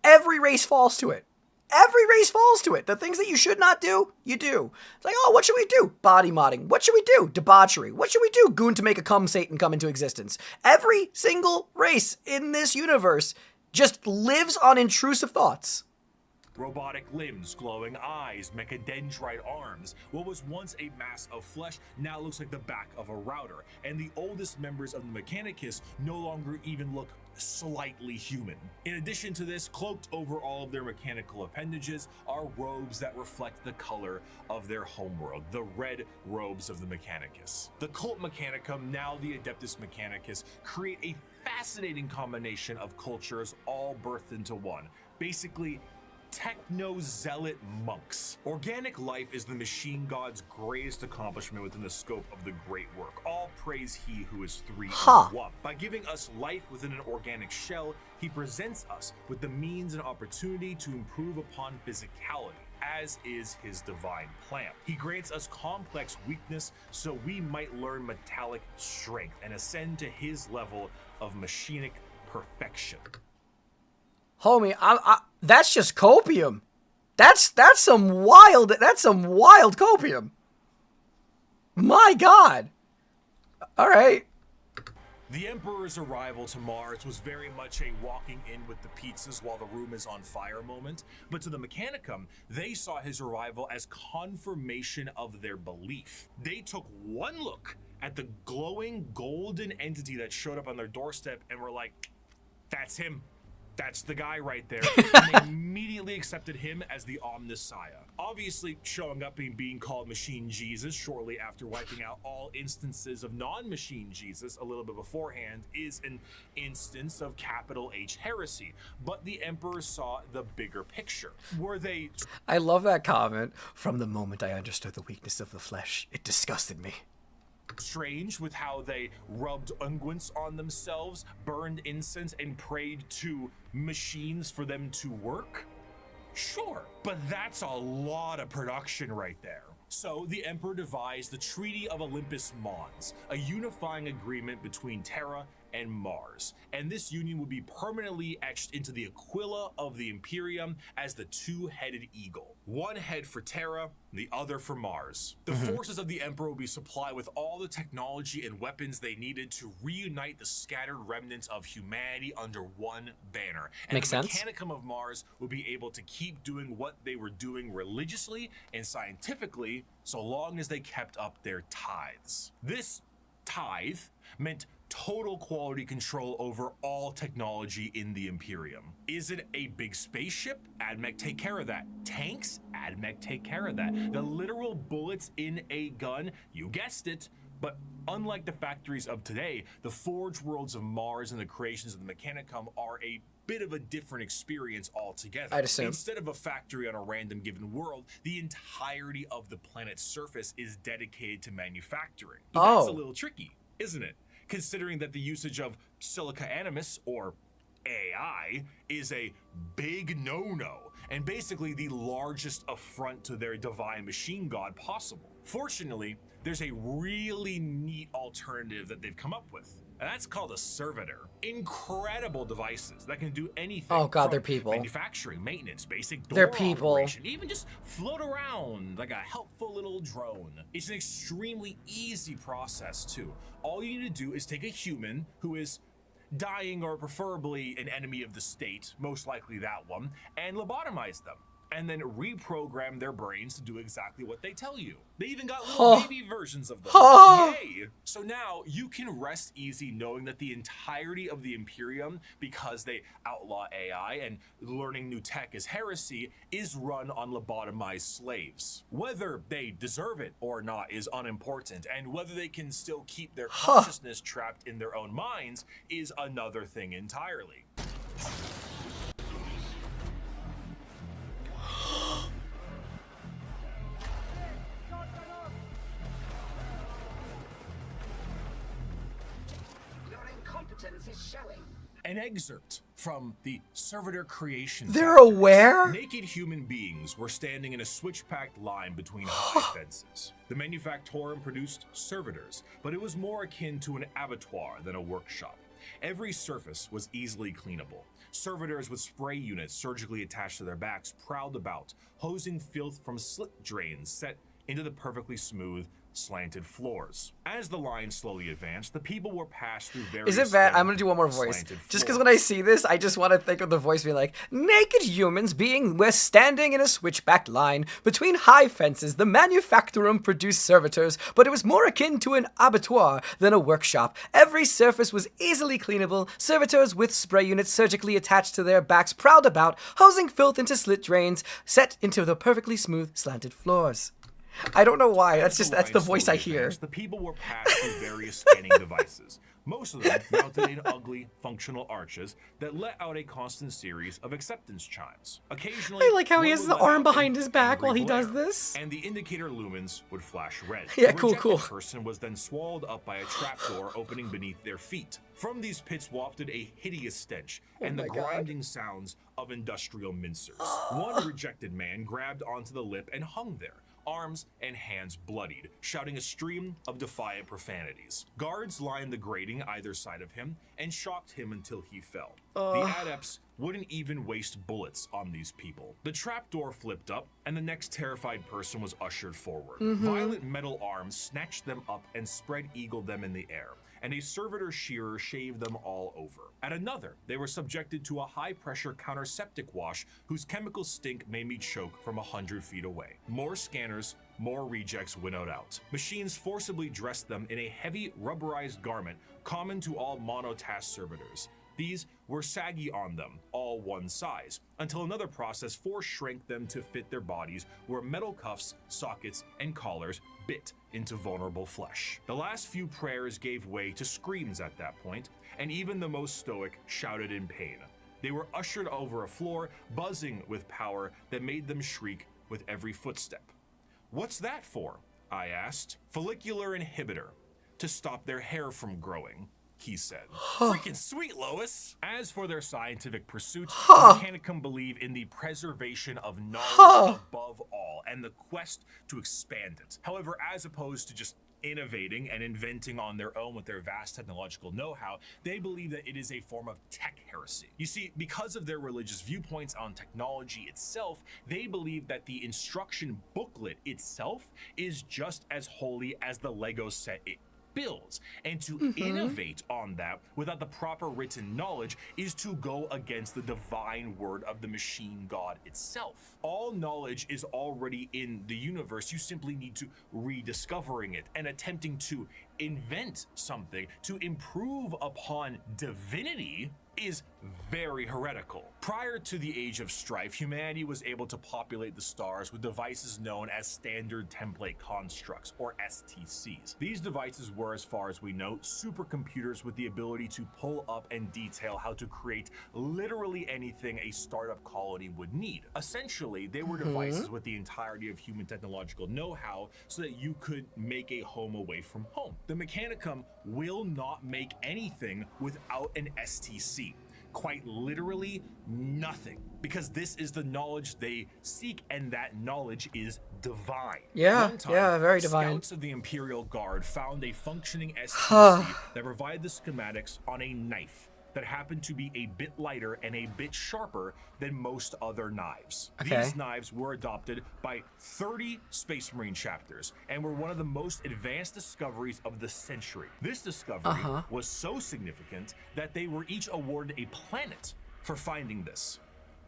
every race falls to it. Every race falls to it. The things that you should not do, you do. It's like, oh, what should we do? Body modding. What should we do? Debauchery. What should we do? Goon to make a cum Satan come into existence. Every single race in this universe just lives on intrusive thoughts. Robotic limbs, glowing eyes, mechadendrite arms. What was once a mass of flesh now looks like the back of a router, and the oldest members of the Mechanicus no longer even look slightly human. In addition to this, cloaked over all of their mechanical appendages are robes that reflect the color of their homeworld, the red robes of the Mechanicus. The Cult Mechanicum, now the Adeptus Mechanicus, create a fascinating combination of cultures all birthed into one. Basically, techno-zealot monks. Organic life is the machine god's greatest accomplishment within the scope of the great work. All praise he who is three-in-one. By giving us life within an organic shell, he presents us with the means and opportunity to improve upon physicality, as is his divine plan. He grants us complex weakness so we might learn metallic strength and ascend to his level of machinic perfection. Homie, that's just copium. That's some wild copium. My God. All right. The Emperor's arrival to Mars was very much a walking in with the pizzas while the room is on fire moment, but to the Mechanicum, they saw his arrival as confirmation of their belief. They took one look at the glowing golden entity that showed up on their doorstep and were like, that's him. That's the guy right there. And they immediately accepted him as the Omnissiah. Obviously, showing up and being called Machine Jesus shortly after wiping out all instances of non-Machine Jesus a little bit beforehand is an instance of capital H heresy. But the Emperor saw the bigger picture. Were they... I love that comment. From the moment I understood the weakness of the flesh, it disgusted me. strange with how they rubbed unguents on themselves, burned incense, and prayed to machines for them to work? Sure, but that's a lot of production right there. So the Emperor devised the Treaty of Olympus Mons, a unifying agreement between Terra and Mars, and this union would be permanently etched into the Aquila of the Imperium as the two-headed eagle. One head for Terra, the other for Mars. The forces of the Emperor would be supplied with all the technology and weapons they needed to reunite the scattered remnants of humanity under one banner. And Makes the sense. Mechanicum of Mars would be able to keep doing what they were doing religiously and scientifically so long as they kept up their tithes. This tithe meant total quality control over all technology in the Imperium. Is it a big spaceship? AdMech take care of that. Tanks? AdMech take care of that. The literal bullets in a gun? You guessed it. But unlike the factories of today, the forge worlds of Mars and the creations of the Mechanicum are a bit of a different experience altogether. I'd assume. Instead of a factory on a random given world, the entirety of the planet's surface is dedicated to manufacturing. But that's a little tricky, isn't it? Considering that the usage of Silica Animus, or AI, is a big no-no, and basically the largest affront to their divine machine god possible. Fortunately, there's a really neat alternative that they've come up with, and that's called a servitor. Incredible devices that can do anything. Oh god, from they're people. manufacturing, maintenance, basic door They're people. operation, even just float around like a helpful little drone. It's an extremely easy process too. All you need to do is take a human who is dying or preferably an enemy of the state, most likely that one, and lobotomize them. And then reprogram their brains to do exactly what they tell you. They even got little baby versions of them. Yay! So now you can rest easy knowing that the entirety of the Imperium, because they outlaw AI and learning new tech is heresy, is run on lobotomized slaves. Whether they deserve it or not is unimportant, and whether they can still keep their consciousness trapped in their own minds is another thing entirely. An excerpt from the Servitor Creation. They're Factors. aware? Naked human beings were standing in a switch-packed line between high fences. The Manufactorum produced servitors, but it was more akin to an abattoir than a workshop. Every surface was easily cleanable. Servitors with spray units surgically attached to their backs prowled about, hosing filth from slit drains set into the perfectly smooth, slanted floors. As the line slowly advanced, the people were passed through various... Is it bad? I'm gonna do one more voice. Just because when I see this, I just want to think of the voice being like, naked humans were standing in a switchback line between high fences. The Manufactorum produced servitors, but it was more akin to an abattoir than a workshop. Every surface was easily cleanable. Servitors with spray units surgically attached to their backs prowled about, hosing filth into slit drains set into the perfectly smooth, slanted floors. I don't know why. That's the voice I hear. The people were passed through various scanning devices. Most of them mounted in ugly, functional arches that let out a constant series of acceptance chimes. Occasionally, I like how he has the arm behind his back angry while he does glare, this. And the indicator lumens would flash red. Yeah, The cool, rejected cool. person was then swallowed up by a trapdoor opening beneath their feet. From these pits wafted a hideous stench and the my God. grinding sounds of industrial mincers. One rejected man grabbed onto the lip and hung there, arms and hands bloodied, shouting a stream of defiant profanities. Guards lined the grating either side of him and shocked him until he fell. The adepts wouldn't even waste bullets on these people. The trapdoor flipped up, and the next terrified person was ushered forward. Violent metal arms snatched them up and spread-eagled them in the air, and a servitor shearer shaved them all over. At another, they were subjected to a high-pressure counterseptic wash whose chemical stink made me choke from 100 feet away. More scanners, more rejects winnowed out. Machines forcibly dressed them in a heavy rubberized garment common to all monotask servitors. These were saggy on them, all one size, until another process force-shrank them to fit their bodies where metal cuffs, sockets, and collars bit into vulnerable flesh. The last few prayers gave way to screams at that point, and even the most stoic shouted in pain. They were ushered over a floor, buzzing with power that made them shriek with every footstep. "What's that for?" I asked. "Follicular inhibitor, to stop their hair from growing." he said. Freaking sweet, Lois. As for their scientific pursuits, the Mechanicum believe in the preservation of knowledge above all and the quest to expand it. However, as opposed to just innovating and inventing on their own with their vast technological know-how, they believe that it is a form of tech heresy. You see, because of their religious viewpoints on technology itself, they believe that the instruction booklet itself is just as holy as the Lego set it builds, and to innovate on that without the proper written knowledge is to go against the divine word of the machine god itself. All knowledge is already in the universe. You simply need to rediscovering it and attempting to invent something to improve upon divinity is very heretical. Prior to the Age of Strife, humanity was able to populate the stars with devices known as Standard Template Constructs, or STCs. These devices were, as far as we know, supercomputers with the ability to pull up and detail how to create literally anything a startup colony would need. Essentially, they were devices with the entirety of human technological know-how so that you could make a home away from home. The Mechanicum will not make anything without an STC. Quite literally nothing, because this is the knowledge they seek, and that knowledge is divine. Yeah, One time, yeah, very divine. Scouts of the Imperial Guard found a functioning STC that provided the schematics on a knife that happened to be a bit lighter and a bit sharper than most other knives. Okay. These knives were adopted by 30 Space Marine chapters and were one of the most advanced discoveries of the century. This discovery was so significant that they were each awarded a planet for finding this.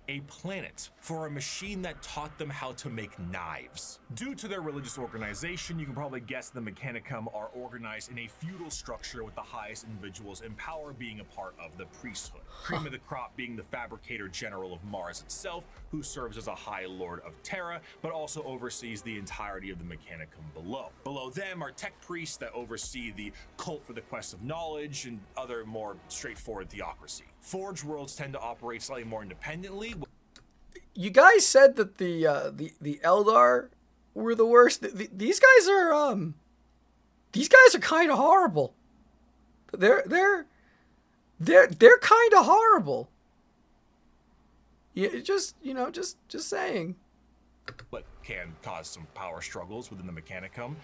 A planet for a machine that taught them how to make knives. Due to their religious organization, you can probably guess the Mechanicum are organized in a feudal structure with the highest individuals in power being a part of the priesthood. Cream of the crop being the fabricator general of Mars itself, who serves as a high lord of Terra, but also oversees the entirety of the Mechanicum below. Below them are tech priests that oversee the cult for the quest of knowledge and other more straightforward theocracy. Forge worlds tend to operate slightly more independently. You guys said that the Eldar were the worst. These guys are kind of horrible. They're kind of horrible. Yeah, just saying. But can cause some power struggles within the Mechanicum,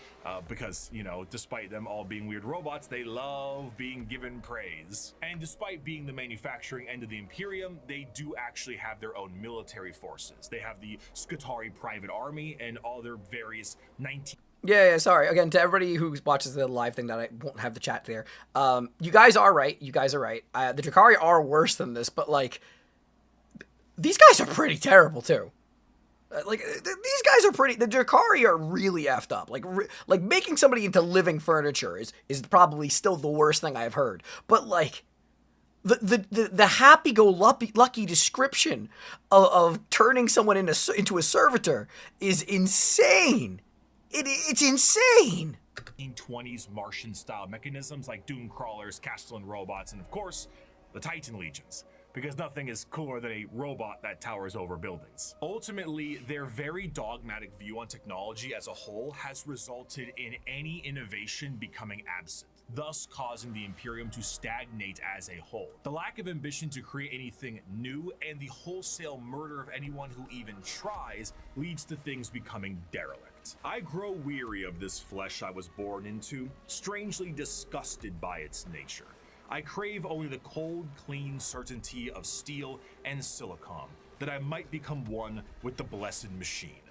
because, despite them all being weird robots, they love being given praise. And despite being the manufacturing end of the Imperium, they do actually have their own military forces. They have the Skitarii Private Army and all their various 19... Yeah, sorry. Again, to everybody who watches the live thing that I won't have the chat there. You guys are right. The Drukhari are worse than this, but, these guys are pretty terrible, too. These guys are pretty... The Drukhari are really effed up. Like making somebody into living furniture is probably still the worst thing I've heard. But, the happy-go-lucky description of turning someone into a servitor is insane. It's insane. 1920s Martian-style mechanisms like Doom Crawlers, Castellan robots, and, of course, the Titan Legions. Because nothing is cooler than a robot that towers over buildings. Ultimately, their very dogmatic view on technology as a whole has resulted in any innovation becoming absent, thus causing the Imperium to stagnate as a whole. The lack of ambition to create anything new and the wholesale murder of anyone who even tries leads to things becoming derelict. I grow weary of this flesh I was born into, strangely disgusted by its nature. I crave only the cold, clean certainty of steel and silicon, that I might become one with the blessed machine.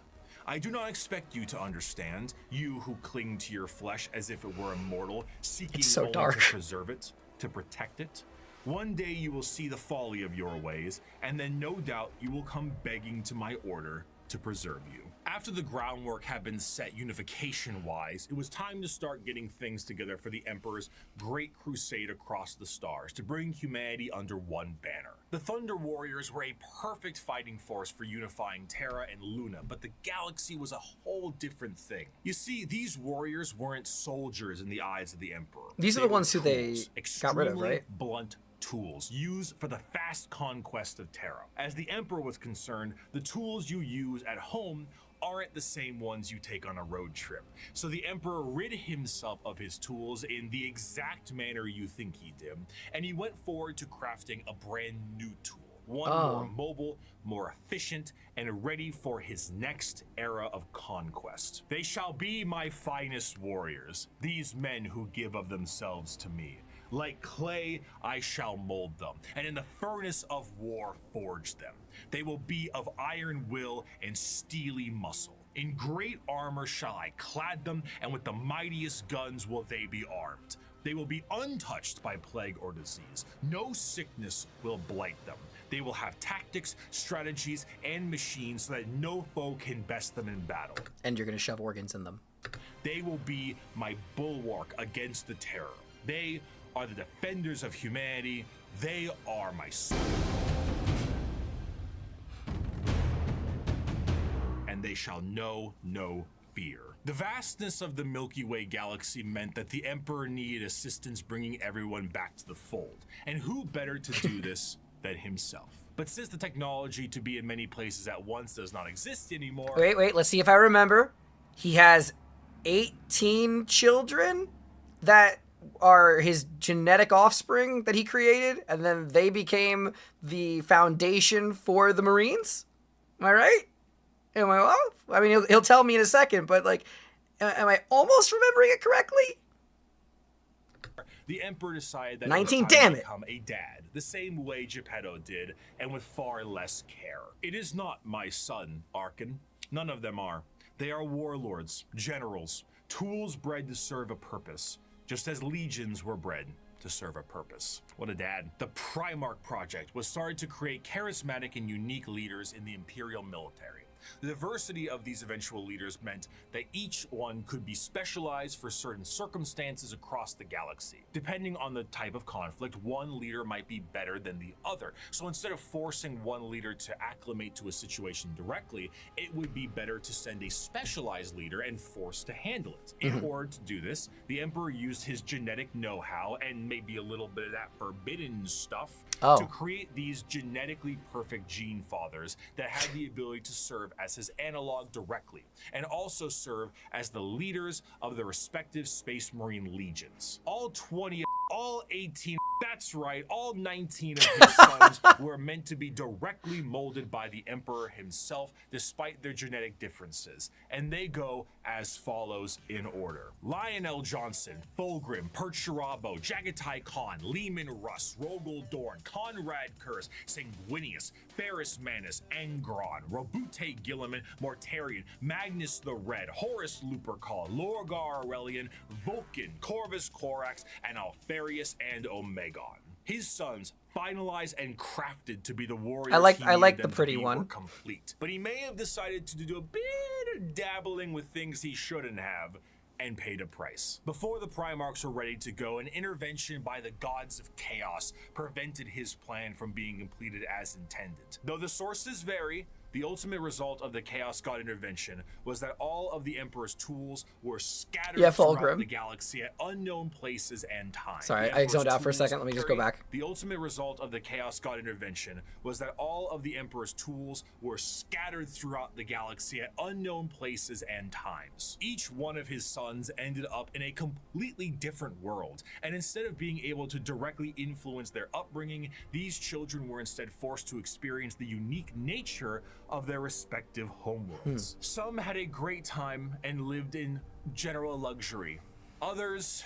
I do not expect you to understand, you who cling to your flesh as if it were immortal, seeking only to preserve it, to protect it. One day you will see the folly of your ways, and then no doubt you will come begging to my order to preserve you. After the groundwork had been set unification-wise, it was time to start getting things together for the Emperor's great crusade across the stars to bring humanity under one banner. The Thunder Warriors were a perfect fighting force for unifying Terra and Luna, but the galaxy was a whole different thing. You see, these warriors weren't soldiers in the eyes of the Emperor. These are the ones who they got rid of, right? Blunt tools used for the fast conquest of Terra. As the Emperor was concerned, the tools you use at home aren't the same ones you take on a road trip. So the Emperor rid himself of his tools in the exact manner you think he did, and he went forward to crafting a brand new tool. One more mobile, more efficient, and ready for his next era of conquest. They shall be my finest warriors, these men who give of themselves to me. Like clay, I shall mold them, and in the furnace of war forge them. They will be of iron will and steely muscle. In great armor shall I clad them, and with the mightiest guns will they be armed. They will be untouched by plague or disease. No sickness will blight them. They will have tactics, strategies, and machines so that no foe can best them in battle. And you're gonna shove organs in them. They will be my bulwark against the terror. They are the defenders of humanity. They are my soul. And they shall know no fear. The vastness of the Milky Way galaxy meant that the Emperor needed assistance bringing everyone back to the fold. And who better to do this than himself? But since the technology to be in many places at once does not exist anymore... Wait, let's see if I remember. He has 18 children that are his genetic offspring that he created, and then they became the foundation for the Marines? Am I right? Am I off? I mean, he'll tell me in a second, but like, am I almost remembering it correctly? The Emperor decided that 19, it was time damn to it. become a dad, the same way Geppetto did, and with far less care. It is not my son, Archon. None of them are. They are warlords, generals, tools bred to serve a purpose, just as legions were bred to serve a purpose. What a dad. The Primarch Project was started to create charismatic and unique leaders in the Imperial military. The diversity of these eventual leaders meant that each one could be specialized for certain circumstances across the galaxy. Depending on the type of conflict, one leader might be better than the other. So instead of forcing one leader to acclimate to a situation directly, it would be better to send a specialized leader and force to handle it. In order to do this, the Emperor used his genetic know-how and maybe a little bit of that forbidden stuff to create these genetically perfect gene fathers that had the ability to serve as his analog directly, and also serve as the leaders of the respective Space Marine legions. All 20, all 18, that's right, all 19 of his sons were meant to be directly molded by the Emperor himself, despite their genetic differences. And they go as follows in order: Lionel Johnson, Fulgrim, Percherabo, Jagatai Khan, Lehman Russ, Rogel Dorn, Conrad Kurz, Sanguinius, Ferris Manus, Angron, Robute Gilliman, Mortarion, Magnus the Red, Horus Lupercal, Lorgar Aurelian, Vulcan, Corvus Corax, and Alfarius and Omegon. His sons finalized and crafted to be the warriors. I like the pretty one. Complete. But he may have decided to do a bit of dabbling with things he shouldn't have, and paid a price. Before the Primarchs were ready to go, an intervention by the gods of chaos prevented his plan from being completed as intended. Though the sources vary, the ultimate result of the Chaos God intervention was that all of the Emperor's tools were scattered throughout the galaxy at unknown places and times. Sorry, I zoned out for a second. Let me just go back. The ultimate result of the Chaos God intervention was that all of the Emperor's tools were scattered throughout the galaxy at unknown places and times. Each one of his sons ended up in a completely different world, and instead of being able to directly influence their upbringing, these children were instead forced to experience the unique nature of their respective homeworlds. Some had a great time and lived in general luxury. Others,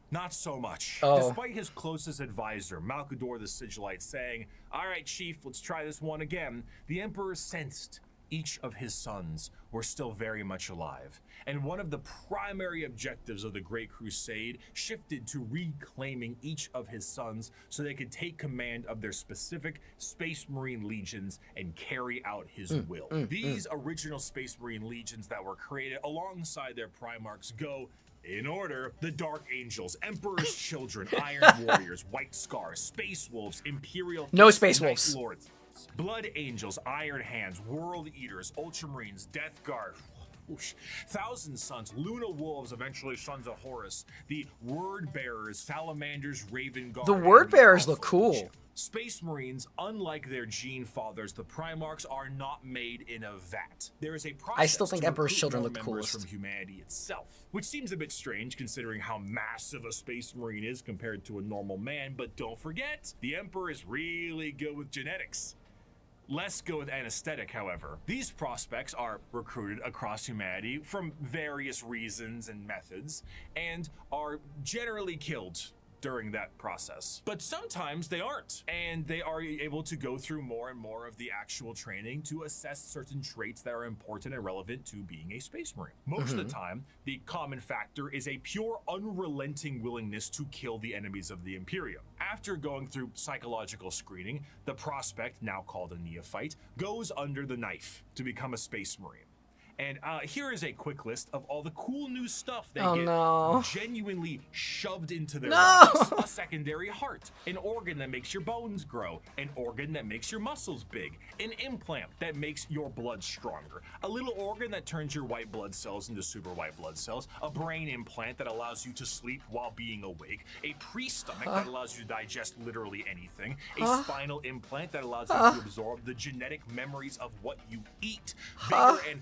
not so much. Despite his closest advisor, Malkador the Sigillite, saying, "All right, Chief, let's try this one again," the Emperor sensed each of his sons were still very much alive. And one of the primary objectives of the Great Crusade shifted to reclaiming each of his sons so they could take command of their specific Space Marine legions and carry out his will. These original Space Marine legions that were created alongside their Primarchs go in order: the Dark Angels, Emperor's Children, Iron Warriors, White Scars, Space Wolves, Imperial... No Space Wolves. Lords, Blood Angels, Iron Hands, World Eaters, Ultramarines, Death Guard, whoosh, Thousand Sons, Luna Wolves, eventually Sons of Horus, the Word Bearers, Salamanders, Raven Guard. The Word Bearers look cool. Space Marines, unlike their gene fathers, the Primarchs, are not made in a vat. There is a process I still think to Emperor's recruit Children more look the members coolest. from humanity itself, which seems a bit strange considering how massive a Space Marine is compared to a normal man, but don't forget, the Emperor is really good with genetics. Less good with anesthetic, however. These prospects are recruited across humanity from various reasons and methods, and are generally killed during that process. But sometimes they aren't, and they are able to go through more and more of the actual training to assess certain traits that are important and relevant to being a Space Marine. Most of the time, the common factor is a pure, unrelenting willingness to kill the enemies of the Imperium. After going through psychological screening, the prospect, now called a neophyte, goes under the knife to become a Space Marine. And here is a quick list of all the cool new stuff they get genuinely shoved into their bodies. A secondary heart, an organ that makes your bones grow, an organ that makes your muscles big, an implant that makes your blood stronger, a little organ that turns your white blood cells into super white blood cells, a brain implant that allows you to sleep while being awake, a pre-stomach that allows you to digest literally anything, a spinal implant that allows you to absorb the genetic memories of what you eat, bigger and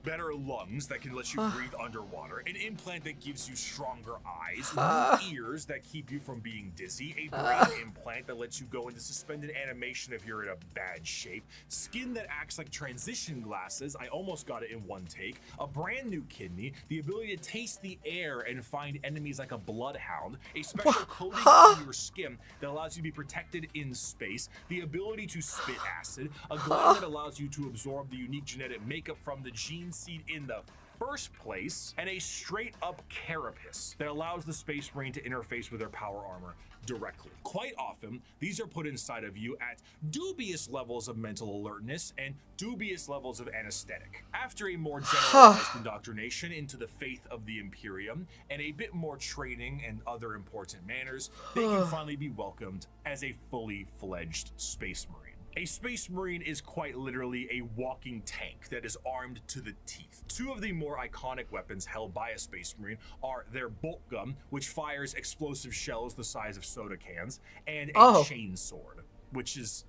better lungs that can let you breathe underwater, an implant that gives you stronger eyes, new ears that keep you from being dizzy, a brain implant that lets you go into suspended animation if you're in a bad shape, skin that acts like transition glasses, I almost got it in one take, a brand new kidney, the ability to taste the air and find enemies like a bloodhound, a special coating on your skin that allows you to be protected in space, the ability to spit acid, a gland that allows you to absorb the unique genetic makeup from the gene seed in the first place, and a straight up carapace that allows the Space Marine to interface with their power armor directly. Quite often, these are put inside of you at dubious levels of mental alertness and dubious levels of anesthetic. After a more generalized indoctrination into the faith of the Imperium and a bit more training and other important manners, they can finally be welcomed as a fully fledged Space Marine. A Space Marine is quite literally a walking tank that is armed to the teeth. Two of the more iconic weapons held by a Space Marine are their bolt gun, which fires explosive shells the size of soda cans, and a chain sword, which is...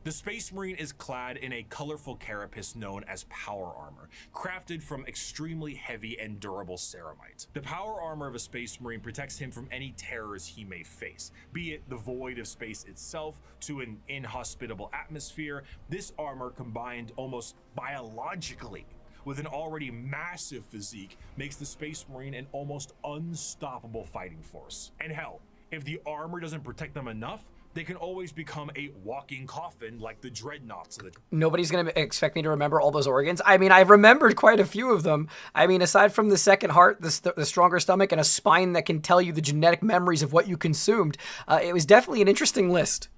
The Space Marine is clad in a colorful carapace known as power armor, crafted from extremely heavy and durable ceramite. The power armor of a Space Marine protects him from any terrors he may face, be it the void of space itself to an inhospitable atmosphere. This armor, combined almost biologically with an already massive physique, makes the Space Marine an almost unstoppable fighting force. And hell, if the armor doesn't protect them enough, they can always become a walking coffin like the dreadnoughts of the... Nobody's going to expect me to remember all those organs. I mean, I've remembered quite a few of them. I mean, aside from the second heart, the stronger stomach, and a spine that can tell you the genetic memories of what you consumed, it was definitely an interesting list.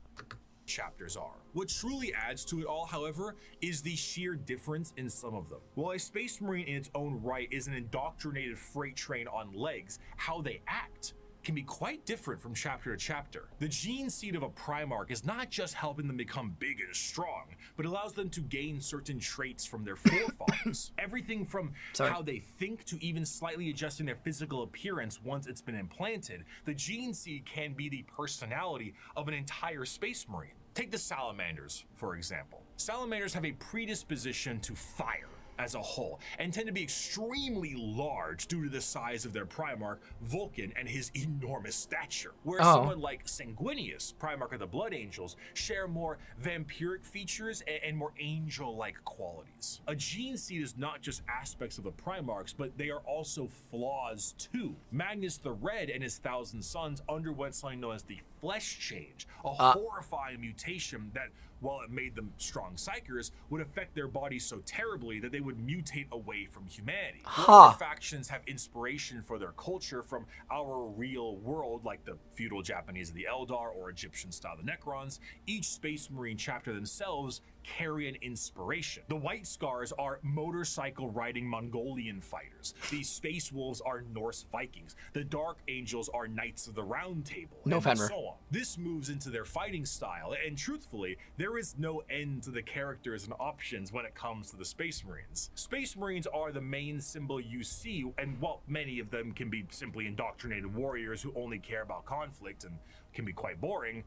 Chapters are. What truly adds to it all, however, is the sheer difference in some of them. While a Space Marine in its own right is an indoctrinated freight train on legs, how they act can be quite different from chapter to chapter. The gene seed of a Primarch is not just helping them become big and strong, but allows them to gain certain traits from their forefathers. Everything from how they think to even slightly adjusting their physical appearance once it's been implanted. The gene seed can be the personality of an entire Space Marine. Take the Salamanders, for example. Salamanders have a predisposition to fire as a whole, and tend to be extremely large due to the size of their Primarch, Vulcan, and his enormous stature. Whereas someone like Sanguinius, Primarch of the Blood Angels, share more vampiric features and more angel-like qualities. A gene seed is not just aspects of the Primarchs, but they are also flaws too. Magnus the Red and his 1,000 Sons underwent something known as the Flesh Change, a horrifying mutation that, while it made them strong psychers, would affect their bodies so terribly that they would mutate away from humanity. Other factions have inspiration for their culture from our real world, like the feudal Japanese of the Eldar or Egyptian style the Necrons. Each Space Marine chapter themselves carry an inspiration. The White Scars are motorcycle-riding Mongolian fighters. The Space Wolves are Norse Vikings. The Dark Angels are Knights of the Round Table, and November. so on. This moves into their fighting style, and truthfully, there is no end to the characters and options when it comes to the Space Marines. Space Marines are the main symbol you see, and while many of them can be simply indoctrinated warriors who only care about conflict and can be quite boring,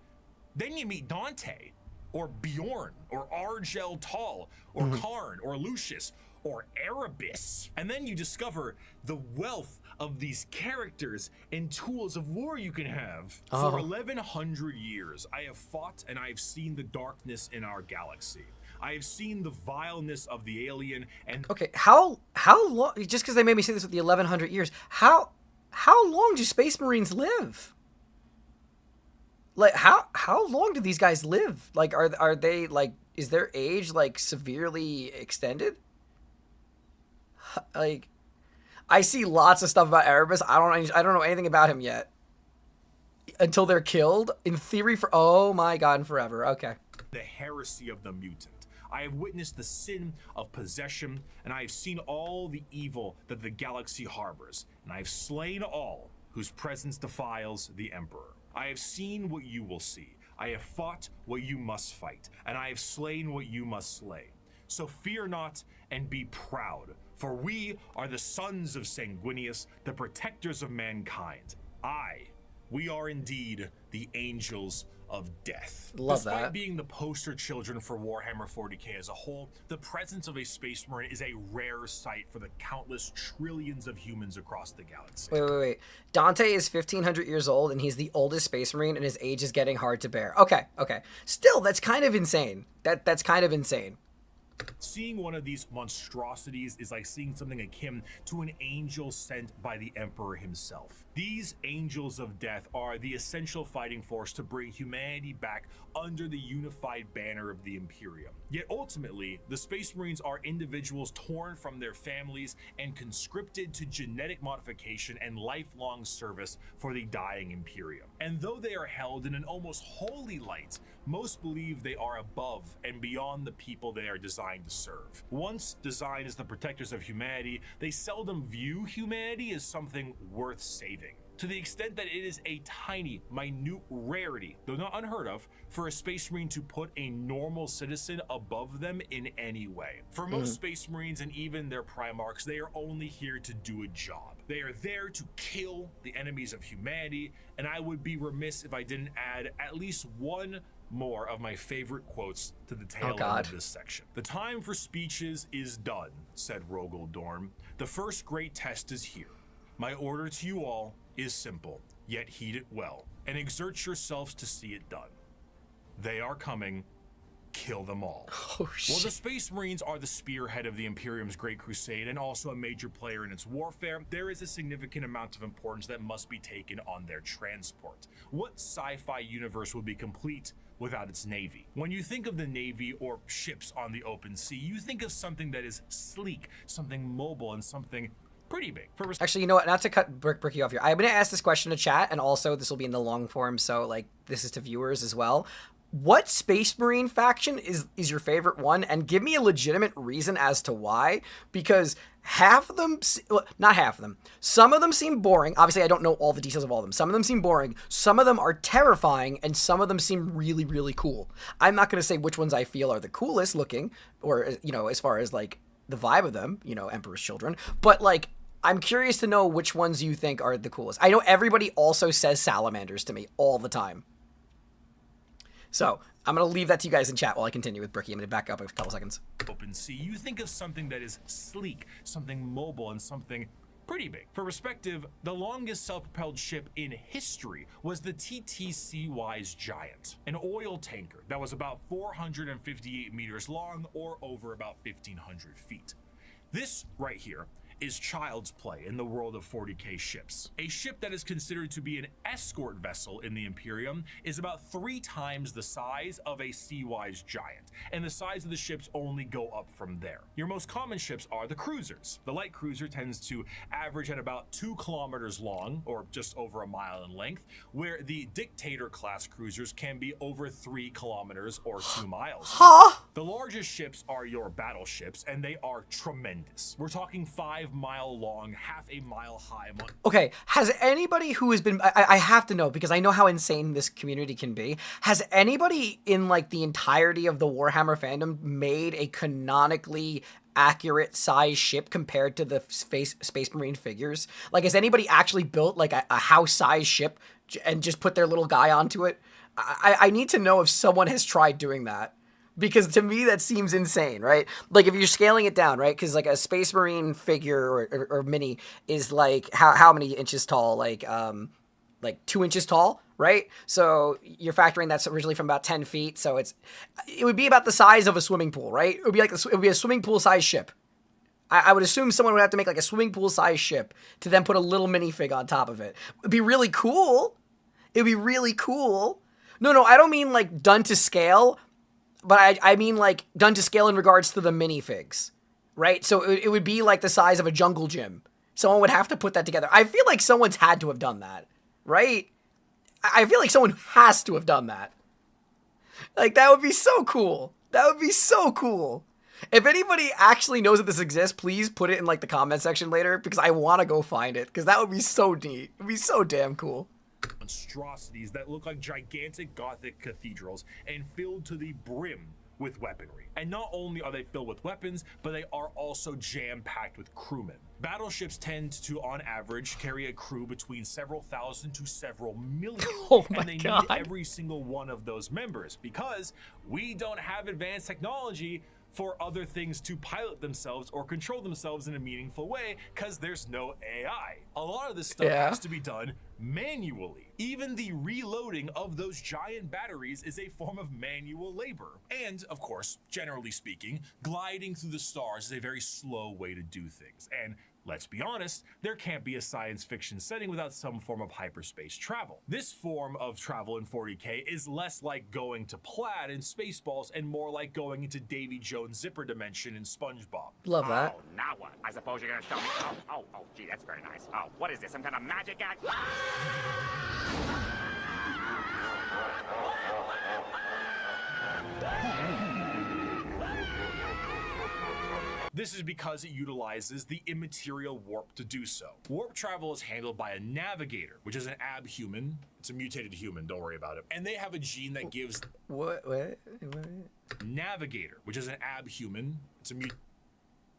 then you meet Dante, or Bjorn, or Argel Tal, or Karn, or Lucius, or Erebus. And then you discover the wealth of these characters and tools of war you can have. For 1100 years, I have fought and I have seen the darkness in our galaxy. I have seen the vileness of the alien and— Okay, how long? Just because they made me say this with the 1100 years, how long do Space Marines live? Like, how long do these guys live? Like, are they, like, is their age, like, severely extended? Like, I see lots of stuff about Erebus. I don't know anything about him yet. Until they're killed, in theory, for, oh my god, and forever. Okay. the heresy of the mutant. I have witnessed the sin of possession, and I have seen all the evil that the galaxy harbors, and I have slain all whose presence defiles the Emperor. I have seen what you will see. I have fought what you must fight, and I have slain what you must slay. So fear not and be proud, for we are the sons of Sanguinius, the protectors of mankind. We are indeed the angels of death. Love Despite that. being the poster children for Warhammer 40k as a whole, the presence of a Space Marine is a rare sight for the countless trillions of humans across the galaxy. Wait. Dante is 1,500 years old, and he's the oldest Space Marine, and his age is getting hard to bear. Okay. Still, that's kind of insane. That's kind of insane. Seeing one of these monstrosities is like seeing something akin to an angel sent by the Emperor himself. These angels of death are the essential fighting force to bring humanity back under the unified banner of the Imperium. Yet ultimately, the Space Marines are individuals torn from their families and conscripted to genetic modification and lifelong service for the dying Imperium. And though they are held in an almost holy light, most believe they are above and beyond the people they are designed to serve. Once designed as the protectors of humanity, they seldom view humanity as something worth saving, to the extent that it is a tiny, minute rarity, though not unheard of, for a Space Marine to put a normal citizen above them in any way. For most Space Marines and even their Primarchs, they are only here to do a job. They are there to kill the enemies of humanity, and I would be remiss if I didn't add at least one more of my favorite quotes to the tail end of this section. "The time for speeches is done," said Rogel Dorn. "The first great test is here. My order to you all is simple, yet heed it well, and exert yourselves to see it done. They are coming. Kill them all." Oh, While the shit. Space Marines are the spearhead of the Imperium's Great Crusade and also a major player in its warfare, there is a significant amount of importance that must be taken on their transport. What sci-fi universe would be complete without its navy? When you think of the navy or ships on the open sea, you think of something that is sleek, something mobile, and something pretty big. Actually, you know what? Not to cut Bricky off here. I'm going to ask this question to chat, and also this will be in the long form, so like this is to viewers as well. What Space Marine faction is your favorite one? And give me a legitimate reason as to why. Because half of them, well, not half of them, some of them seem boring. Obviously, I don't know all the details of all of them. Some of them seem boring. Some of them are terrifying, and some of them seem really, really cool. I'm not going to say which ones I feel are the coolest looking, or, you know, as far as like the vibe of them, you know, Emperor's Children. But like, I'm curious to know which ones you think are the coolest. I know everybody also says salamanders to me all the time. So I'm going to leave that to you guys in chat while I continue with Bricky. I'm going to back up a couple seconds. Open sea, you think of something that is sleek, something mobile, and something pretty big. For perspective, the longest self-propelled ship in history was the TTC-Wise Giant, an oil tanker that was about 458 meters long, or over about 1,500 feet. This right here is child's play in the world of 40k ships. A ship that is considered to be an escort vessel in the Imperium is about 3 times the size of a sea-wise giant, and the size of the ships only go up from there. Your most common ships are the cruisers. The light cruiser tends to average at about 2 kilometers long, or just over a mile in length, where the Dictator class cruisers can be over 3 kilometers or 2 miles. Huh? The largest ships are your battleships, and they are tremendous. We're talking 5-mile long, half a mile high. Okay, has anybody who has been, I have to know because I know how insane this community can be. Has anybody in like the entirety of the Warhammer fandom made a canonically accurate size ship compared to the Space Marine figures? Like, has anybody actually built like a house size ship and just put their little guy onto it? I need to know if someone has tried doing that. Because to me, that seems insane, right? Like, if you're scaling it down, right? Because, like, a Space Marine figure or mini is, like, how many inches tall? Like 2 inches tall, right? So you're factoring that's originally from about 10 feet. So it would be about the size of a swimming pool, right? It would be like it would be a swimming pool size ship. I would assume someone would have to make, like, a swimming pool size ship to then put a little minifig on top of it. It'd be really cool. It'd be really cool. No, I don't mean, like, done to scale. But I mean, like, done to scale in regards to the minifigs, right? So it would be like the size of a jungle gym. Someone would have to put that together. I feel like someone's had to have done that, right? I feel like someone has to have done that. Like, that would be so cool. That would be so cool. If anybody actually knows that this exists, please put it in, like, the comment section later, because I want to go find it, because that would be so neat. It would be so damn cool. Monstrosities that look like gigantic Gothic cathedrals and filled to the brim with weaponry. And not only are they filled with weapons, but they are also jam-packed with crewmen. Battleships tend to, on average, carry a crew between several thousand to several million. Oh my and they God. need every single one of those members because we don't have advanced technology for other things to pilot themselves or control themselves in a meaningful way because there's no AI. A lot of this stuff has to be done manually. Even the reloading of those giant batteries is a form of manual labor. And, of course, generally speaking, gliding through the stars is a very slow way to do things. And let's be honest, there can't be a science fiction setting without some form of hyperspace travel. This form of travel in 40k is less like going to Plaid in Spaceballs and more like going into Davy Jones' zipper dimension in SpongeBob. Love that. Oh, now what? I suppose you're gonna show me. Oh, gee, that's very nice. Oh, what is this? Some kind of magic act? This is because it utilizes the immaterial warp to do so. Warp travel is handled by a navigator, which is an abhuman. It's a mutated human, don't worry about it. And they have a gene that gives... What? Navigator, which is an abhuman. It's a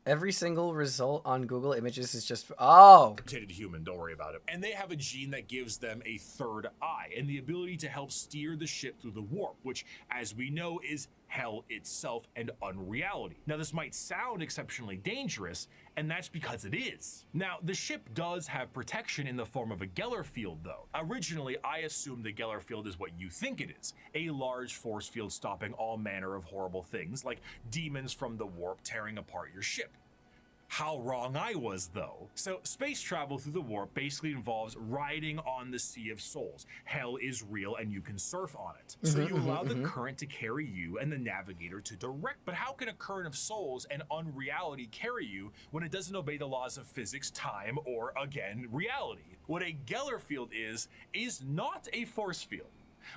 Every single result on Google Images is just... Oh! mutated human, don't worry about it. And they have a gene that gives them a third eye and the ability to help steer the ship through the warp, which, as we know, is hell itself and unreality. Now, this might sound exceptionally dangerous, and that's because it is. Now, the ship does have protection in the form of a Geller field, though. Originally, I assumed the Geller field is what you think it is, a large force field stopping all manner of horrible things, like demons from the warp tearing apart your ship. How wrong I was, though. So space travel through the warp basically involves riding on the Sea of Souls. Hell is real and you can surf on it. So you allow the current to carry you and the navigator to direct. But how can a current of souls and unreality carry you when it doesn't obey the laws of physics, time, or, again, reality? What a Geller field is not a force field,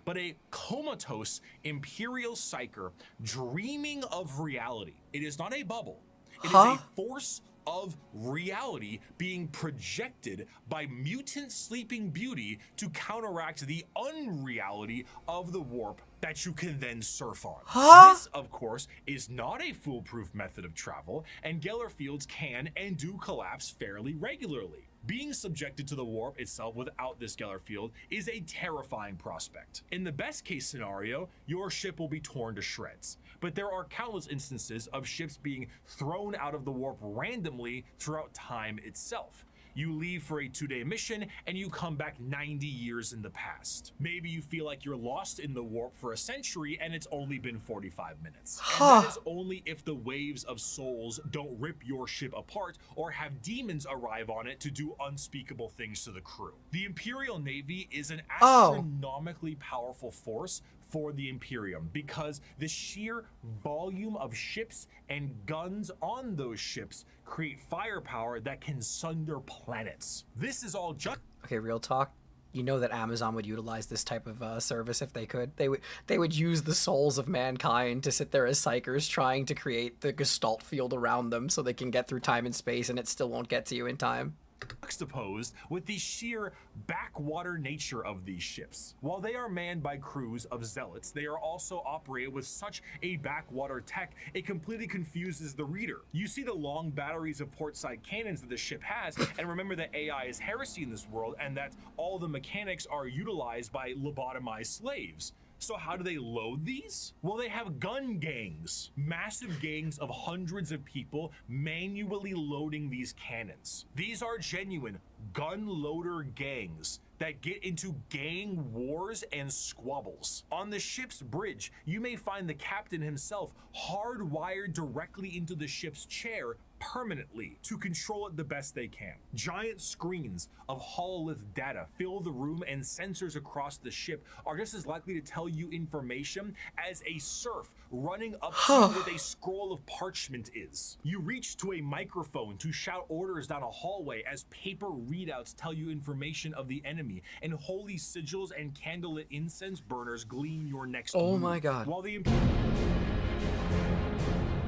but a comatose imperial psyker dreaming of reality. It is not a bubble. It is a force of reality being projected by mutant Sleeping Beauty to counteract the unreality of the warp that you can then surf on. This, of course, is not a foolproof method of travel, and Geller fields can and do collapse fairly regularly. Being subjected to the warp itself without this Geller field is a terrifying prospect. In the best case scenario, your ship will be torn to shreds. But there are countless instances of ships being thrown out of the warp randomly throughout time itself. You leave for a 2-day mission and you come back 90 years in the past. Maybe you feel like you're lost in the warp for a century and it's only been 45 minutes. And that is only if the waves of souls don't rip your ship apart or have demons arrive on it to do unspeakable things to the crew. The Imperial Navy is an astronomically powerful force for the Imperium because the sheer volume of ships and guns on those ships create firepower that can sunder planets. This is all just Okay, real talk. You know that Amazon would utilize this type of service if they could. They would use the souls of mankind to sit there as psychers trying to create the gestalt field around them so they can get through time and space and it still won't get to you in time. juxtaposed with the sheer backwater nature of these ships. While they are manned by crews of zealots, they are also operated with such a backwater tech, it completely confuses the reader. You see the long batteries of portside cannons that the ship has, and remember that AI is heresy in this world and that all the mechanics are utilized by lobotomized slaves. So how do they load these? Well, they have gun gangs, massive gangs of hundreds of people manually loading these cannons. These are genuine gun loader gangs that get into gang wars and squabbles. On the ship's bridge, you may find the captain himself hardwired directly into the ship's chair permanently to control it the best they can. Giant screens of hololith data fill the room, and sensors across the ship are just as likely to tell you information as a serf running up to you with a scroll of parchment is. You reach to a microphone to shout orders down a hallway as paper readouts tell you information of the enemy, and holy sigils and candlelit incense burners glean your next move. My god. While the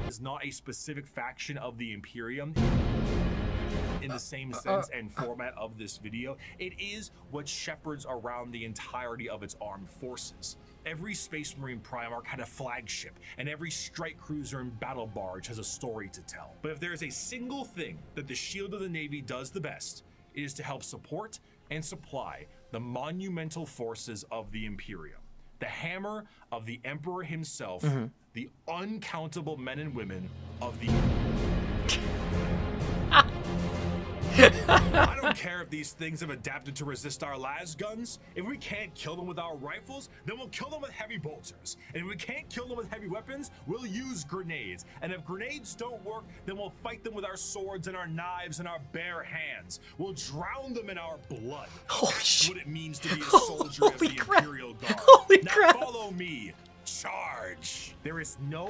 is not a specific faction of the Imperium in the same sense and format of this video, it is what shepherds around the entirety of its armed forces. Every Space Marine Primarch had a flagship, and every strike cruiser and battle barge has a story to tell. But if there is a single thing that the Shield of the Navy does the best, it is to help support and supply the monumental forces of the Imperium. The hammer of the Emperor himself, the uncountable men and women of the... I don't care if these things have adapted to resist our las guns. If we can't kill them with our rifles, then we'll kill them with heavy bolters. And if we can't kill them with heavy weapons, we'll use grenades. And if grenades don't work, then we'll fight them with our swords and our knives and our bare hands. We'll drown them in our blood. That's what it means to be a soldier of the Imperial Guard. Now follow me. Charge! There is no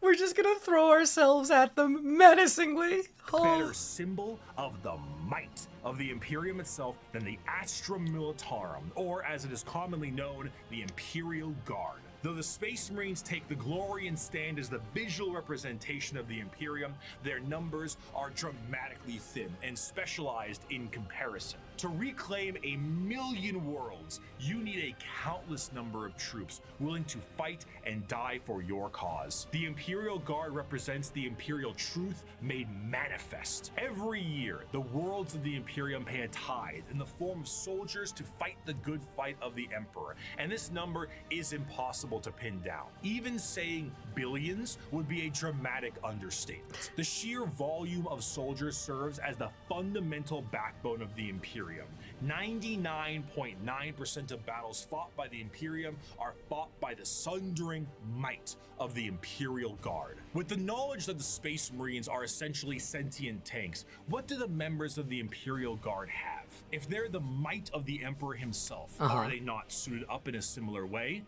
we're just gonna throw ourselves at them menacingly. better symbol of the might of the Imperium itself than the Astra Militarum, or as it is commonly known, the Imperial Guard. Though the Space Marines take the glory and stand as the visual representation of the Imperium, their numbers are dramatically thin and specialized in comparison. To reclaim 1,000,000 worlds, you need a countless number of troops willing to fight and die for your cause. The Imperial Guard represents the Imperial truth made manifest. Every year, the worlds of the Imperium pay a tithe in the form of soldiers to fight the good fight of the Emperor, and this number is impossible to pin down. Even saying billions would be a dramatic understatement. The sheer volume of soldiers serves as the fundamental backbone of the Imperium. 99.9% of battles fought by the Imperium are fought by the sundering might of the Imperial Guard. With the knowledge that the Space Marines are essentially sentient tanks, what do the members of the Imperial Guard have? If they're the might of the Emperor himself, are they not suited up in a similar way?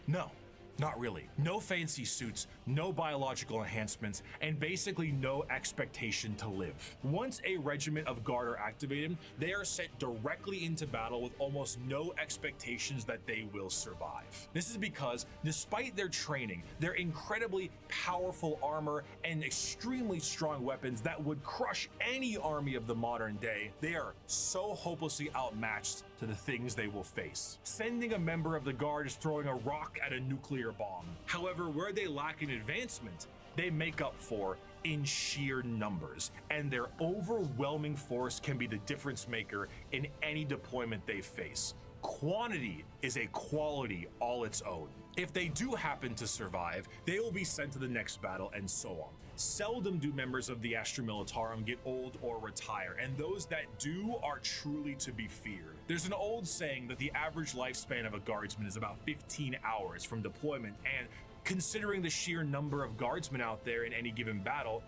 No, not really. No fancy suits, no biological enhancements, and basically no expectation to live. Once a regiment of Guard are activated, they are sent directly into battle with almost no expectations that they will survive. This is because, despite their training, their incredibly powerful armor, and extremely strong weapons that would crush any army of the modern day, they are so hopelessly outmatched to the things they will face. Sending a member of the Guard is throwing a rock at a nuclear bomb. However, where they lack in advancement, they make up for in sheer numbers, and their overwhelming force can be the difference maker in any deployment they face. Quantity is a quality all its own. If they do happen to survive, they will be sent to the next battle and so on. Seldom do members of the Astra Militarum get old or retire, and those that do are truly to be feared. There's an old saying that the average lifespan of a guardsman is about 15 hours from deployment, and considering the sheer number of guardsmen out there in any given battle,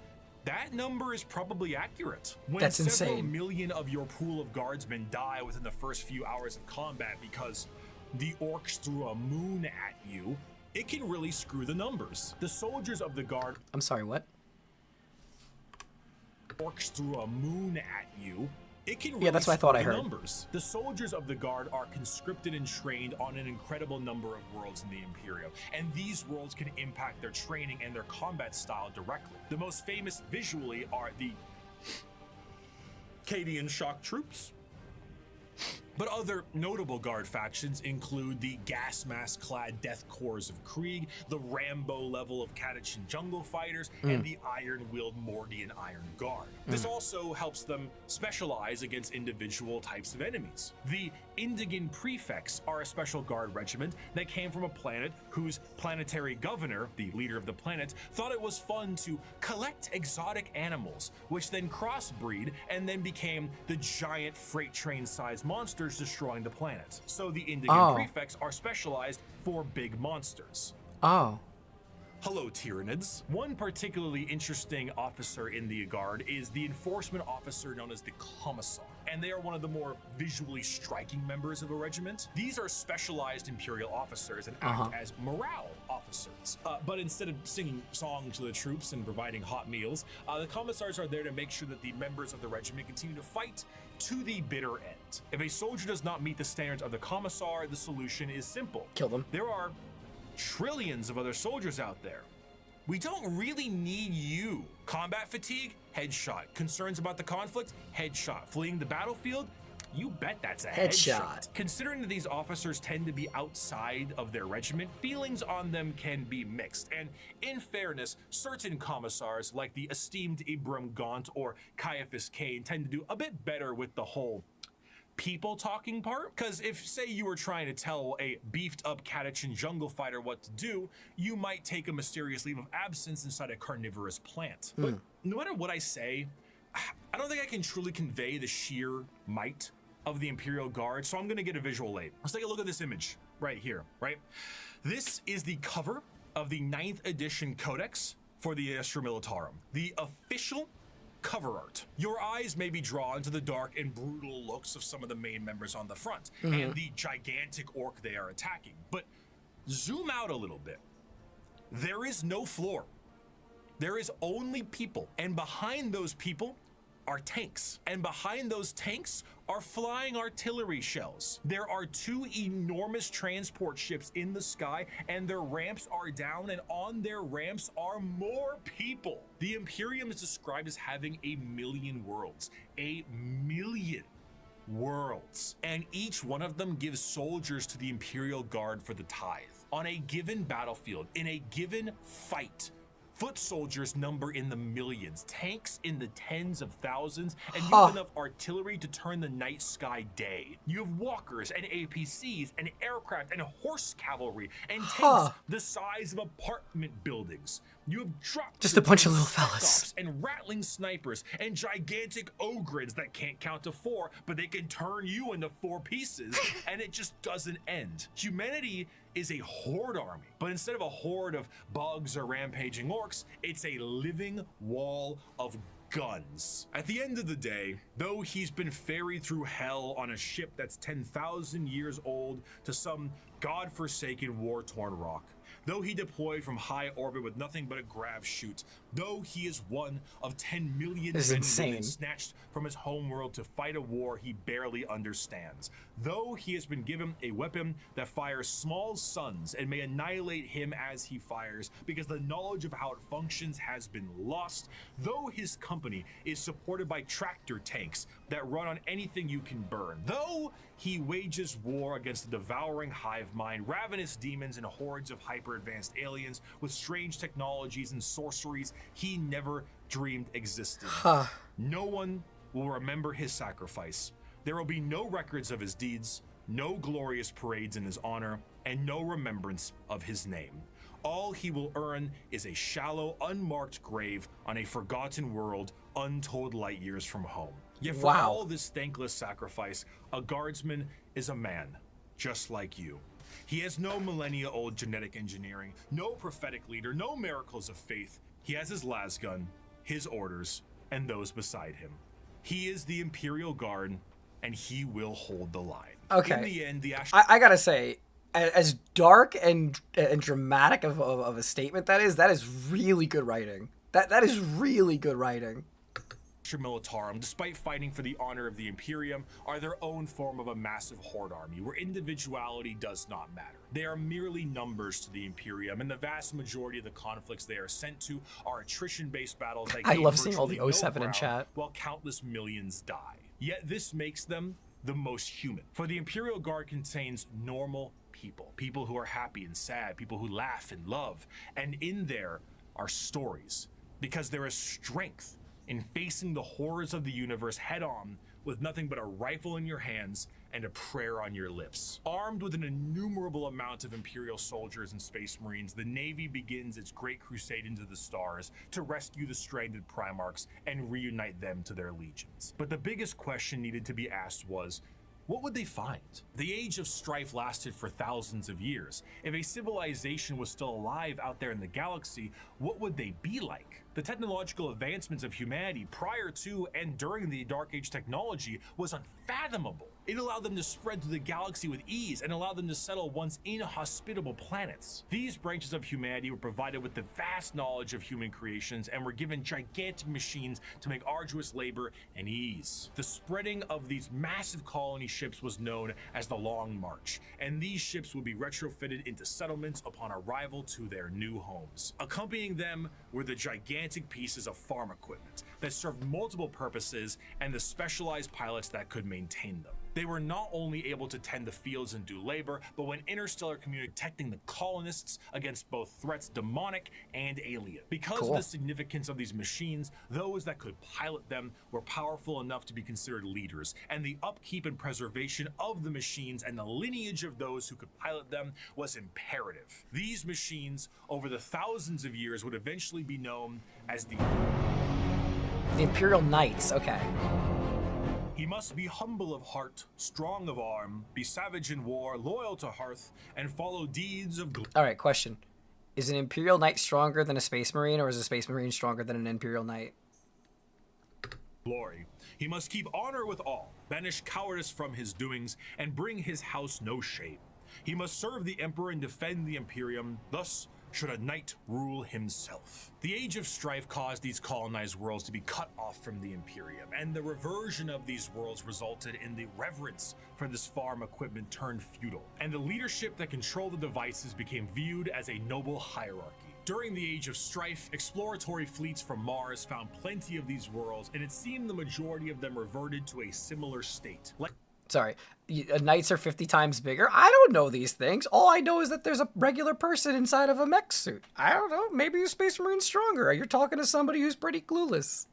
that number is probably accurate. When That's several insane. million of your pool of guardsmen die within the first few hours of combat because the orcs threw a moon at you, it can really screw the numbers. The soldiers of the guard I'm sorry, what? orcs threw a moon at you, it can Yeah, that's what I thought I screw the heard. numbers. The soldiers of the guard are conscripted and trained on an incredible number of worlds in the Imperium, and these worlds can impact their training and their combat style directly. The most famous visually are the Cadian shock troops. But other notable guard factions include the gas mask clad death corps of Krieg, the Rambo level of Catachan jungle fighters, and the iron willed Mordian Iron Guard. This also helps them specialize against individual types of enemies. The Indigan Prefects are a special guard regiment that came from a planet whose planetary governor, the leader of the planet, thought it was fun to collect exotic animals, which then crossbreed and then became the giant freight train sized monsters destroying the planet. So the Indigan Prefects are specialized for big monsters. Oh. Hello, Tyranids. One particularly interesting officer in the Guard is the enforcement officer known as the Commissar, and they are one of the more visually striking members of a regiment. These are specialized Imperial officers and act as morale officers. But instead of singing songs to the troops and providing hot meals, the Commissars are there to make sure that the members of the regiment continue to fight to the bitter end. If a soldier does not meet the standards of the Commissar, the solution is simple. Kill them. There are trillions of other soldiers out there. We don't really need you. Combat fatigue? Headshot. Concerns about the conflict? Headshot. Fleeing the battlefield? You bet that's a headshot. Considering that these officers tend to be outside of their regiment, feelings on them can be mixed. And in fairness, certain commissars like the esteemed Ibram Gaunt or Caiaphas Cain tend to do a bit better with the whole people talking part, because if say you were trying to tell a beefed up Catachan jungle fighter what to do, you might take a mysterious leave of absence inside a carnivorous plant. But no matter what I say, I don't think I can truly convey the sheer might of the Imperial Guard, so I'm gonna get a visual aid. Let's take a look at this image right here, right? This is the cover of the 9th edition Codex for the Astra Militarum, the official cover art. Your eyes may be drawn to the dark and brutal looks of some of the main members on the front and the gigantic orc they are attacking. But zoom out a little bit. There is no floor. There is only people. And behind those people are tanks. And behind those tanks are flying artillery shells. There are 2 enormous transport ships in the sky, and their ramps are down, and on their ramps are more people. The Imperium is described as having 1,000,000 worlds. 1,000,000 worlds. And each one of them gives soldiers to the Imperial Guard for the tithe. On a given battlefield, in a given fight, foot soldiers number in the millions, tanks in the tens of thousands, and you have enough artillery to turn the night sky day. You have walkers and APCs and aircraft and horse cavalry and tanks the size of apartment buildings. You have trucks, Just a bunch of little fellas, and rattling snipers and gigantic ogres that can't count to 4, but they can turn you into 4 pieces, and it just doesn't end. Humanity is a horde army, but instead of a horde of bugs or rampaging orcs, it's a living wall of guns. At the end of the day, though he's been ferried through hell on a ship that's 10,000 years old to some godforsaken war-torn rock, though he deployed from high orbit with nothing but a grav chute, though he is one of 10 million men and women snatched from his homeworld to fight a war he barely understands, though he has been given a weapon that fires small suns and may annihilate him as he fires because the knowledge of how it functions has been lost, though his company is supported by tractor tanks that run on anything you can burn, though he wages war against the devouring hive mind, ravenous demons, and hordes of hyper-advanced aliens with strange technologies and sorceries he never dreamed existed. No one will remember his sacrifice. There will be no records of his deeds, no glorious parades in his honor, and no remembrance of his name. All he will earn is a shallow, unmarked grave on a forgotten world untold light years from home. Yet for Wow. all this thankless sacrifice, a guardsman is a man, just like you. He has no millennia-old genetic engineering, no prophetic leader, no miracles of faith. He has his lasgun, his orders, and those beside him. He is the Imperial Guard, and he will hold the line. Okay. In the end, the I gotta say, as dark and dramatic of a statement that is really good writing. That is really good writing. Militarum, despite fighting for the honor of the Imperium, are their own form of a massive horde army where individuality does not matter. They are merely numbers to the Imperium, and the vast majority of the conflicts they are sent to are attrition-based battles that I gain love seeing all the virtually no 07 in ground, chat. while countless millions die. Yet this makes them the most human. For the Imperial Guard contains normal people, people who are happy and sad, people who laugh and love, and in there are stories, because there is strength in facing the horrors of the universe head on with nothing but a rifle in your hands and a prayer on your lips. Armed with an innumerable amount of Imperial soldiers and Space Marines, the Navy begins its great crusade into the stars to rescue the stranded Primarchs and reunite them to their legions. But the biggest question needed to be asked was, what would they find? The age of strife lasted for thousands of years. If a civilization was still alive out there in the galaxy, what would they be like? The technological advancements of humanity prior to and during the Dark Age technology was unfathomable. It allowed them to spread through the galaxy with ease and allowed them to settle once inhospitable planets. These branches of humanity were provided with the vast knowledge of human creations and were given gigantic machines to make arduous labor and ease. The spreading of these massive colony ships was known as the Long March, and these ships would be retrofitted into settlements upon arrival to their new homes. Accompanying them were the gigantic pieces of farm equipment that served multiple purposes and the specialized pilots that could maintain them. They were not only able to tend the fields and do labor, but when interstellar community protecting the colonists against both threats demonic and alien. Because of the significance of these machines, those that could pilot them were powerful enough to be considered leaders, and the upkeep and preservation of the machines and the lineage of those who could pilot them was imperative. These machines, over the thousands of years, would eventually be known as the Imperial Knights, okay. He must be humble of heart, strong of arm, be savage in war, loyal to hearth, and follow deeds of Alright, question. Is an Imperial Knight stronger than a Space Marine, or is a Space Marine stronger than an Imperial Knight? glory. He must keep honor with all, banish cowardice from his doings, and bring his house no shame. He must serve the Emperor and defend the Imperium, thus should a knight rule himself. The Age of Strife caused these colonized worlds to be cut off from the Imperium, and the reversion of these worlds resulted in the reverence for this farm equipment turned feudal, and the leadership that controlled the devices became viewed as a noble hierarchy. During the Age of Strife, exploratory fleets from Mars found plenty of these worlds, and it seemed the majority of them reverted to a similar state. Sorry, knights are 50 times bigger? I don't know these things. All I know is that there's a regular person inside of a mech suit. I don't know, maybe a Space Marine's stronger. You're talking to somebody who's pretty clueless.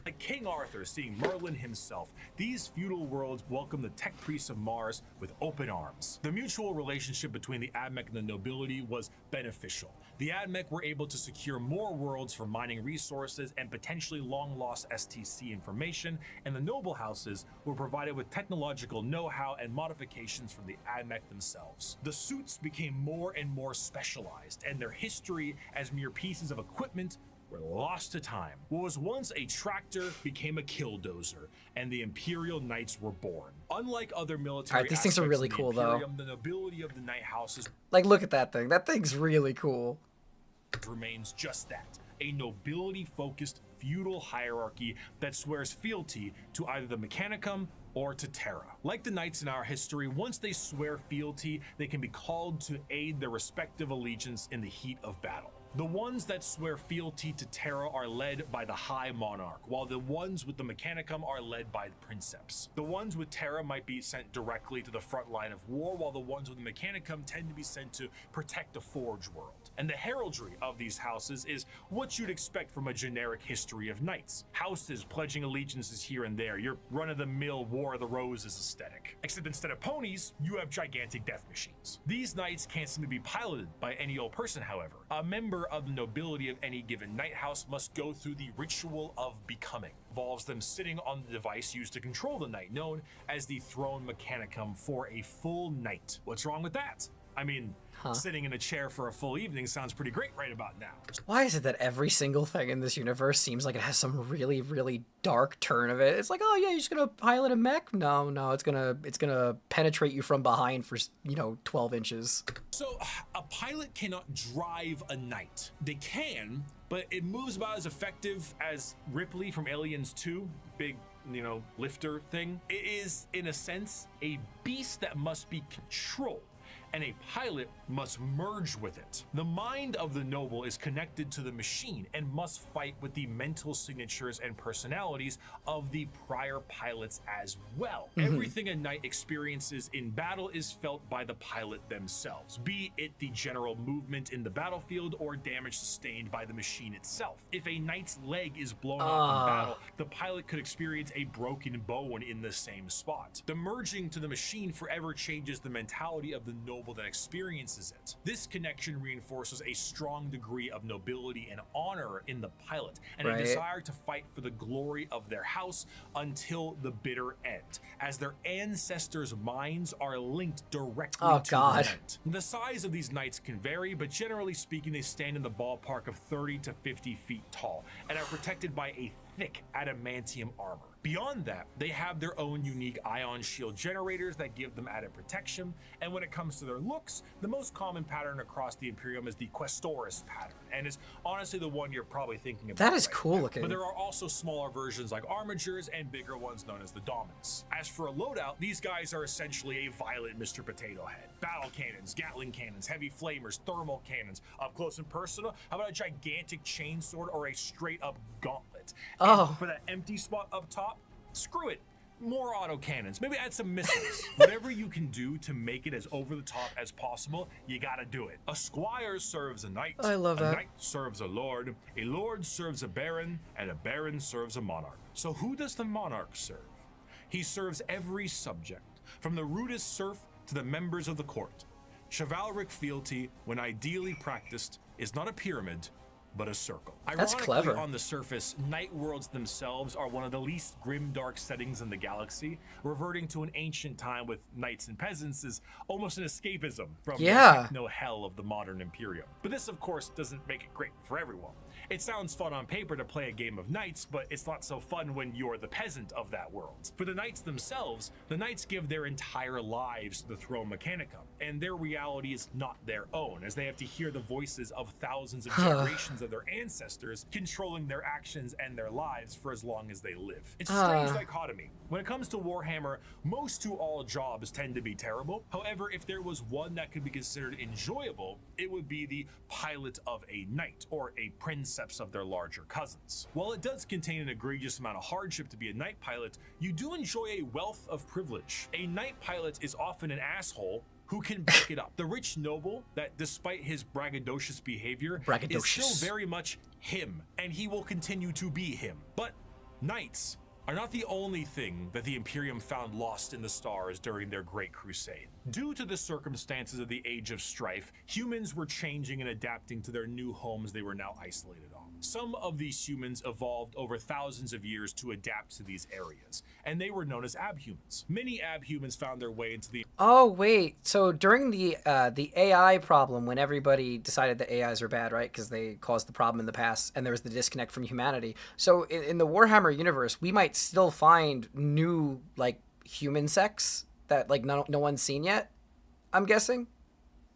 Like King Arthur seeing Merlin himself, these feudal worlds welcomed the tech priests of Mars with open arms. The mutual relationship between the Admech and the nobility was beneficial. The Admech were able to secure more worlds for mining resources and potentially long-lost STC information, and the noble houses were provided with technological know-how and modifications from the Admech themselves. The suits became more and more specialized, and their history as mere pieces of equipment were lost to time. What was once a tractor became a killdozer, and the Imperial Knights were born. Unlike other military Alright, these things are aspects really of the cool, Imperium, the nobility of the Knight houses Like, look at that thing. That thing's really cool. remains just that, a nobility-focused feudal hierarchy that swears fealty to either the Mechanicum or to Terra. Like the knights in our history, once they swear fealty, they can be called to aid their respective allegiance in the heat of battle. The ones that swear fealty to Terra are led by the High Monarch, while the ones with the Mechanicum are led by the Princeps. The ones with Terra might be sent directly to the front line of war, while the ones with the Mechanicum tend to be sent to protect the Forge world. And the heraldry of these houses is what you'd expect from a generic history of knights. Houses pledging allegiances here and there, your run-of-the-mill War of the Roses aesthetic. Except instead of ponies, you have gigantic death machines. These knights can't seem to be piloted by any old person, however. A member of the nobility of any given knight house must go through the ritual of becoming. Involves them sitting on the device used to control the knight, known as the Throne Mechanicum, for a full night. What's wrong with that? I mean, sitting in a chair for a full evening sounds pretty great right about now. Why is it that every single thing in this universe seems like it has some really, really dark turn of it? It's like, oh yeah, you're just gonna pilot a mech? No, it's gonna penetrate you from behind for, 12 inches. So, a pilot cannot drive a knight. They can, but it moves about as effective as Ripley from Aliens 2, big, lifter thing. It is, in a sense, a beast that must be controlled, and a pilot must merge with it. The mind of the noble is connected to the machine and must fight with the mental signatures and personalities of the prior pilots as well. Everything a knight experiences in battle is felt by the pilot themselves, be it the general movement in the battlefield or damage sustained by the machine itself. If a knight's leg is blown off in battle, the pilot could experience a broken bone in the same spot. The merging to the machine forever changes the mentality of the noble that experiences it. This connection reinforces a strong degree of nobility and honor in the pilot, and a desire to fight for the glory of their house until the bitter end, as their ancestors' minds are linked directly to the event. The size of these knights can vary, but generally speaking, they stand in the ballpark of 30 to 50 feet tall and are protected by a thick adamantium armor. Beyond that, they have their own unique ion shield generators that give them added protection, and when it comes to their looks, the most common pattern across the Imperium is the Questoris pattern, and is honestly the one you're probably thinking about. That is cool looking. But there are also smaller versions like Armigers and bigger ones known as the Dominus. As for a loadout, these guys are essentially a violent Mr. Potato Head. Battle cannons, Gatling cannons, heavy flamers, thermal cannons. Up close and personal, how about a gigantic chainsword or a straight up gauntlet? And for that empty spot up top, screw it. More autocannons. Maybe add some missiles. Whatever you can do to make it as over the top as possible, you gotta do it. A squire serves a knight. I love that. A knight serves a lord serves a baron, and a baron serves a monarch. So who does the monarch serve? He serves every subject, from the rudest serf to the members of the court. Chivalric fealty, when ideally practiced, is not a pyramid, but a circle. That's Ironically, clever. on the surface, night worlds themselves are one of the least grim-dark settings in the galaxy. Reverting to an ancient time with knights and peasants is almost an escapism from the techno-hell of the modern Imperium. But this, of course, doesn't make it great for everyone. It sounds fun on paper to play a game of knights, but it's not so fun when you're the peasant of that world. For the knights themselves, the knights give their entire lives to the Throne Mechanicum, and their reality is not their own, as they have to hear the voices of thousands of generations of their ancestors controlling their actions and their lives for as long as they live. It's a strange dichotomy. When it comes to Warhammer, most to all jobs tend to be terrible. However, if there was one that could be considered enjoyable, it would be the pilot of a knight, or a princeps of their larger cousins. While it does contain an egregious amount of hardship to be a knight pilot, you do enjoy a wealth of privilege. A knight pilot is often an asshole who can back it up. The rich noble that, despite his braggadocious behavior, is still very much him, and he will continue to be him. But knights are not the only thing that the Imperium found lost in the stars during their Great Crusade. Due to the circumstances of the Age of Strife, humans were changing and adapting to their new homes they were now isolated on. Some of these humans evolved over thousands of years to adapt to these areas, and they were known as abhumans. Many abhumans found their way into the... Oh, wait. So during the AI problem, when everybody decided that AIs are bad, right? Because they caused the problem in the past, and there was the disconnect from humanity. So in the Warhammer universe, we might still find new, human sex that, no one's seen yet, I'm guessing?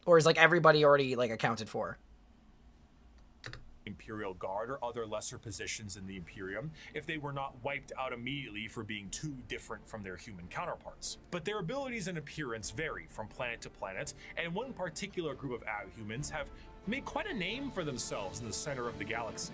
Or is, everybody already, accounted for? Imperial Guard or other lesser positions in the Imperium if they were not wiped out immediately for being too different from their human counterparts. But their abilities and appearance vary from planet to planet, and one particular group of abhumans have made quite a name for themselves in the center of the galaxy.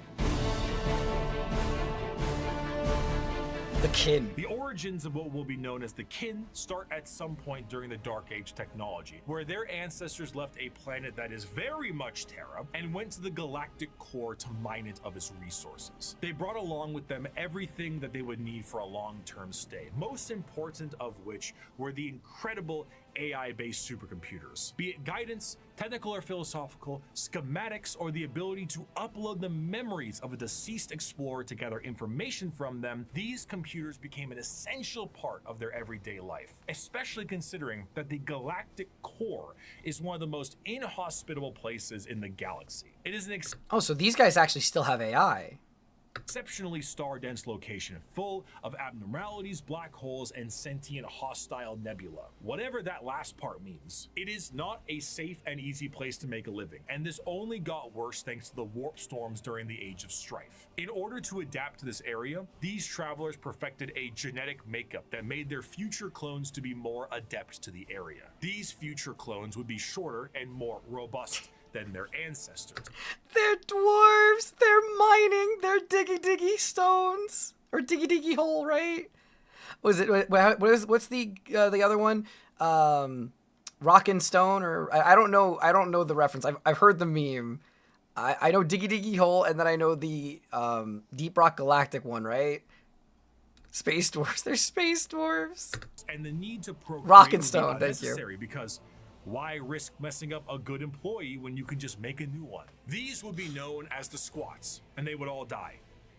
The kin. The origins of what will be known as the kin start at some point during the Dark Age technology, where their ancestors left a planet that is very much Terra and went to the galactic core to mine it of its resources. They brought along with them everything that they would need for a long-term stay, most important of which were the incredible AI-based supercomputers. Be it guidance, technical or philosophical, schematics, or the ability to upload the memories of a deceased explorer to gather information from them, these computers became an essential part of their everyday life, especially considering that the galactic core is one of the most inhospitable places in the galaxy. It is an Oh, so these guys actually still have AI. exceptionally star-dense location, full of abnormalities, black holes, and sentient hostile nebula. Whatever that last part means, it is not a safe and easy place to make a living, and this only got worse thanks to the warp storms during the Age of Strife. In order to adapt to this area, these travelers perfected a genetic makeup that made their future clones to be more adept to the area. These future clones would be shorter and more robust than their ancestors. They're dwarves. They're mining. They're diggy stones or diggy hole, right? Was it? What's the other one? Rock and stone, or I don't know. I don't know the reference. I've heard the meme. I know diggy hole, and then I know the Deep Rock Galactic one, right? Space dwarves. They're space dwarves. And the need to procreate Rock and would be stone. Thank you. unnecessary because why risk messing up a good employee when you can just make a new one? These would be known as the squats, and they would all die,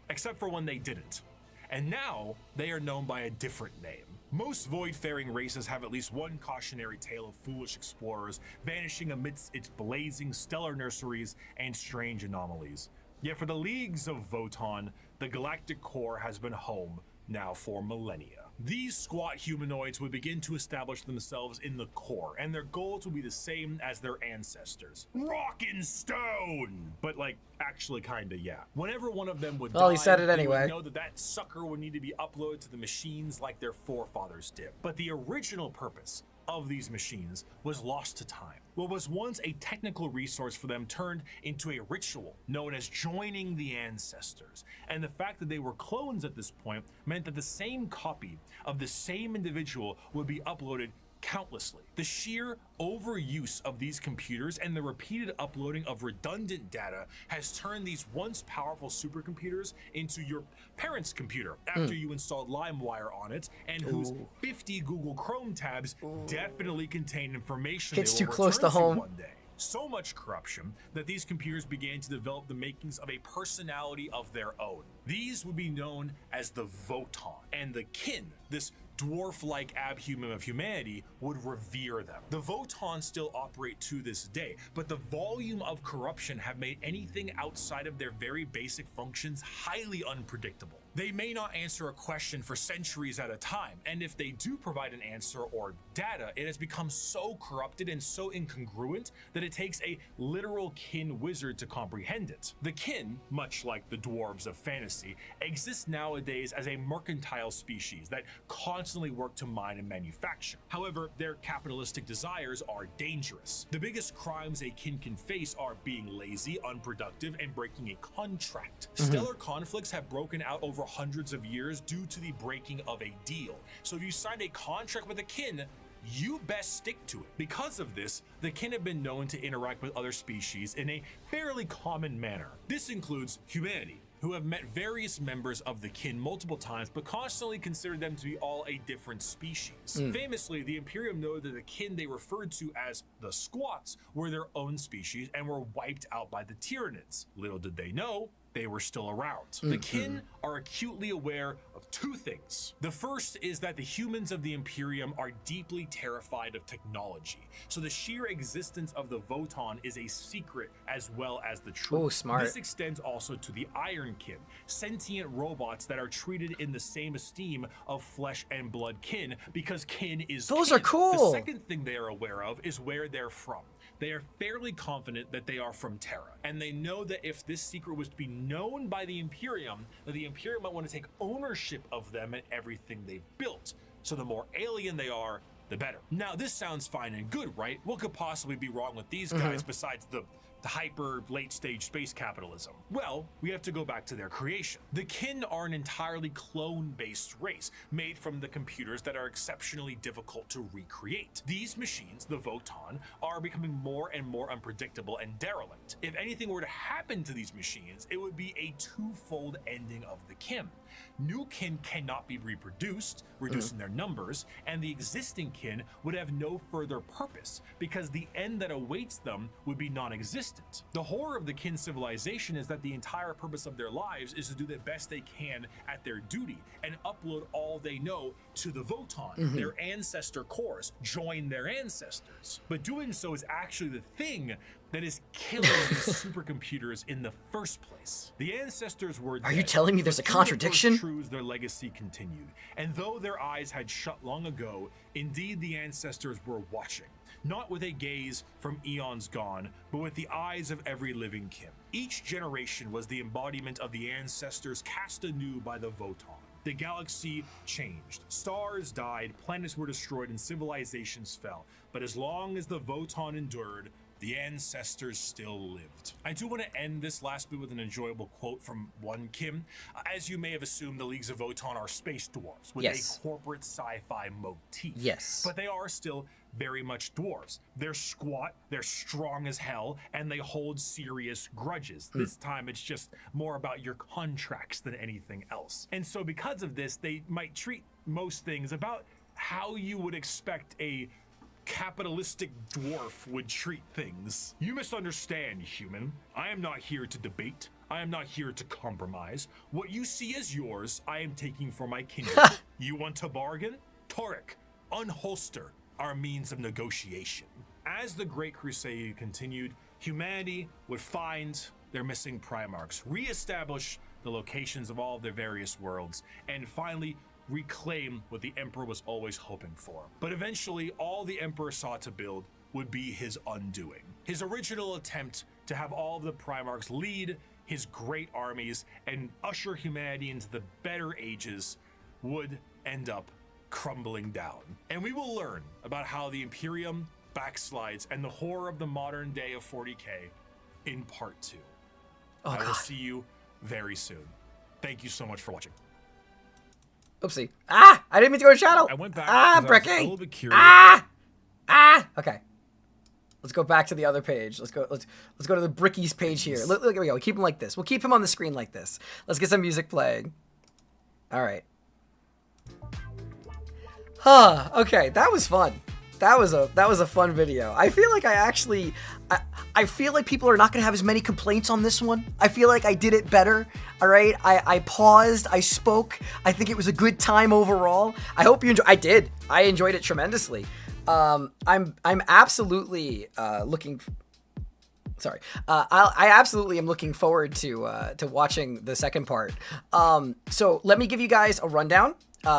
except for when they didn't. And now they are known by a different name. Most void-faring races have at least one cautionary tale of foolish explorers vanishing amidst its blazing stellar nurseries and strange anomalies. Yet for the leagues of Voton, the galactic core has been home now for millennia. These squat humanoids would begin to establish themselves in the core, and their goals would be the same as their ancestors. Rock and stone! But like, actually kinda, yeah. Whenever one of them would Well, die, he said it they anyway. would know that that sucker would need to be uploaded to the machines like their forefathers did. But the original purpose of these machines was lost to time. What was once a technical resource for them turned into a ritual known as joining the ancestors. And the fact that they were clones at this point meant that the same copy of the same individual would be uploaded countlessly. The sheer overuse of these computers and the repeated uploading of redundant data has turned these once powerful supercomputers into your parents' computer after you installed LimeWire on it, and whose 50 Google Chrome tabs definitely contain information Hits they too will close return to home. one day. So much corruption that these computers began to develop the makings of a personality of their own. These would be known as the Voton, and the kin, this dwarf-like abhuman of humanity, would revere them. The Voton still operate to this day, but the volume of corruption have made anything outside of their very basic functions highly unpredictable. They may not answer a question for centuries at a time, and if they do provide an answer or data, it has become so corrupted and so incongruent that it takes a literal kin wizard to comprehend it. The kin, much like the dwarves of fantasy, exist nowadays as a mercantile species that constantly work to mine and manufacture. However, their capitalistic desires are dangerous. The biggest crimes a kin can face are being lazy, unproductive, and breaking a contract. Stellar conflicts have broken out over hundreds of years due to the breaking of a deal. So if you signed a contract with a kin, you best stick to it. Because of this, the kin have been known to interact with other species in a fairly common manner. This includes humanity, who have met various members of the kin multiple times, but constantly considered them to be all a different species. Famously, the Imperium noted that the kin they referred to as the squats were their own species and were wiped out by the Tyranids. Little did they know, they were still around. The kin are acutely aware of two things. The first is that the humans of the Imperium are deeply terrified of technology, so the sheer existence of the Voton is a secret as well as the truth. Oh, smart. This extends also to the Iron Kin, sentient robots that are treated in the same esteem of flesh and blood kin, because kin is Those kin. are cool. The second thing they are aware of is where they're from. they are fairly confident that they are from Terra, and they know that if this secret was to be known by the Imperium, that the Imperium might want to take ownership of them and everything they've built. So the more alien they are, the better. Now, this sounds fine and good, right? What could possibly be wrong with these guys besides the hyper late stage space capitalism? Well, we have to go back to their creation. The kin are an entirely clone-based race made from the computers that are exceptionally difficult to recreate. These machines, the Voton, are becoming more and more unpredictable and derelict. If anything were to happen to these machines, it would be a twofold ending of the kin. New kin cannot be reproduced, reducing their numbers, and the existing kin would have no further purpose because the end that awaits them would be non-existent. The horror of the kin civilization is that the entire purpose of their lives is to do the best they can at their duty and upload all they know to the Voton, their ancestor cores, join their ancestors. But doing so is actually the thing that is killing these supercomputers in the first place. The ancestors were dead. Are you telling me there's a contradiction? Truths, their legacy continued. And though their eyes had shut long ago, indeed the ancestors were watching. Not with a gaze from eons gone, but with the eyes of every living kin. Each generation was the embodiment of the ancestors cast anew by the Voton. The galaxy changed. Stars died, planets were destroyed, and civilizations fell. But as long as the Voton endured, the ancestors still lived. I do want to end this last bit with an enjoyable quote from one Kim. As you may have assumed, the Leagues of Voton are space dwarves with a corporate sci-fi motif. Yes. But they are still very much dwarves. They're squat, they're strong as hell, and they hold serious grudges. This time it's just more about your contracts than anything else. And so because of this, they might treat most things about how you would expect a capitalistic dwarf would treat things. You misunderstand, human. I am not here to debate. I am not here to compromise. What you see as yours, I am taking for my kingdom. You want to bargain? Torek, unholster our means of negotiation. As the Great Crusade continued, humanity would find their missing Primarchs, reestablish the locations of all of their various worlds, and finally reclaim what the Emperor was always hoping for. But eventually, all the Emperor sought to build would be his undoing. His original attempt to have all of the Primarchs lead his great armies and usher humanity into the better ages would end up crumbling down. And we will learn about how the Imperium backslides and the horror of the modern day of 40K in part 2. I will see you very soon. Thank you so much for watching. Oopsie. Ah! I didn't mean to go to channel. I went back. Brecking. A little bit curious. Okay. Let's go back to the other page. Let's go to the Bricky's page here. Look, here we go. Keep him like this. We'll keep him on the screen like this. Let's get some music playing. All right. Okay, that was fun. That was a fun video. I feel like I feel like people are not gonna have as many complaints on this one. I feel like I did it better. All right, I paused, I spoke. I think it was a good time overall. I hope you enjoyed. I did. I enjoyed it tremendously. I'm absolutely looking. Sorry. I absolutely am looking forward to watching the second part. So let me give you guys a rundown.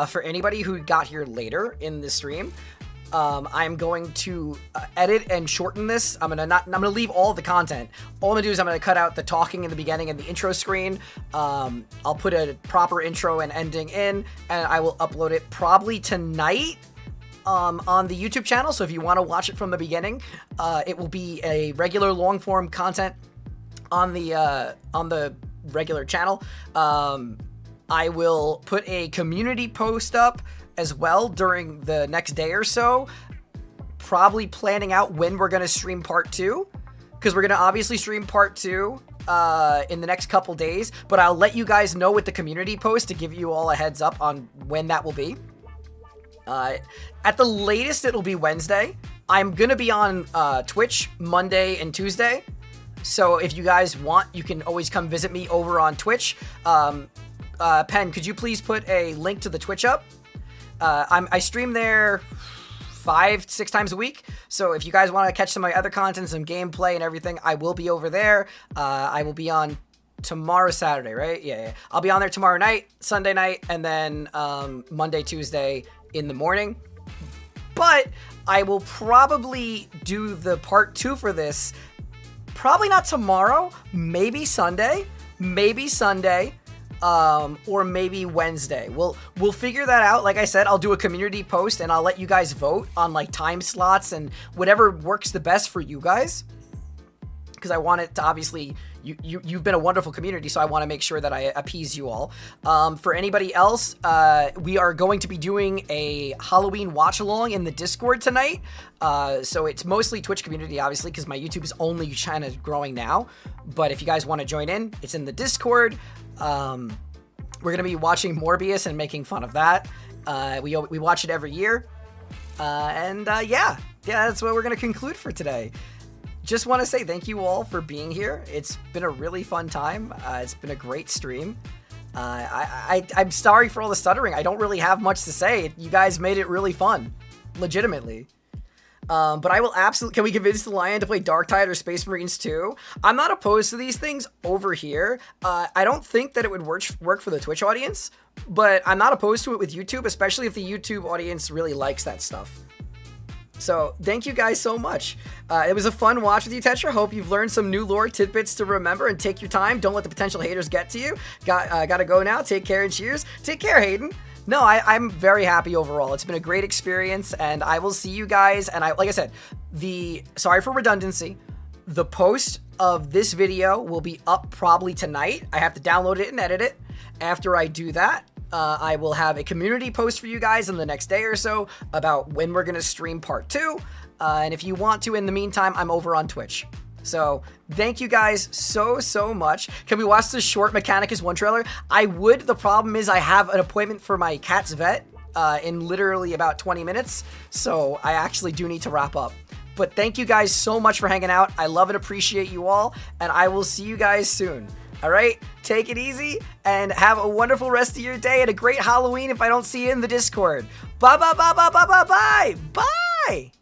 For anybody who got here later in the stream, I'm going to edit and shorten this. I'm gonna leave all the content. All I'm gonna do is I'm gonna cut out the talking in the beginning and the intro screen. I'll put a proper intro and ending in, and I will upload it probably tonight on the YouTube channel. So if you want to watch it from the beginning, it will be a regular long form content on the regular channel. I will put a community post up as well during the next day or so, probably planning out when we're going to stream part 2, because we're going to obviously stream part 2 in the next couple days, but I'll let you guys know with the community post to give you all a heads up on when that will be. At the latest, it'll be Wednesday. I'm going to be on Twitch Monday and Tuesday, so if you guys want, you can always come visit me over on Twitch. Pen, could you please put a link to the Twitch up? I stream there 5-6 times a week, so if you guys want to catch some of my other content, some gameplay and everything, I will be over there. I will be on tomorrow, Saturday, right? Yeah. I'll be on there tomorrow night, Sunday night, and then Monday, Tuesday in the morning. But I will probably do the part 2 for this. Probably not tomorrow. Maybe Sunday. Or maybe Wednesday. We'll figure that out. Like I said, I'll do a community post and I'll let you guys vote on like time slots and whatever works the best for you guys. Because I want it to obviously, you've been a wonderful community, so I want to make sure that I appease you all. For anybody else, we are going to be doing a Halloween watch along in the Discord tonight. So it's mostly Twitch community, obviously, because my YouTube is only kind of growing now. But if you guys want to join in, it's in the Discord. We're going to be watching Morbius and making fun of that. We watch it every year. Yeah, that's what we're going to conclude for today. Just want to say thank you all for being here. It's been a really fun time. It's been a great stream. I'm sorry for all the stuttering. I don't really have much to say. You guys made it really fun. Legitimately. But I will absolutely... Can we convince the Lion to play Dark Tide or Space Marines 2? I'm not opposed to these things over here. I don't think that it would work for the Twitch audience, but I'm not opposed to it with YouTube, especially if the YouTube audience really likes that stuff. So, thank you guys so much. It was a fun watch with you, Tetra. Hope you've learned some new lore tidbits to remember, and take your time. Don't let the potential haters get to you. Gotta go now. Take care and cheers. Take care, Hayden. No, I'm very happy overall. It's been a great experience, and I will see you guys. And like I said, sorry for redundancy. The post of this video will be up probably tonight. I have to download it and edit it. After I do that, I will have a community post for you guys in the next day or so about when we're going to stream part 2. And if you want to, in the meantime, I'm over on Twitch. So thank you guys so much. Can we watch the short Mechanicus 1 trailer? I would. The problem is I have an appointment for my cat's vet in literally about 20 minutes. So I actually do need to wrap up. But thank you guys so much for hanging out. I love and appreciate you all. And I will see you guys soon. All right, take it easy and have a wonderful rest of your day and a great Halloween if I don't see you in the Discord. Bye.